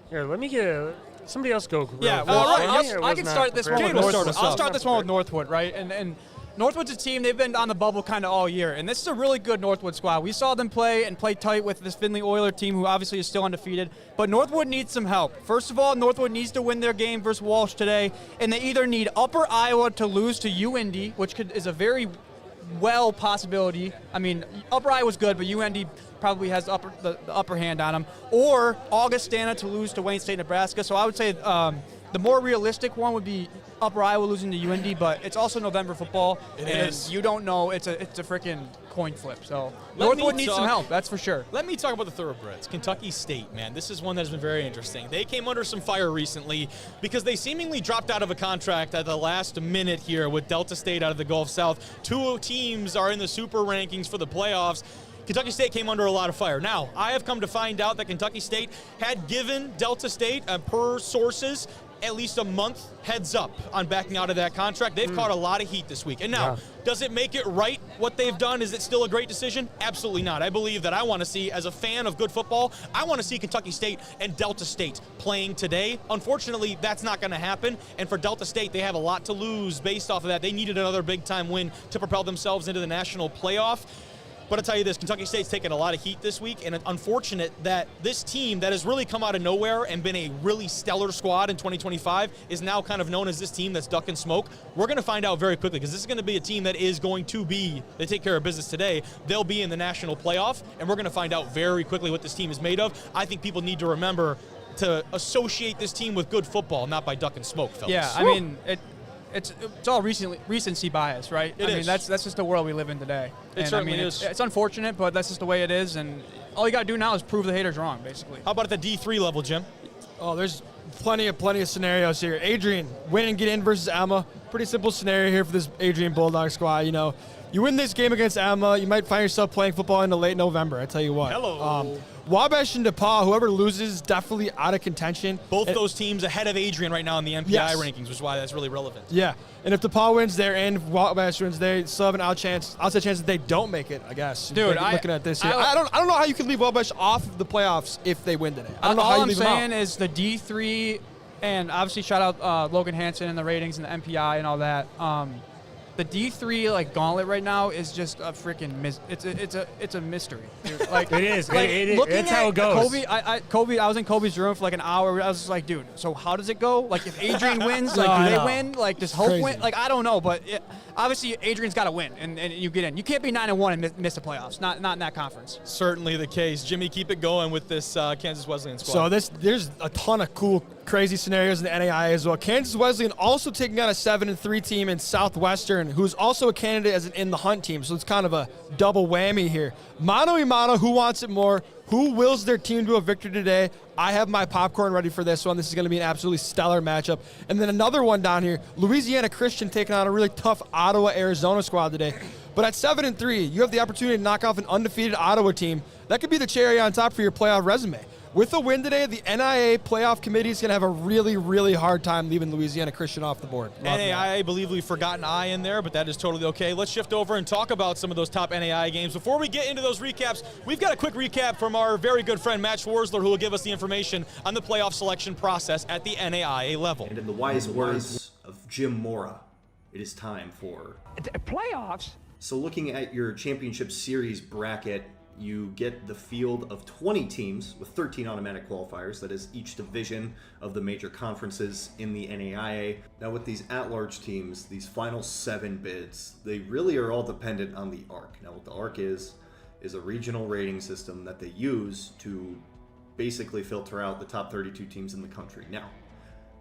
Here, let me get somebody else go. Yeah, well, I can start this one with Northwood. I'll start this one with Northwood, right? And Northwood's a team, they've been on the bubble kind of all year, and this is a really good Northwood squad. We saw them play tight with this Findlay Oiler team, who obviously is still undefeated, but Northwood needs some help. First of all, Northwood needs to win their game versus Walsh today, and they either need Upper Iowa to lose to UND, which is a very well possibility. I mean, Upper Iowa's good, but UND probably has the upper hand on them, or Augustana to lose to Wayne State, Nebraska. So I would say the more realistic one would be Upper Iowa losing to UND, but it's also November football, and you don't know. It's a freaking coin flip. So Northwood needs some help, that's for sure. Let me talk about the thoroughbreds. Kentucky State, man, this is one that has been very interesting. They came under some fire recently because they seemingly dropped out of a contract at the last minute here with Delta State out of the Gulf South. 2 teams are in the super rankings for the playoffs. Kentucky State came under a lot of fire. Now, I have come to find out that Kentucky State had given Delta State, per sources, at least a month heads up on backing out of that contract. They've caught a lot of heat this week. And now, does it make it right what they've done? Is it still a great decision? Absolutely not. I believe that I want to see, as a fan of good football, I want to see Kentucky State and Delta State playing today. Unfortunately, that's not going to happen. And for Delta State, they have a lot to lose based off of that. They needed another big-time win to propel themselves into the national playoff. But I'll tell you this, Kentucky State's taken a lot of heat this week, and it's unfortunate that this team that has really come out of nowhere and been a really stellar squad in 2025 is now kind of known as this team that's duck and smoke. We're going to find out very quickly, because this is going to be a team that is going to be, they take care of business today, they'll be in the national playoff, and we're going to find out very quickly what this team is made of. I think people need to remember to associate this team with good football, not by duck and smoke, fellas. Yeah, I mean, it's all recency bias, right? I mean, that's just the world we live in today. It certainly is. It's unfortunate, but that's just the way it is, and all you got to do now is prove the haters wrong, basically. How about at the D3 level, Jim? Oh, there's plenty of scenarios here. Adrian, win and get in versus Alma. Pretty simple scenario here for this Adrian Bulldog squad. You know, you win this game against Alma, you might find yourself playing football into late November, I tell you what. Hello. Wabash and DePaul, whoever loses, definitely out of contention. Both those teams ahead of Adrian right now in the MPI rankings, which is why that's really relevant. Yeah, and if DePaul wins, they're in. If Wabash wins, they still have an outside chance that they don't make it, I guess. Dude, looking at this here. I don't know how you can leave Wabash off of the playoffs if they win today. I don't know how you leave them out. All I'm saying is the D3, and obviously shout out Logan Hansen and the ratings and the MPI and all that. the D3 like gauntlet right now is just a freaking it's a mystery. Dude. Like it is. Like, It's how it goes. Kobe, I was in Kobe's room for like an hour. I was just like, dude, so how does it go? Like if Adrian wins, like do they win? Like does Hope win? Like I don't know, but obviously Adrian's got to win, and you get in. You can't be 9-1 and miss the playoffs. Not in that conference. Certainly the case. Jimmy, keep it going with this Kansas Wesleyan squad. So there's a ton of cool, crazy scenarios in the NAIA as well. Kansas Wesleyan also taking on a 7-3 team in Southwestern, who's also a candidate as an in the hunt team. So it's kind of a double whammy here. Mano a mano, who wants it more? Who wills their team to a victory today? I have my popcorn ready for this one. This is going to be an absolutely stellar matchup. And then another one down here, Louisiana Christian taking on a really tough Ottawa, Arizona squad today. But at 7-3, you have the opportunity to knock off an undefeated Ottawa team. That could be the cherry on top for your playoff resume. With a win today, the NAIA playoff committee is going to have a really, really hard time leaving Louisiana Christian off the board. NAIA, I believe we've forgotten I in there, but that is totally okay. Let's shift over and talk about some of those top NAIA games. Before we get into those recaps, we've got a quick recap from our very good friend Matt Schwarzler, who will give us the information on the playoff selection process at the NAIA level. And in the wise words of Jim Mora, it is time for playoffs. So looking at your championship series bracket, you get the field of 20 teams with 13 automatic qualifiers. That is each division of the major conferences in the NAIA. Now with these at-large teams, these final 7 bids, they really are all dependent on the ARC. Now what the ARC is a regional rating system that they use to basically filter out the top 32 teams in the country. Now,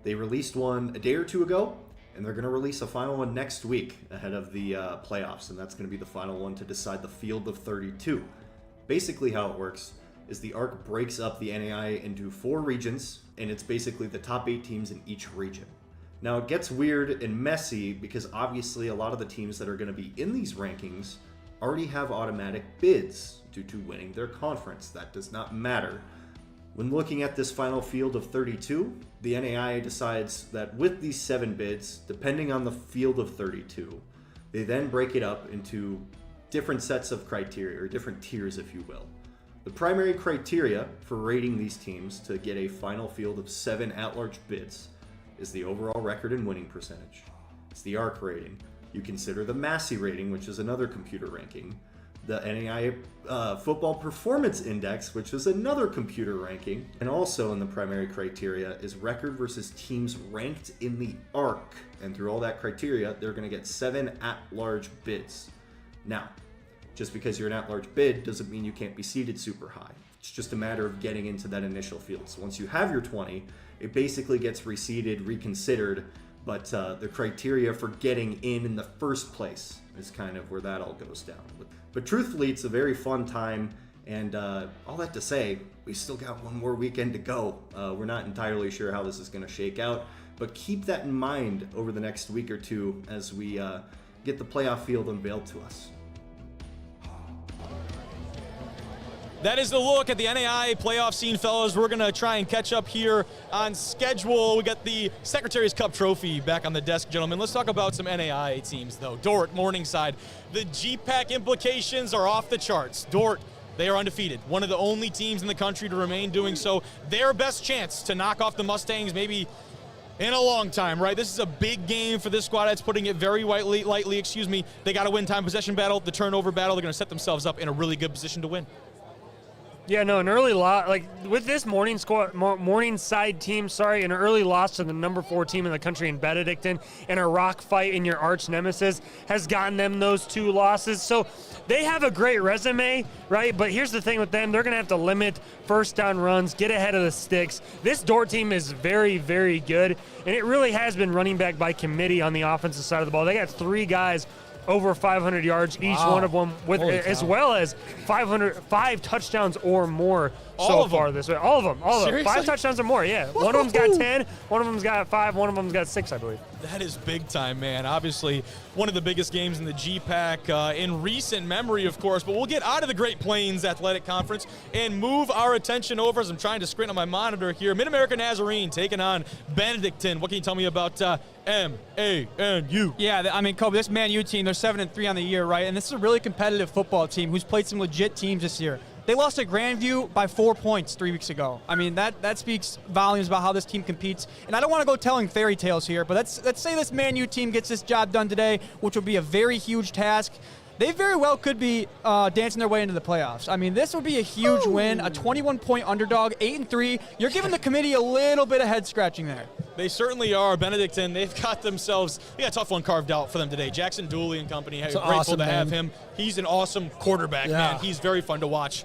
they released one a day or two ago, and they're going to release a final one next week ahead of the playoffs, and that's going to be the final one to decide the field of 32. Basically how it works is the ARC breaks up the NAIA into 4 regions, and it's basically the top 8 teams in each region. Now it gets weird and messy because obviously a lot of the teams that are going to be in these rankings already have automatic bids due to winning their conference. That does not matter. When looking at this final field of 32, the NAIA decides that with these 7 bids, depending on the field of 32, they then break it up into different sets of criteria, or different tiers, if you will. The primary criteria for rating these teams to get a final field of 7 at-large bids is the overall record and winning percentage. It's the ARC rating. You consider the Massey rating, which is another computer ranking, the NAIA Football Performance Index, which is another computer ranking, and also in the primary criteria is record versus teams ranked in the ARC. And through all that criteria, they're going to get 7 at-large bids. Now, just because you're an at-large bid doesn't mean you can't be seeded super high. It's just a matter of getting into that initial field. So once you have your 20, it basically gets reseeded, reconsidered, but the criteria for getting in the first place is kind of where that all goes down. But truthfully, it's a very fun time, and all that to say, we still got one more weekend to go. We're not entirely sure how this is going to shake out, but keep that in mind over the next week or two as we get the playoff field unveiled to us. That is the look at the NAIA playoff scene, fellas. We're going to try and catch up here on schedule. We got the Secretaries Cup trophy back on the desk, gentlemen. Let's talk about some NAIA teams, though. Dort, Morningside. The GPAC implications are off the charts. Dort, they are undefeated. One of the only teams in the country to remain doing so. Their best chance to knock off the Mustangs maybe in a long time, right? This is a big game for this squad. That's putting it very lightly. They got to win time possession battle, the turnover battle. They're going to set themselves up in a really good position to win. Yeah, no, an early loss, like with this Morningside team, an early loss to the number 4 team in the country in Benedictine, and a rock fight in your arch nemesis has gotten them those 2 losses. So they have a great resume, right? But here's the thing with them. They're going to have to limit first down runs, get ahead of the sticks. This Dort team is very, very good, and it really has been running back by committee on the offensive side of the ball. They got 3 guys over 500 yards, each one of them, with as well as 5 touchdowns or more so far this way. All of them. 5 touchdowns or more, yeah. One of them's got 10, one of them's got 5, one of them's got 6, I believe. That is big time, man. Obviously, one of the biggest games in the GPAC in recent memory, of course. But we'll get out of the Great Plains Athletic Conference and move our attention over, as I'm trying to squint on my monitor here. Mid-America Nazarene taking on Benedictine. What can you tell me about MANU? Yeah, I mean, Kobe, this Man U team, they're 7-3 on the year, right? And this is a really competitive football team who's played some legit teams this year. They lost to Grandview by 4 points 3 weeks ago. I mean, that speaks volumes about how this team competes. And I don't want to go telling fairy tales here, but let's say this Man U team gets this job done today, which would be a very huge task. They very well could be dancing their way into the playoffs. I mean, this would be a huge win, a 21-point underdog, 8-3. You're giving the committee a little bit of head scratching there. They certainly are. Benedictine, they've got themselves a tough one carved out for them today. Jackson Dooley and company, grateful awesome, to have man. him. He's an awesome quarterback, man. He's very fun to watch.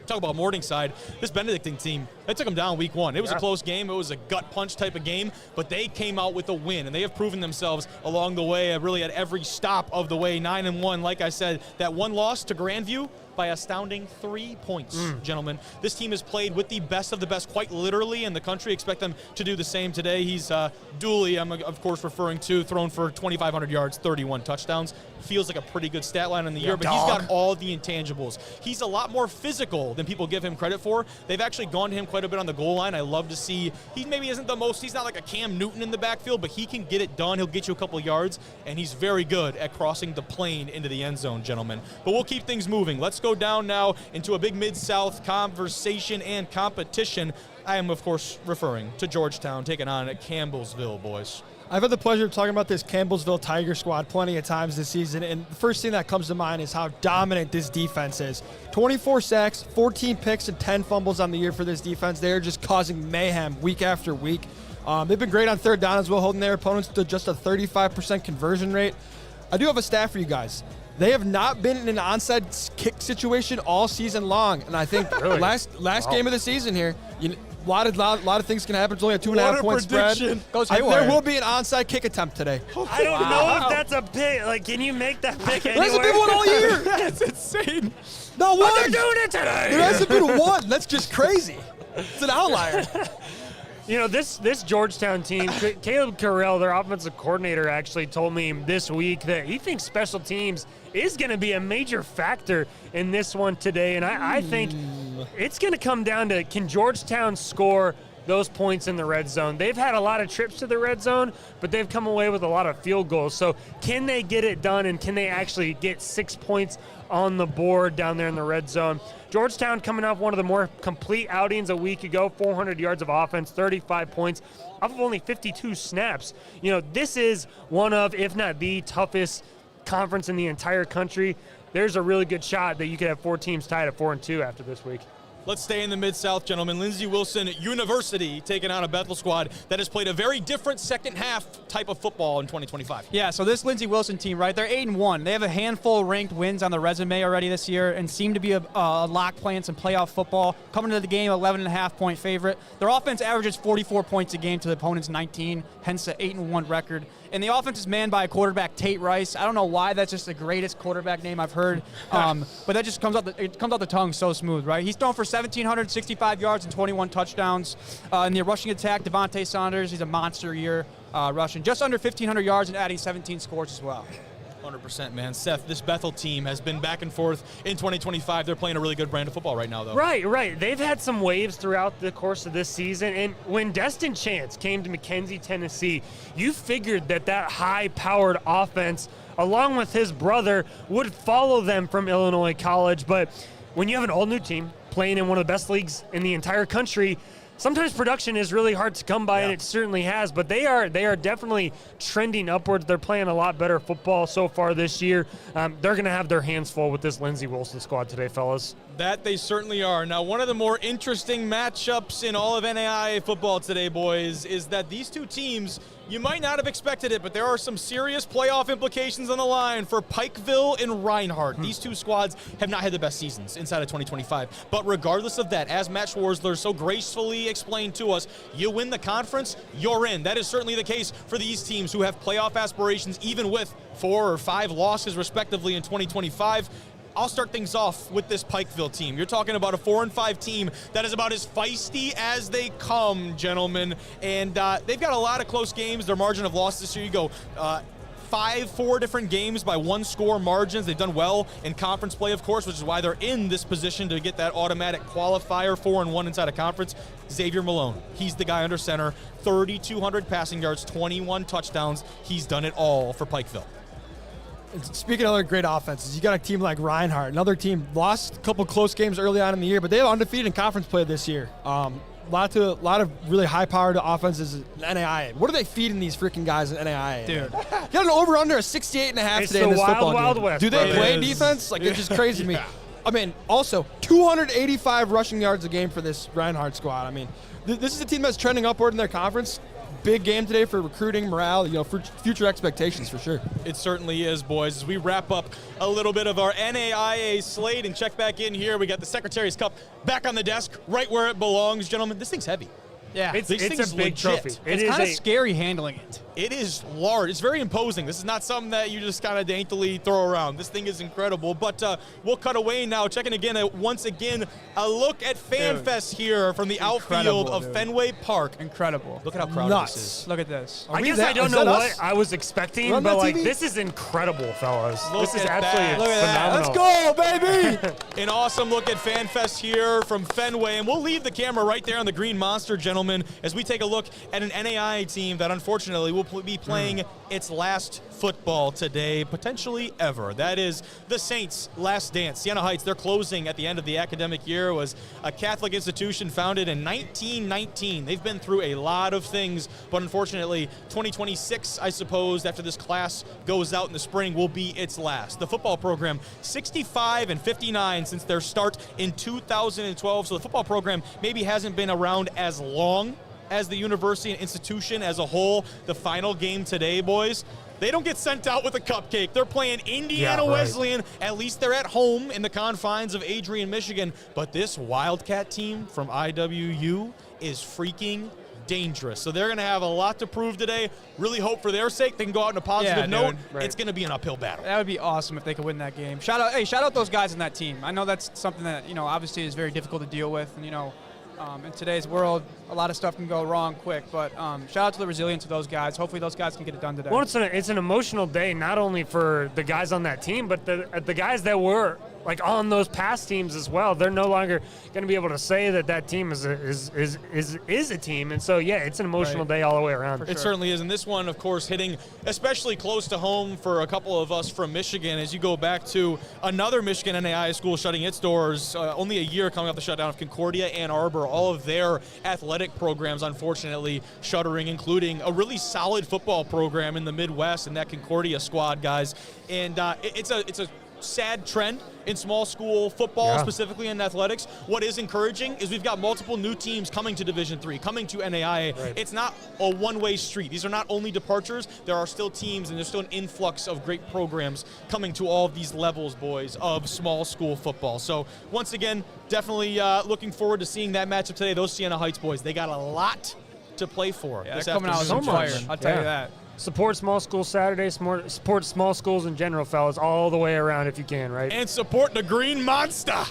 Talk about Morningside. This Benedictine team, they took them down week 1. It was a close game. It was a gut punch type of game, but they came out with a win, and they have proven themselves along the way, really at every stop of the way. 9-1, like I said. That one loss to Grandview by astounding 3 points, gentlemen. This team has played with the best of the best, quite literally, in the country. Expect them to do the same today. He's Dooley, I'm of course referring to, thrown for 2,500 yards, 31 touchdowns. Feels like a pretty good stat line in the year, but he's got all the intangibles. He's a lot more physical than people give him credit for. They've actually gone to him quite a bit on the goal line. I love to see, he maybe isn't the most, he's not like a Cam Newton in the backfield, but he can get it done. He'll get you a couple yards, and he's very good at crossing the plane into the end zone, gentlemen. But we'll keep things moving. Let's go down now into a big Mid-South conversation and competition. I am, of course, referring to Georgetown taking on Campbellsville, boys. I've had the pleasure of talking about this Campbellsville Tiger squad plenty of times this season, and the first thing that comes to mind is how dominant this defense is. 24 sacks, 14 picks, and 10 fumbles on the year for this defense. They are just causing mayhem week after week. They've been great on third down as well, holding their opponents to just a 35% conversion rate. I do have a stat for you guys. They have not been in an onside kick situation all season long, and I think last game of the season here, a lot of things can happen. It's only a 2.5-point spread. There will be an onside kick attempt today. I don't know if that's a pick. Like, can you make that pick anywhere? There hasn't been one all year. That's insane. No one. They're doing it today. There hasn't been one. That's just crazy. It's an outlier. This Georgetown team, Caleb Carell, their offensive coordinator, actually told me this week that he thinks special teams is going to be a major factor in this one today. And I think it's going to come down to, can Georgetown score those points in the red zone? They've had a lot of trips to the red zone, but they've come away with a lot of field goals. So can they get it done, and can they actually get 6 points on the board down there in the red zone? Georgetown coming off one of the more complete outings a week ago, 400 yards of offense, 35 points, off of only 52 snaps. This is one of, if not the toughest conference in the entire country. There's a really good shot that you could have 4 teams tied at 4-2 after this week. Let's stay in the Mid-South, gentlemen. Lindsey Wilson University taking on a Bethel squad that has played a very different second half type of football in 2025. Yeah, so this Lindsey Wilson team, right, they're 8-1. They have a handful of ranked wins on the resume already this year and seem to be a lock playing some playoff football. Coming to the game, 11.5-point favorite. Their offense averages 44 points a game to the opponent's 19, hence the 8-1 record. And the offense is manned by a quarterback, Tate Rice. I don't know why that's just the greatest quarterback name I've heard, but that just comes out the tongue so smooth, right? He's thrown for 1,765 yards and 21 touchdowns. In the rushing attack, Devontae Saunders, he's a monster year rushing. Just under 1,500 yards and adding 17 scores as well. 100%, man. Seth, this Bethel team has been back and forth in 2025. They're playing a really good brand of football right now, though. Right. They've had some waves throughout the course of this season. And when Destin Chance came to McKenzie, Tennessee, you figured that high-powered offense, along with his brother, would follow them from Illinois College. But when you have an all-new team playing in one of the best leagues in the entire country, sometimes production is really hard to come by, and it certainly has, but they are definitely trending upwards. They're playing a lot better football so far this year. They're going to have their hands full with this Lindsey Wilson squad today, fellas. That they certainly are. Now, one of the more interesting matchups in all of NAIA football today, boys, is that these two teams, you might not have expected it, but there are some serious playoff implications on the line for Pikeville and Reinhardt. These two squads have not had the best seasons inside of 2025. But regardless of that, as Matt Schwarzler so gracefully explained to us, you win the conference, you're in. That is certainly the case for these teams who have playoff aspirations, even with 4 or 5 losses, respectively, in 2025. I'll start things off with this Pikeville team. You're talking about a 4-5 team that is about as feisty as they come, gentlemen. And they've got a lot of close games. Their margin of loss this year, you go 4 different games by 1-score margins. They've done well in conference play, of course, which is why they're in this position to get that automatic qualifier, 4-1 inside a conference. Xavier Malone, he's the guy under center, 3,200 passing yards, 21 touchdowns. He's done it all for Pikeville. Speaking of other great offenses, you got a team like Reinhardt, another team lost a couple close games early on in the year, but they have undefeated in conference play this year. A lot of really high-powered offenses in NAIA. What are they feeding these freaking guys in NAIA? Dude. Got an over-under of 68.5 It's today in the this football wild game. west, Do they brother. play It is. defense? Like, it's just crazy to me. I mean, also, 285 rushing yards a game for this Reinhardt squad. I mean, this is a team that's trending upward in their conference. Big game today for recruiting, morale, for future expectations for sure. It certainly is, boys. As we wrap up a little bit of our NAIA slate and check back in here, we got the Secretaries Cup back on the desk, right where it belongs, gentlemen. This thing's heavy. Yeah. It's This a thing's big legit. trophy. It's kind of scary handling it. It is large. It's very imposing. This is not something that you just kind of daintily throw around. This thing is incredible. But we'll cut away now. Checking again, once again, a look at FanFest here from the outfield of Fenway Park. Incredible. Look at how crowded Nuts. this is. Look at this. I guess I don't know what I was expecting, Run but that like TV? this is incredible, fellas. Look This is at absolutely that. Look at that. phenomenal. Let's go, baby! An awesome look at FanFest here from Fenway. And we'll leave the camera right there on the green monster, gentlemen, as we take a look at an NAIA team that unfortunately will be playing its last football today, potentially ever. That is the Saints' last dance. Siena Heights, they're closing at the end of the academic year, was a Catholic institution founded in 1919. They've been through a lot of things, but unfortunately, 2026, I suppose, after this class goes out in the spring, will be its last. The football program, 65 and 59 since their start in 2012. So the football program maybe hasn't been around as long as the university and institution as a whole. The final game today, boys, they don't get sent out with a cupcake. They're playing Indiana Wesleyan. At least they're at home in the confines of Adrian, Michigan. But this Wildcat team from IWU is freaking dangerous. So they're going to have a lot to prove today. Really hope for their sake they can go out on a positive note. Right. It's going to be an uphill battle. That would be awesome if they could win that game. Shout out those guys in that team. I know that's something that, obviously is very difficult to deal with. And, in today's world, a lot of stuff can go wrong quick, but shout out to the resilience of those guys. Hopefully those guys can get it done today. Well, it's an emotional day, not only for the guys on that team, but the guys that were like on those past teams as well. They're no longer going to be able to say that team is a team, and so it's an emotional day all the way around. It certainly is, and this one, of course, hitting especially close to home for a couple of us from Michigan. As you go back to another Michigan NAIA school shutting its doors, only a year coming off the shutdown of Concordia, Ann Arbor, all of their athletic programs, unfortunately, shuttering, including a really solid football program in the Midwest and that Concordia squad, guys. And it's a sad trend in small school football, specifically in athletics. What is encouraging is we've got multiple new teams coming to Division III, coming to NAIA. Right. It's not a one-way street. These are not only departures. There are still teams, and there's still an influx of great programs coming to all of these levels, boys, of small school football. So once again, definitely looking forward to seeing that matchup today. Those Siena Heights boys, they got a lot to play for. Yeah, this they're coming out afternoon. so much. I'll tell you that. Support small schools Saturday, support small schools in general, fellas, all the way around if you can, right? And support the Green Monster.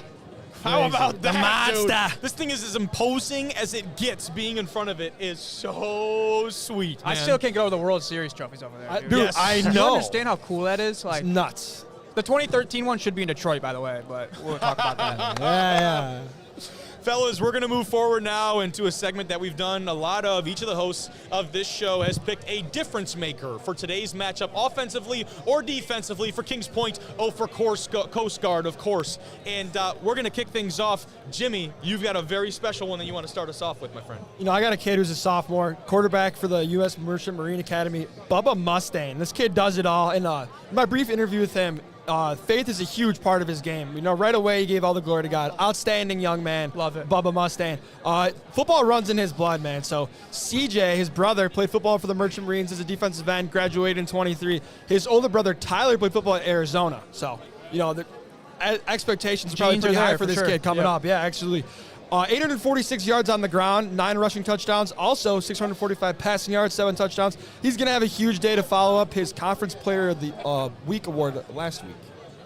How about that, the monster? Dude? This thing is as imposing as it gets. Being in front of it is so sweet, man. I still can't get over the World Series trophies over there. Dude, Yes. I Do you know. understand how cool that is? Like, It's nuts. the 2013 one should be in Detroit, by the way, but we'll talk about that. Yeah. Fellas, we're going to move forward now into a segment that we've done a lot of. Each of the hosts of this show has picked a difference maker for today's matchup, offensively or defensively, for Kings Point, for Coast Guard, of course. And we're going to kick things off. Jimmy, you've got a very special one that you want to start us off with, my friend. I got a kid who's a sophomore, quarterback for the U.S. Merchant Marine Academy, Bubba Mustang. This kid does it all. And in my brief interview with him, faith is a huge part of his game. Right away he gave all the glory to God. Outstanding young man. Love it. Bubba Mustang. Football runs in his blood, man. So CJ, his brother, played football for the Merchant Marines as a defensive end, graduated in 23. His older brother, Tyler, played football at Arizona. So, the expectations are probably Genes pretty are high there for for this sure. kid coming Yep. up. Yeah, actually. 846 yards on the ground, 9 rushing touchdowns, also 645 passing yards, 7 touchdowns. He's going to have a huge day to follow up his Conference Player of the Week award last week.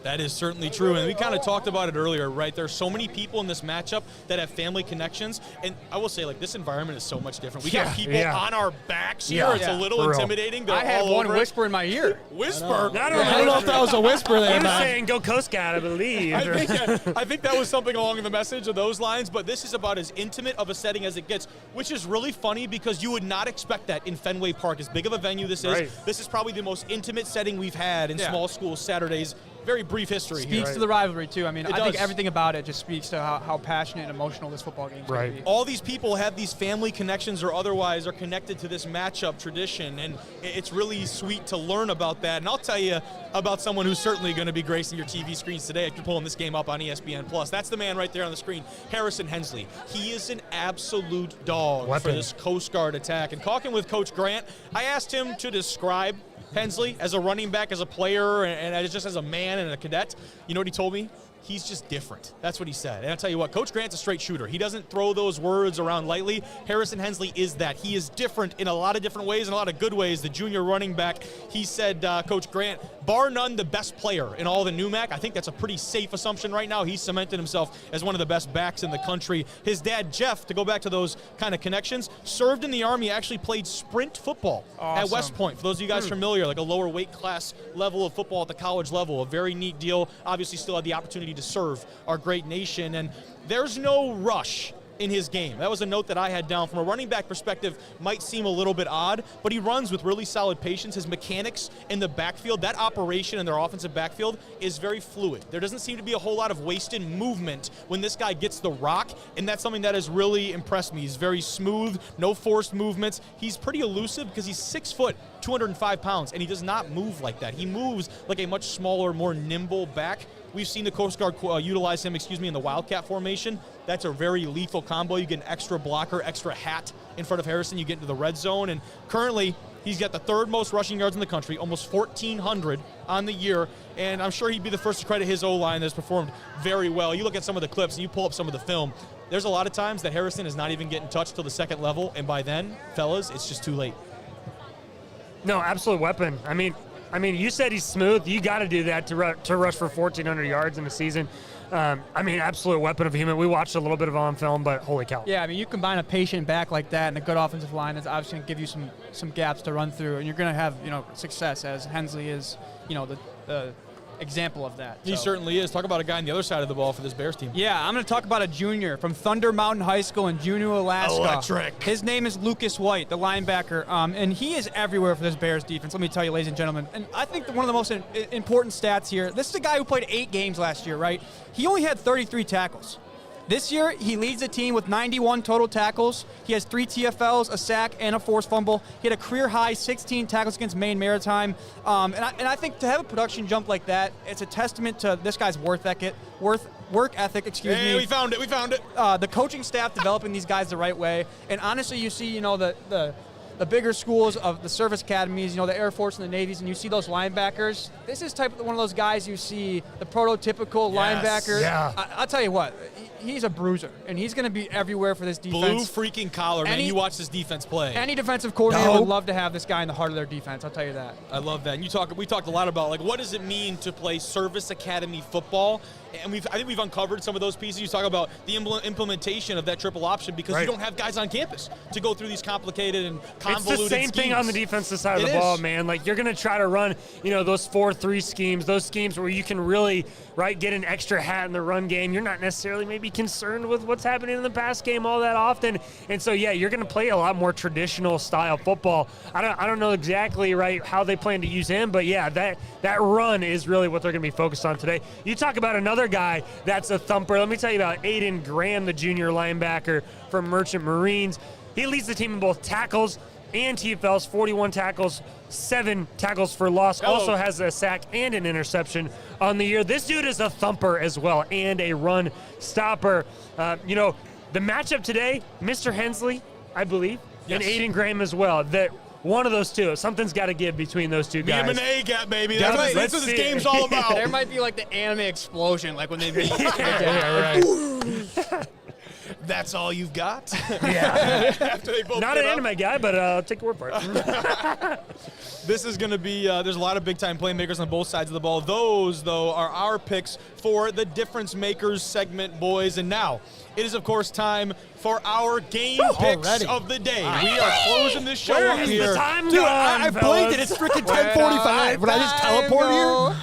That is certainly true, and we kind of talked about it earlier, right? There's so many people in this matchup that have family connections, and I will say, like, this environment is so much different. We got people on our backs here. It's a little intimidating. I had one whisper in my ear. Whisper? I don't know if that was a whisper there, He was man. saying, go Coast Guard, I believe. I think that was something along the message of those lines, but this is about as intimate of a setting as it gets, which is really funny because you would not expect that in Fenway Park. As big of a venue this is, this is probably the most intimate setting we've had in small school Saturdays. Very brief history. Speaks to the rivalry, too. I mean, I think everything about it just speaks to how passionate and emotional this football game is going to be. All these people have these family connections or otherwise are connected to this matchup tradition, and it's really sweet to learn about that. And I'll tell you about someone who's certainly going to be gracing your TV screens today if you're pulling this game up on ESPN+. That's the man right there on the screen, Harrison Hensley. He is an absolute dog for this Coast Guard attack. And talking with Coach Grant, I asked him to describe Hensley as a running back, as a player, and just as a man and a cadet. You know what he told me? He's just different. That's what he said. And I'll tell you what, Coach Grant's a straight shooter. He doesn't throw those words around lightly. Harrison Hensley is that. He is different in a lot of different ways, in a lot of good ways. The junior running back, he said, Coach Grant, bar none the best player in all the NUMAC. I think that's a pretty safe assumption right now. He's cemented himself as one of the best backs in the country. His dad, Jeff, to go back to those kind of connections, served in the Army, actually played sprint football at West Point. For those of you guys familiar, like a lower weight class level of football at the college level. A very neat deal. Obviously still had the opportunity to serve our great nation, and there's no rush in his game. That was a note that I had down. From a running back perspective, might seem a little bit odd, but he runs with really solid patience. His mechanics in the backfield, that operation in their offensive backfield is very fluid. There doesn't seem to be a whole lot of wasted movement when this guy gets the rock, and that's something that has really impressed me. He's very smooth, no forced movements. He's pretty elusive because he's 6 foot, 205 pounds, and he does not move like that. He moves like a much smaller, more nimble back. We've seen the Coast Guard utilize him, in the Wildcat formation. That's a very lethal combo. You get an extra blocker, extra hat in front of Harrison. You get into the red zone, and currently he's got the 3rd most rushing yards in the country, almost 1,400 on the year, and I'm sure he'd be the first to credit his O-line that's performed very well. You look at some of the clips and you pull up some of the film, there's a lot of times that Harrison is not even getting touched till the 2nd level, and by then, fellas, it's just too late. No, absolute weapon. I mean, you said he's smooth. You got to do that to rush for 1,400 yards in a season. Absolute weapon of a human. We watched a little bit of on film, but holy cow. Yeah, you combine a patient back like that and a good offensive line that's obviously going to give you some gaps to run through, and you're going to have success, as Hensley is the example of that. He certainly is. Talk about a guy on the other side of the ball for this Bears team. Yeah, I'm going to talk about a junior from Thunder Mountain High School in Juneau, Alaska. Electric. His name is Lucas White, the linebacker, and he is everywhere for this Bears defense, let me tell you, ladies and gentlemen. And I think one of the most important stats here, this is a guy who played 8 games last year, right? He only had 33 tackles. This year, he leads the team with 91 total tackles. He has 3 TFLs, a sack, and a forced fumble. He had a career-high 16 tackles against Maine Maritime. And I think to have a production jump like that, it's a testament to this guy's work ethic. Hey, we found it. The coaching staff developing these guys the right way. And honestly, you see, the bigger schools of the service academies, the Air Force and the Navies, and you see those linebackers. This is one of those guys you see, the prototypical linebacker. Yeah. I'll tell you what, he's a bruiser, and he's going to be everywhere for this defense. Blue freaking collar, man. You watch this defense play. Any defensive coordinator would love to have this guy in the heart of their defense, I'll tell you that. I love that. And we talked a lot about, what does it mean to play service academy football? And I think we've uncovered some of those pieces. You talk about the implementation of that triple option because you don't have guys on campus to go through these complicated and convoluted It's the same thing on the defensive side of the ball, man. You're going to try to run, those 4-3 schemes, those schemes where you can really, get an extra hat in the run game. You're not necessarily maybe concerned with what's happening in the pass game all that often. And so, you're going to play a lot more traditional style football. I don't know exactly, how they plan to use him, but that run is really what they're going to be focused on today. You talk about another guy that's a thumper. Let me tell you about Aiden Graham, the junior linebacker from Merchant Marines. He leads the team in both tackles and TFLs, 41 tackles, 7 tackles for loss. Also has a sack and an interception on the year. This dude is a thumper as well and a run stopper. The matchup today, Mr. Hensley, I believe, and Aiden Graham as well. One of those two. Something's got to give between those two guys. Me and an A gap, baby. That's what this game's all about. There might be the anime explosion, when they meet. That That's all you've got? Yeah. After they both Not get an up. anime guy, but I'll take your word for it. This is going to be, there's a lot of big-time playmakers on both sides of the ball. Those, though, are our picks for the Difference Makers segment, boys. And now, it is, of course, time for our game picks Already. of the day. We are closing this show Where up is here. the time Dude, gone, I blinked and fellas? it's freaking 10:45. Would I just teleport here?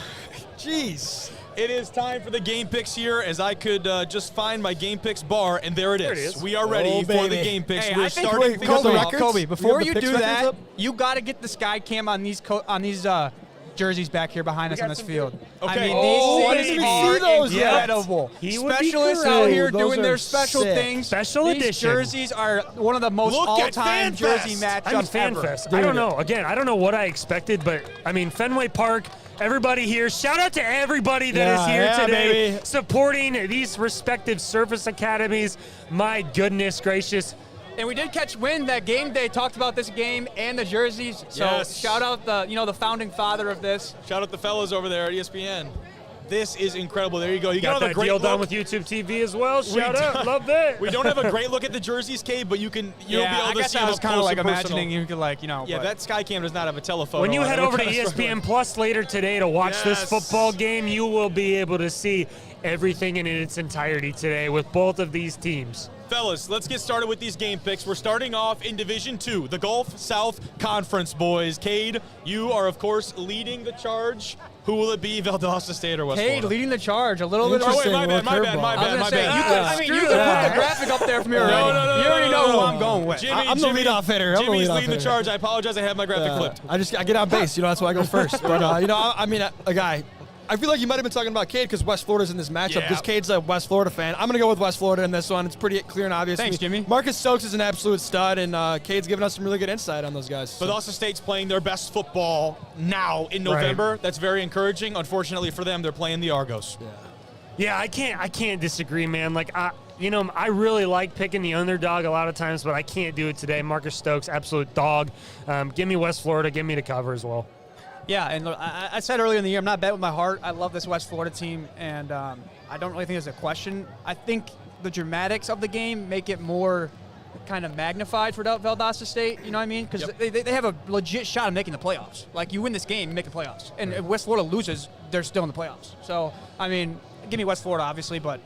Jeez. It is time for the game picks here, as I could just find my game picks bar, and there it There it is. is. We are ready Oh, for the baby. game picks. Hey, We're I think starting wait, things Kobe, off. records? Kobe, We before have the you picks do records that, up? you got to get the sky cam on these jerseys back here behind us on this field. Okay. I mean, Oh, I these didn't things even see are those yet. incredible. He would be Specialists correct. out here Those doing are their special sick. things. Special These edition. jerseys are one of the most Look at all-time jersey FanFest. I mean, matchups ever. FanFest. I don't know. Again, I don't know what I expected, but I mean, Fenway Park, everybody here. Shout out to everybody that is here Yeah, today baby. supporting these respective service academies. My goodness gracious. And we did catch wind that game day, talked about this game and the jerseys. So Yes. shout out the founding father of this. Shout out the fellas over there at ESPN. This is incredible. There you go. You Got got a that great deal look. done with YouTube TV as well. Shout don't- out. Love that. We don't have a great look at the jerseys, Cade, but you'll be able I to guess see I them was up kind of close like and personal. imagining you could Yeah, but- that Skycam does not have a telephoto. When you on it. head We're over to kinda struggling. ESPN Plus later today to watch this Yes. football game, you will be able to see everything in its entirety today with both of these teams. Fellas, let's get started with these game picks. We're starting off in Division 2, the Gulf South Conference, boys. Cade, you are, of course, leading the charge. Who will it be, Valdosta State or West Cade Florida? leading the charge, a little bit. Oh, wait, Interesting, my bad, little my bad, curveball. my I was bad, gonna my say, bad. you could put the graphic up there for me already. No, You already know who no. I'm going with. Jimmy, I'm the Jimmy- leadoff hitter. I'm the Jimmy's leadoff leading the hitter. charge. I apologize. I have my graphic flipped. I get on base, that's why I go first. But I mean, a guy. I feel like you might have been talking about Cade because West Florida's in this matchup. Yeah. Because Cade's a West Florida fan. I'm gonna go with West Florida in this one. It's pretty clear and obvious. Thanks, Jimmy. Marcus Stokes is an absolute stud, and Cade's giving us some really good insight on those guys. So. Valdosta State's playing their best football now in November. That's very encouraging. Unfortunately for them, they're playing the Argos. Yeah, I can't disagree, man. Like I really like picking the underdog a lot of times, but I can't do it today. Marcus Stokes, absolute dog. Give me West Florida. Give me the cover as well. Yeah, and look, I said earlier in the year, I'm not betting with my heart. I love this West Florida team, and I don't really think there's a question. I think the dramatics of the game make it more kind of magnified for Valdosta State, you know what I mean? Because they have a legit shot of making the playoffs. Like, you win this game, you make the playoffs. And if West Florida loses, they're still in the playoffs. So, I mean, give me West Florida, obviously, but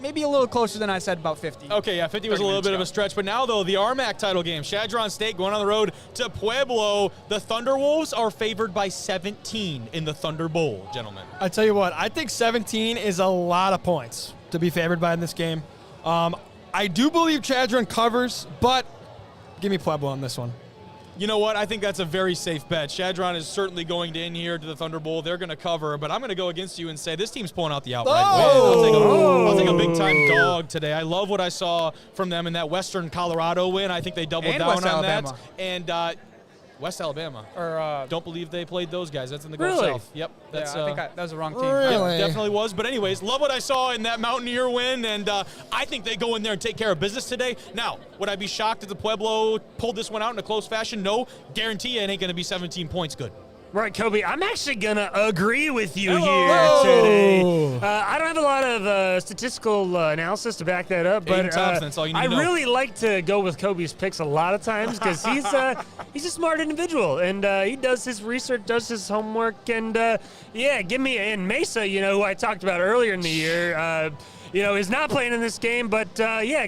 maybe a little closer than I said, about 50. Okay, yeah, 50 was a little bit of a stretch. But now, though, the RMAC title game, Chadron State going on the road to Pueblo. The Thunderwolves are favored by 17 in the Thunder Bowl, gentlemen. I tell you what, I think 17 is a lot of points to be favored by in this game. I do believe Chadron covers, but give me Pueblo on this one. You know what? I think that's a very safe bet. Chadron is certainly going to in here to the Thunder Bowl. They're going to cover, but I'm going to go against you and say this team's pulling out the outright win. I'll take a big-time dog today. I love what I saw from them in that Western Colorado win. I think they doubled And down West on Alabama. that. And West Alabama. Or don't believe they played those guys. That's in the Gulf Really? South. Yep. That's, I think that was the wrong team. Really? Yep, definitely was. But anyways, love what I saw in that Mountaineer win, and I think they go in there and take care of business today. Now, would I be shocked if the Pueblo pulled this one out in a close fashion? No. Guarantee it ain't going to be 17 points good. Right, Kobe, I'm actually going to agree with you Hello. here today. I don't have a lot of statistical analysis to back that up, but Aiden Thompson, that's all you need I to know. really like to go with Kobe's picks a lot of times because he's a smart individual, and he does his research, does his homework, and, give me – and Mesa, who I talked about earlier in the year, is not playing in this game, but,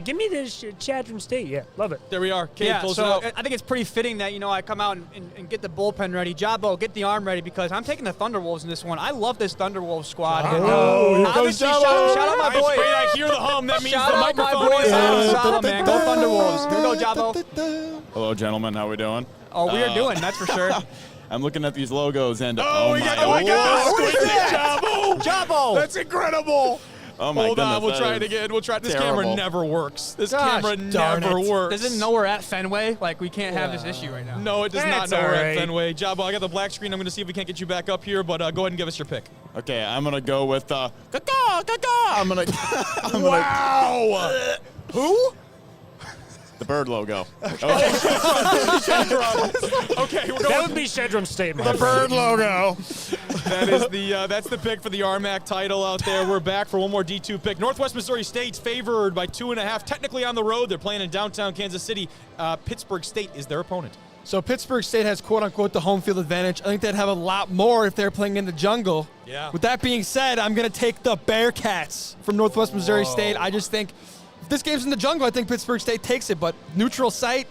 give me the Chadron State. Yeah, love it. There we are. Cade, Yeah, close so it out. I think it's pretty fitting that, I come out and get the bullpen ready. Jabo, get the arm ready because I'm taking the Thunderwolves in this one. I love this Thunderwolves squad. Oh, here comes Obviously, Jabo. shout out my boy. I hear the hum. That means Shout the out my microphone boy, is Adam on. Sala, man. Go Thunderwolves. Here we go, Jabo. Hello, gentlemen. How we doing? Oh, we are doing, that's for sure. I'm looking at these logos and Oh my God! What is that? Jabo! Jabo. That's incredible. Oh my Hold goodness, on, we'll that try it is again. We'll try. This terrible. camera never works. This Gosh, camera darn never it. works. Does it know we're at Fenway? Like, we can't have this issue right now. No, it does That's not know we're all at right. Fenway. Jabo, I got the black screen. I'm going to see if we can't get you back up here, but go ahead and give us your pick. Okay, I'm gonna go with I'm gonna Wow! Who? The bird logo. Okay, we're going. That would be Shedrum's statement. The bird logo. That is that's the pick for the RMAC title out there. We're back for one more D2 pick. Northwest Missouri State's favored by 2.5. Technically on the road. They're playing in downtown Kansas City. Pittsburgh State is their opponent. So Pittsburgh State has quote-unquote the home field advantage. I think they'd have a lot more if they're playing in the jungle. Yeah. With that being said, I'm going to take the Bearcats from Northwest Missouri State. I just think if this game's in the jungle, I think Pittsburgh State takes it. But neutral site,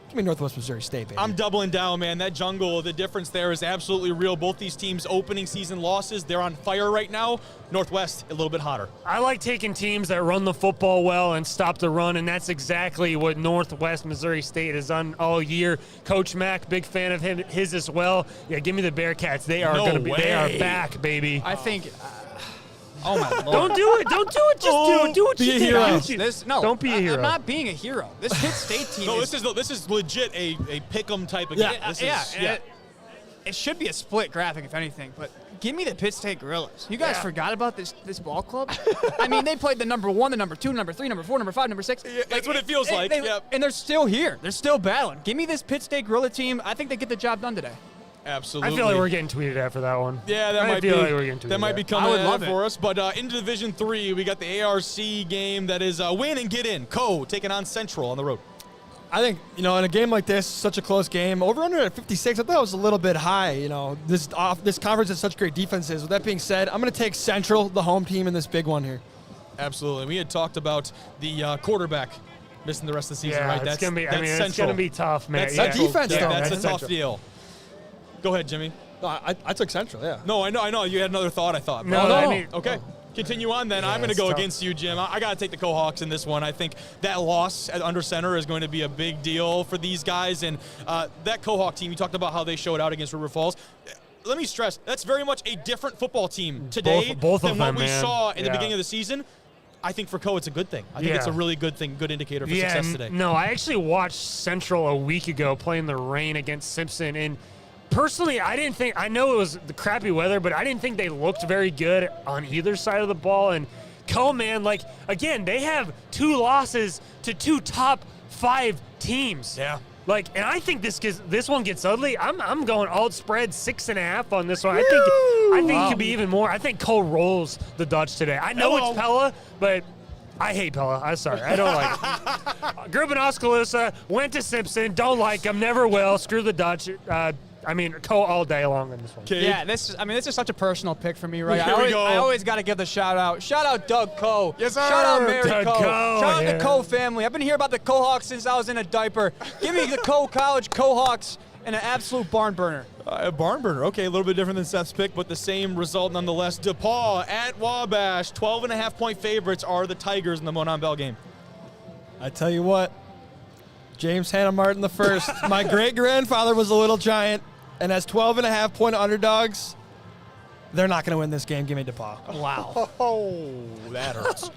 give me Northwest Missouri State, baby. I'm doubling down, man. That jungle, the difference there is absolutely real. Both these teams' opening season losses, they're on fire right now. Northwest, a little bit hotter. I like taking teams that run the football well and stop the run, and that's exactly what Northwest Missouri State has done all year. Coach Mack, big fan of his as well. Yeah, give me the Bearcats. They are going to be. They are back, baby. I think. Oh my Lord! Don't do it! Don't do it! Just do it! Do what you do. Don't be a hero. I'm not being a hero. This Pitt State team. No, this is legit a pick'em type of game. It should be a split graphic, if anything, but give me the Pitt State Gorillas. You guys forgot about this ball club? I mean, they played the number 1, the number 2, number 3, number 4, number 5, number 6. Yeah, that's what it feels like. And they're still here. They're still battling. Give me this Pitt State Gorilla team. I think they get the job done today. Absolutely. I feel like we're getting tweeted at for that one. Yeah, that might be coming for us. But into Division 3, we got the ARC game that is win and get in. Co taking on Central on the road. I think, in a game like this, such a close game, over-under at 56, I thought it was a little bit high. This conference has such great defenses. With that being said, I'm going to take Central, the home team, in this big one here. Absolutely. We had talked about the quarterback missing the rest of the season, right? It's going to be. It's going to be tough, man. That's defense, though. That's a tough deal. Go ahead, Jimmy. No, I took Central, yeah. No, I know. You had another thought, I thought. No. Okay. Continue on then. I'm going to go against you, Jim. I got to take the Cohawks in this one. I think that loss at under center is going to be a big deal for these guys. And that Cohawk team, you talked about how they showed out against River Falls. Let me stress, that's very much a different football team today both than of what them, we saw in the Yeah. beginning of the season. I think for Co, it's a good thing. I think it's a really good thing, good indicator for success today. No, I actually watched Central a week ago playing the rain against Simpson, and personally, I know it was the crappy weather, but I didn't think they looked very good on either side of the ball. And Co, man, again, they have 2 losses to 2 top 5 teams. Yeah. And I think this one gets ugly. I'm going alt spread 6.5 on this one. I think it could be even more. I think Cole rolls the Dutch today. I know it's Pella, but I hate Pella. I'm sorry. I don't like him. Grew up in Oskaloosa, went to Simpson, don't like him, never will. Screw the Dutch. Co all day long in this one. Yeah, this is such a personal pick for me, right? Here we go. I always got to give the shout out. Shout out Doug Coe. Yes, sir. Shout out Mary Doug Coe. Coe, Shout out the Coe family. I've been hearing about the Cohawks since I was in a diaper. Give me the Coe College Cohawks and an absolute barn burner. A barn burner. Okay, a little bit different than Seth's pick, but the same result nonetheless. DePaul at Wabash. 12.5-point favorites are the Tigers in the Monon Bell game. I tell you what, James Hannah Martin the first. My great-grandfather was a little giant, and as 12.5-point underdogs, they're not going to win this game. Give me DePaul. Wow. Oh, that hurts.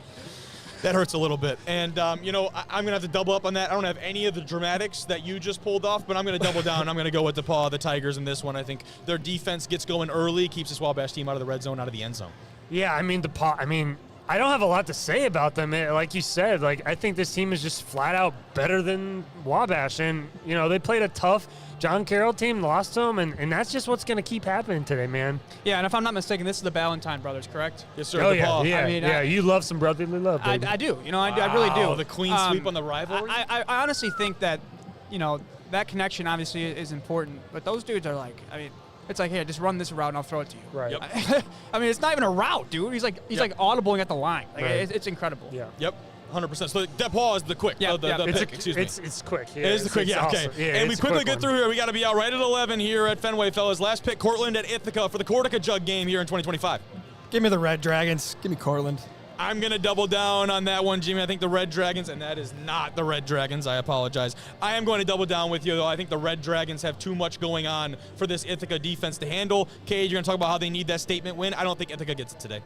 That hurts a little bit. And, I'm going to have to double up on that. I don't have any of the dramatics that you just pulled off, but I'm going to double down. I'm going to go with DePaul, the Tigers, in this one. I think their defense gets going early, keeps this Wabash team out of the red zone, out of the end zone. Yeah, DePaul, I don't have a lot to say about them. Like you said, I think this team is just flat out better than Wabash. And, they played a tough John Carroll team, lost to them, and that's just what's going to keep happening today, man. Yeah, and if I'm not mistaken, this is the Ballantyne brothers, correct? Yes, sir. Oh, DePaul. yeah. You love some brotherly love, baby. I do. I really do. The clean sweep on the rivalry? I honestly think that, that connection obviously is important, but those dudes are it's like, here, just run this route and I'll throw it to you. Right. Yep. It's not even a route, dude. He's audibling at the line. It's incredible. Yeah. Yep. 100%. So DePaul is the quick. Yeah, the pick, excuse me. It's quick. Yeah, it is the quick. Yeah, okay. Awesome. Yeah, and we quickly get through here. We got to be out right at 11 here at Fenway, fellas. Last pick, Cortland at Ithaca for the Cortica Jug game here in 2025. Give me the Red Dragons. Give me Cortland. I'm going to double down on that one, Jimmy. I think the Red Dragons, and that is not the Red Dragons. I apologize. I am going to double down with you, though. I think the Red Dragons have too much going on for this Ithaca defense to handle. Cade, you're going to talk about how they need that statement win. I don't think Ithaca gets it today.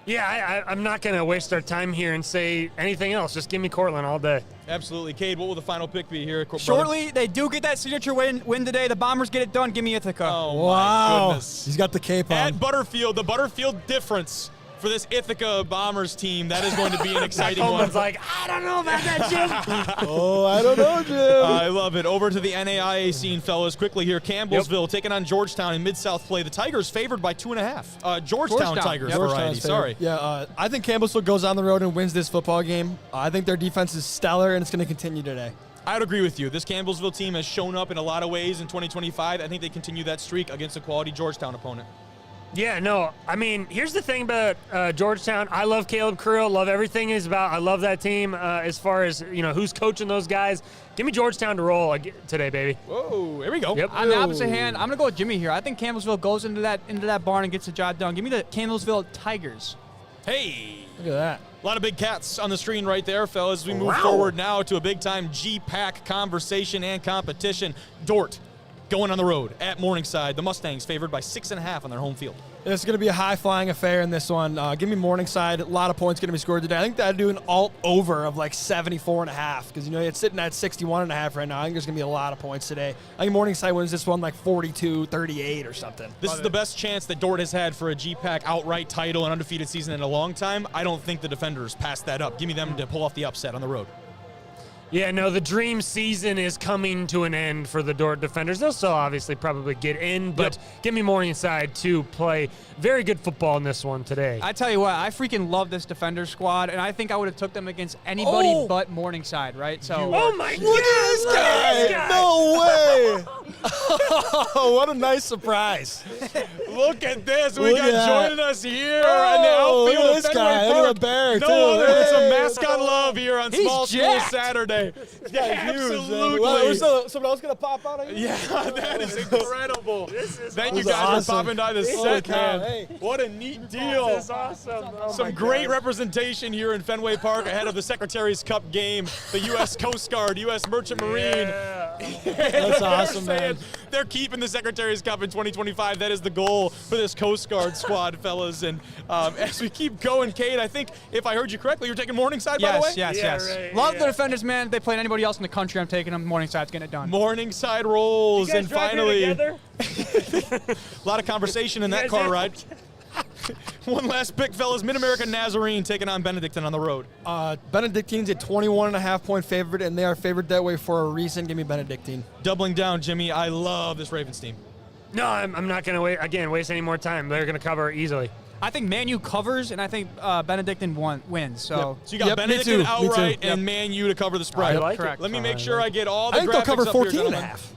Yeah, I'm not going to waste our time here and say anything else. Just give me Cortland all day. Absolutely. Cade, what will the final pick be here? Shortly, they do get that signature win today. The Bombers get it done. Give me Ithaca. Oh, wow. my goodness. He's got the cape on. At Butterfield, the Butterfield difference. for this Ithaca Bombers team, that is going to be an exciting one. Coleman's like, I don't know about that, Jim. Oh, I don't know, Jim. I love it. Over to the NAIA scene, fellas, quickly here. Campbellsville taking on Georgetown in Mid-South play. The Tigers favored by 2.5. Georgetown Tigers variety, sorry. Yeah, I think Campbellsville goes on the road and wins this football game. I think their defense is stellar, and it's going to continue today. I'd agree with you. This Campbellsville team has shown up in a lot of ways in 2025. I think they continue that streak against a quality Georgetown opponent. Yeah, no, I mean, here's the thing about Georgetown. I love Caleb Creel, love everything he's about. I love that team as far as, who's coaching those guys. Give me Georgetown to roll today, baby. Whoa, here we go. Yep. On the opposite hand, I'm going to go with Jimmy here. I think Campbellsville goes into that barn and gets the job done. Give me the Campbellsville Tigers. Hey. Look at that. A lot of big cats on the screen right there, fellas. We move forward now to a big-time G-Pack conversation and competition. Dort going on the road at Morningside. The Mustangs favored by 6.5 on their home field. It's going to be a high-flying affair in this one. Give me Morningside. A lot of points going to be scored today. I think that'd do an alt-over of like 74.5 because, it's sitting at 61.5 right now. I think there's going to be a lot of points today. I think Morningside wins this one like 42-38 or something. This is the best chance that Dort has had for a G-Pack outright title and undefeated season in a long time. I don't think the defenders passed that up. Give me them to pull off the upset on the road. Yeah, no, the dream season is coming to an end for the Dort defenders. They'll still obviously probably get in, but give me Morningside to play very good football in this one today. I tell you what, I freaking love this defender squad, and I think I would have took them against anybody but Morningside, right? So. Oh my God! Look at this guy! No way! Oh, what a nice surprise! Look at this. We Look got at joining that. us here in the outfield look at of this Fenway guy. Look Park. at the bear, No too. other than some Hey. mascot love here on He's Small School jacked. Saturday. Yeah, Absolutely. absolutely. Someone else going to pop out? Yeah, that is incredible. Thank you This is guys awesome. for popping by the Holy set, cow, man. hey. What a neat deal. This is awesome. Oh Some my great God. representation here in Fenway Park ahead of the Secretaries Cup game. The U.S. Coast Guard, U.S. Merchant Marine. That's awesome, man. They're keeping the Secretaries Cup in 2025. That is the goal for this Coast Guard squad, fellas. And as we keep going, Kate, I think if I heard you correctly, you're taking Morningside, by the way? Yes. right, Love yeah. the defenders, man. If they played anybody else in the country, I'm taking them. Morningside's getting it done. Morningside rolls. You guys And drive here finally, together? a lot of conversation in that guys car did? ride. One last pick, fellas. Mid-American Nazarene taking on Benedictine on the road. Benedictine's a 21.5-point favorite, and they are favored that way for a reason. Give me Benedictine. Doubling down, Jimmy. I love this Ravens team. No, I'm not going to waste any more time. They're going to cover easily. I think Man U covers, and I think Benedictine wins. So, So you got Yep, me Benedictine too, me outright too. and Man U to cover the spread. I like it. correct. Let me make sure I get all the I think they'll graphics cover up here, 14 and a gentlemen. half.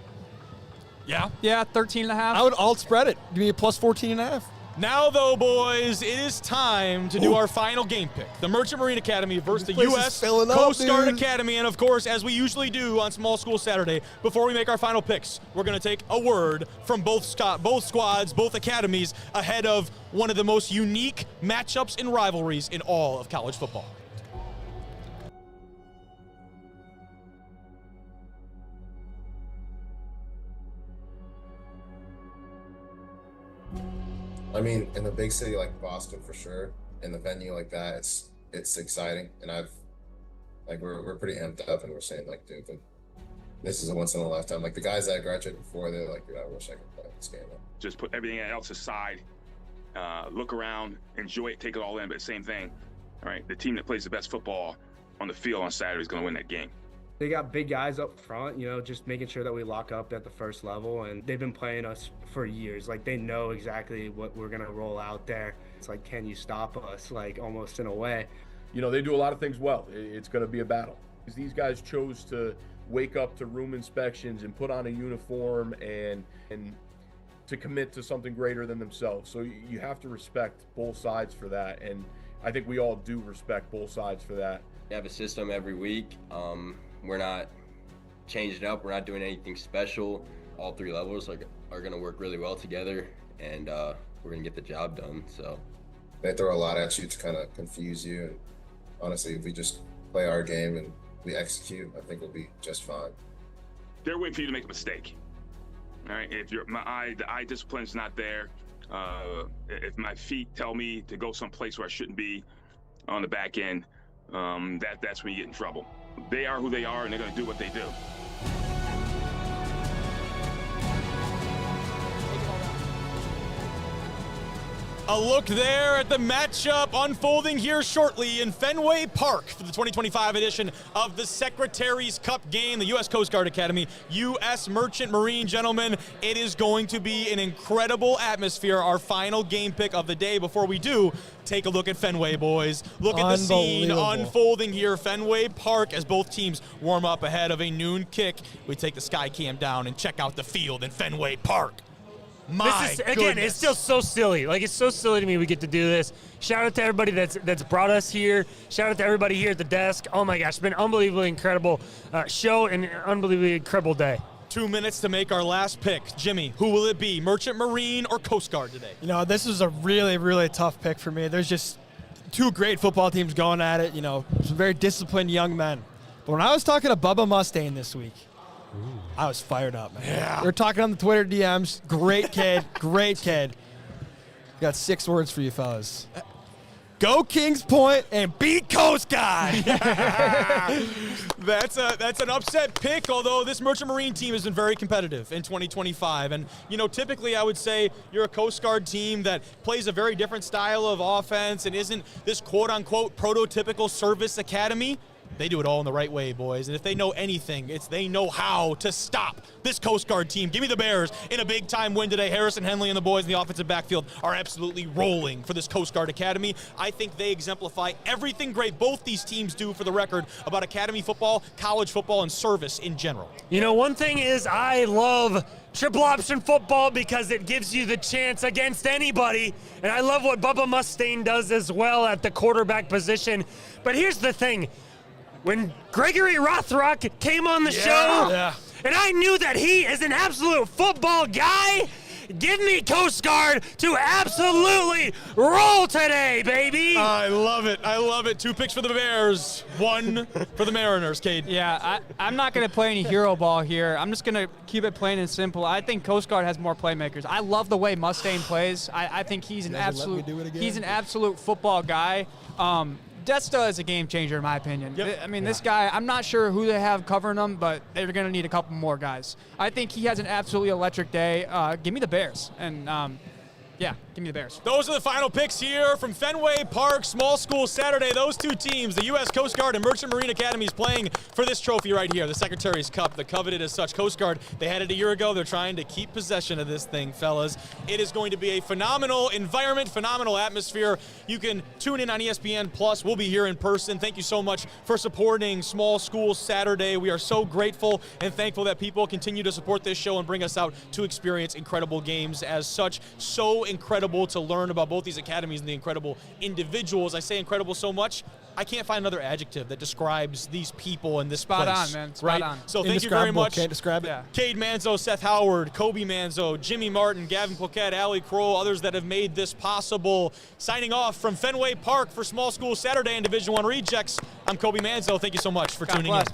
Yeah. yeah, 13.5. I would alt spread it. Give me a plus 14 and a half. Now, though, boys, it is time to do our final game pick. The Merchant Marine Academy versus the This place is U.S. filling up, Coast Guard dude. Academy. And, of course, as we usually do on Small School Saturday, before we make our final picks, we're going to take a word from both squads, both academies, ahead of one of the most unique matchups and rivalries in all of college football. I mean, in a big city like Boston, for sure, in a venue like that, it's exciting, and we're pretty amped up, and we're saying like, dude, this is a once in a lifetime. Like the guys that graduated before, they're like, dude, I wish I could play this game. Just put everything else aside, look around, enjoy it, take it all in, but same thing, all right? The team that plays the best football on the field on Saturday is going to win that game. They got big guys up front, just making sure that we lock up at the first level, and they've been playing us for years. Like, they know exactly what we're going to roll out there. It's like, can you stop us, like, almost in a way. They do a lot of things well. It's going to be a battle. These guys chose to wake up to room inspections and put on a uniform and to commit to something greater than themselves. So you have to respect both sides for that, and I think we all do respect both sides for that. We have a system every week. We're not changing up. We're not doing anything special. All three levels are going to work really well together, and we're going to get the job done. So They throw a lot at you to kind of confuse you, and honestly, if we just play our game and we execute, I think we'll be just fine. They're waiting for you to make a mistake. All right, if the eye discipline's not there, if my feet tell me to go someplace where I shouldn't be on the back end, that's when you get in trouble. They are who they are, and they're going to do what they do. A look there at the matchup unfolding here shortly in Fenway Park for the 2025 edition of the Secretaries Cup game, the U.S. Coast Guard Academy, U.S. Merchant Marine. Gentlemen, it is going to be an incredible atmosphere, our final game pick of the day. Before we do, take a look at Fenway, boys. Look at the scene unfolding here, Fenway Park, as both teams warm up ahead of a noon kick. We take the sky cam down and check out the field in Fenway Park. This is, again, it's still so silly. Like, it's so silly to me we get to do this. Shout out to everybody that's brought us here. Shout out to everybody here at the desk. Oh, my gosh, it's been an unbelievably incredible show and an unbelievably incredible day. 2 minutes to make our last pick. Jimmy, who will it be, Merchant Marine or Coast Guard today? You know, this was a really, really tough pick for me. There's just two great football teams going at it, you know, some very disciplined young men. But when I was talking to Bubba Mustaine this week, I was fired up, man. Yeah. We were talking on the Twitter DMs. Great kid, great kid. Got 6 words for you fellas. Go Kings Point and beat Coast Guard. That's an upset pick, although this Merchant Marine team has been very competitive in 2025. And, you know, typically I would say you're a Coast Guard team that plays a very different style of offense and isn't this quote-unquote prototypical service academy. They do it all in the right way, boys. And if they know anything, it's they know how to stop this Coast Guard team. Give me the Bears in a big-time win today. Harrison Henley and the boys in the offensive backfield are absolutely rolling for this Coast Guard Academy. I think they exemplify everything great both these teams do, for the record, about academy football, college football, and service in general. You know, one thing is I love triple option football because it gives you the chance against anybody. And I love what Bubba Mustaine does as well at the quarterback position. But here's the thing. When Gregory Rothrock came on the show, and I knew that he is an absolute football guy, give me Coast Guard to absolutely roll today, baby. I love it. I love it. 2 picks for the Bears, 1 for the Mariners, Cade. Yeah, I'm not going to play any hero ball here. I'm just going to keep it plain and simple. I think Coast Guard has more playmakers. I love the way Mustaine plays. I think he's an absolute football guy. Desta is a game changer, in my opinion. Yep. I mean, this guy, I'm not sure who they have covering him, but they're going to need a couple more guys. I think he has an absolutely electric day. Give me the Bears. And, yeah, give me the Bears. Those are the final picks here from Fenway Park, Small School Saturday. Those 2 teams, the U.S. Coast Guard and Merchant Marine Academies, playing for this trophy right here, the Secretaries Cup, the coveted as such. Coast Guard, they had it a year ago. They're trying to keep possession of this thing, fellas. It is going to be a phenomenal environment, phenomenal atmosphere. You can tune in on ESPN Plus. We'll be here in person. Thank you so much for supporting Small School Saturday. We are so grateful and thankful that people continue to support this show and bring us out to experience incredible games as such. So incredible to learn about both these academies and the incredible individuals. I say incredible so much, I can't find another adjective that describes these people in this place. Spot on, man. Spot on. So thank you very much. Can't describe it. Yeah. Cade Manzo, Seth Howard, Kobe Manzo, Jimmy Martin, Gavin Plaquette, Allie Kroll, others that have made this possible. Signing off from Fenway Park for Small School Saturday and Division I Rejects, I'm Kobe Manzo. Thank you so much for tuning in. Man.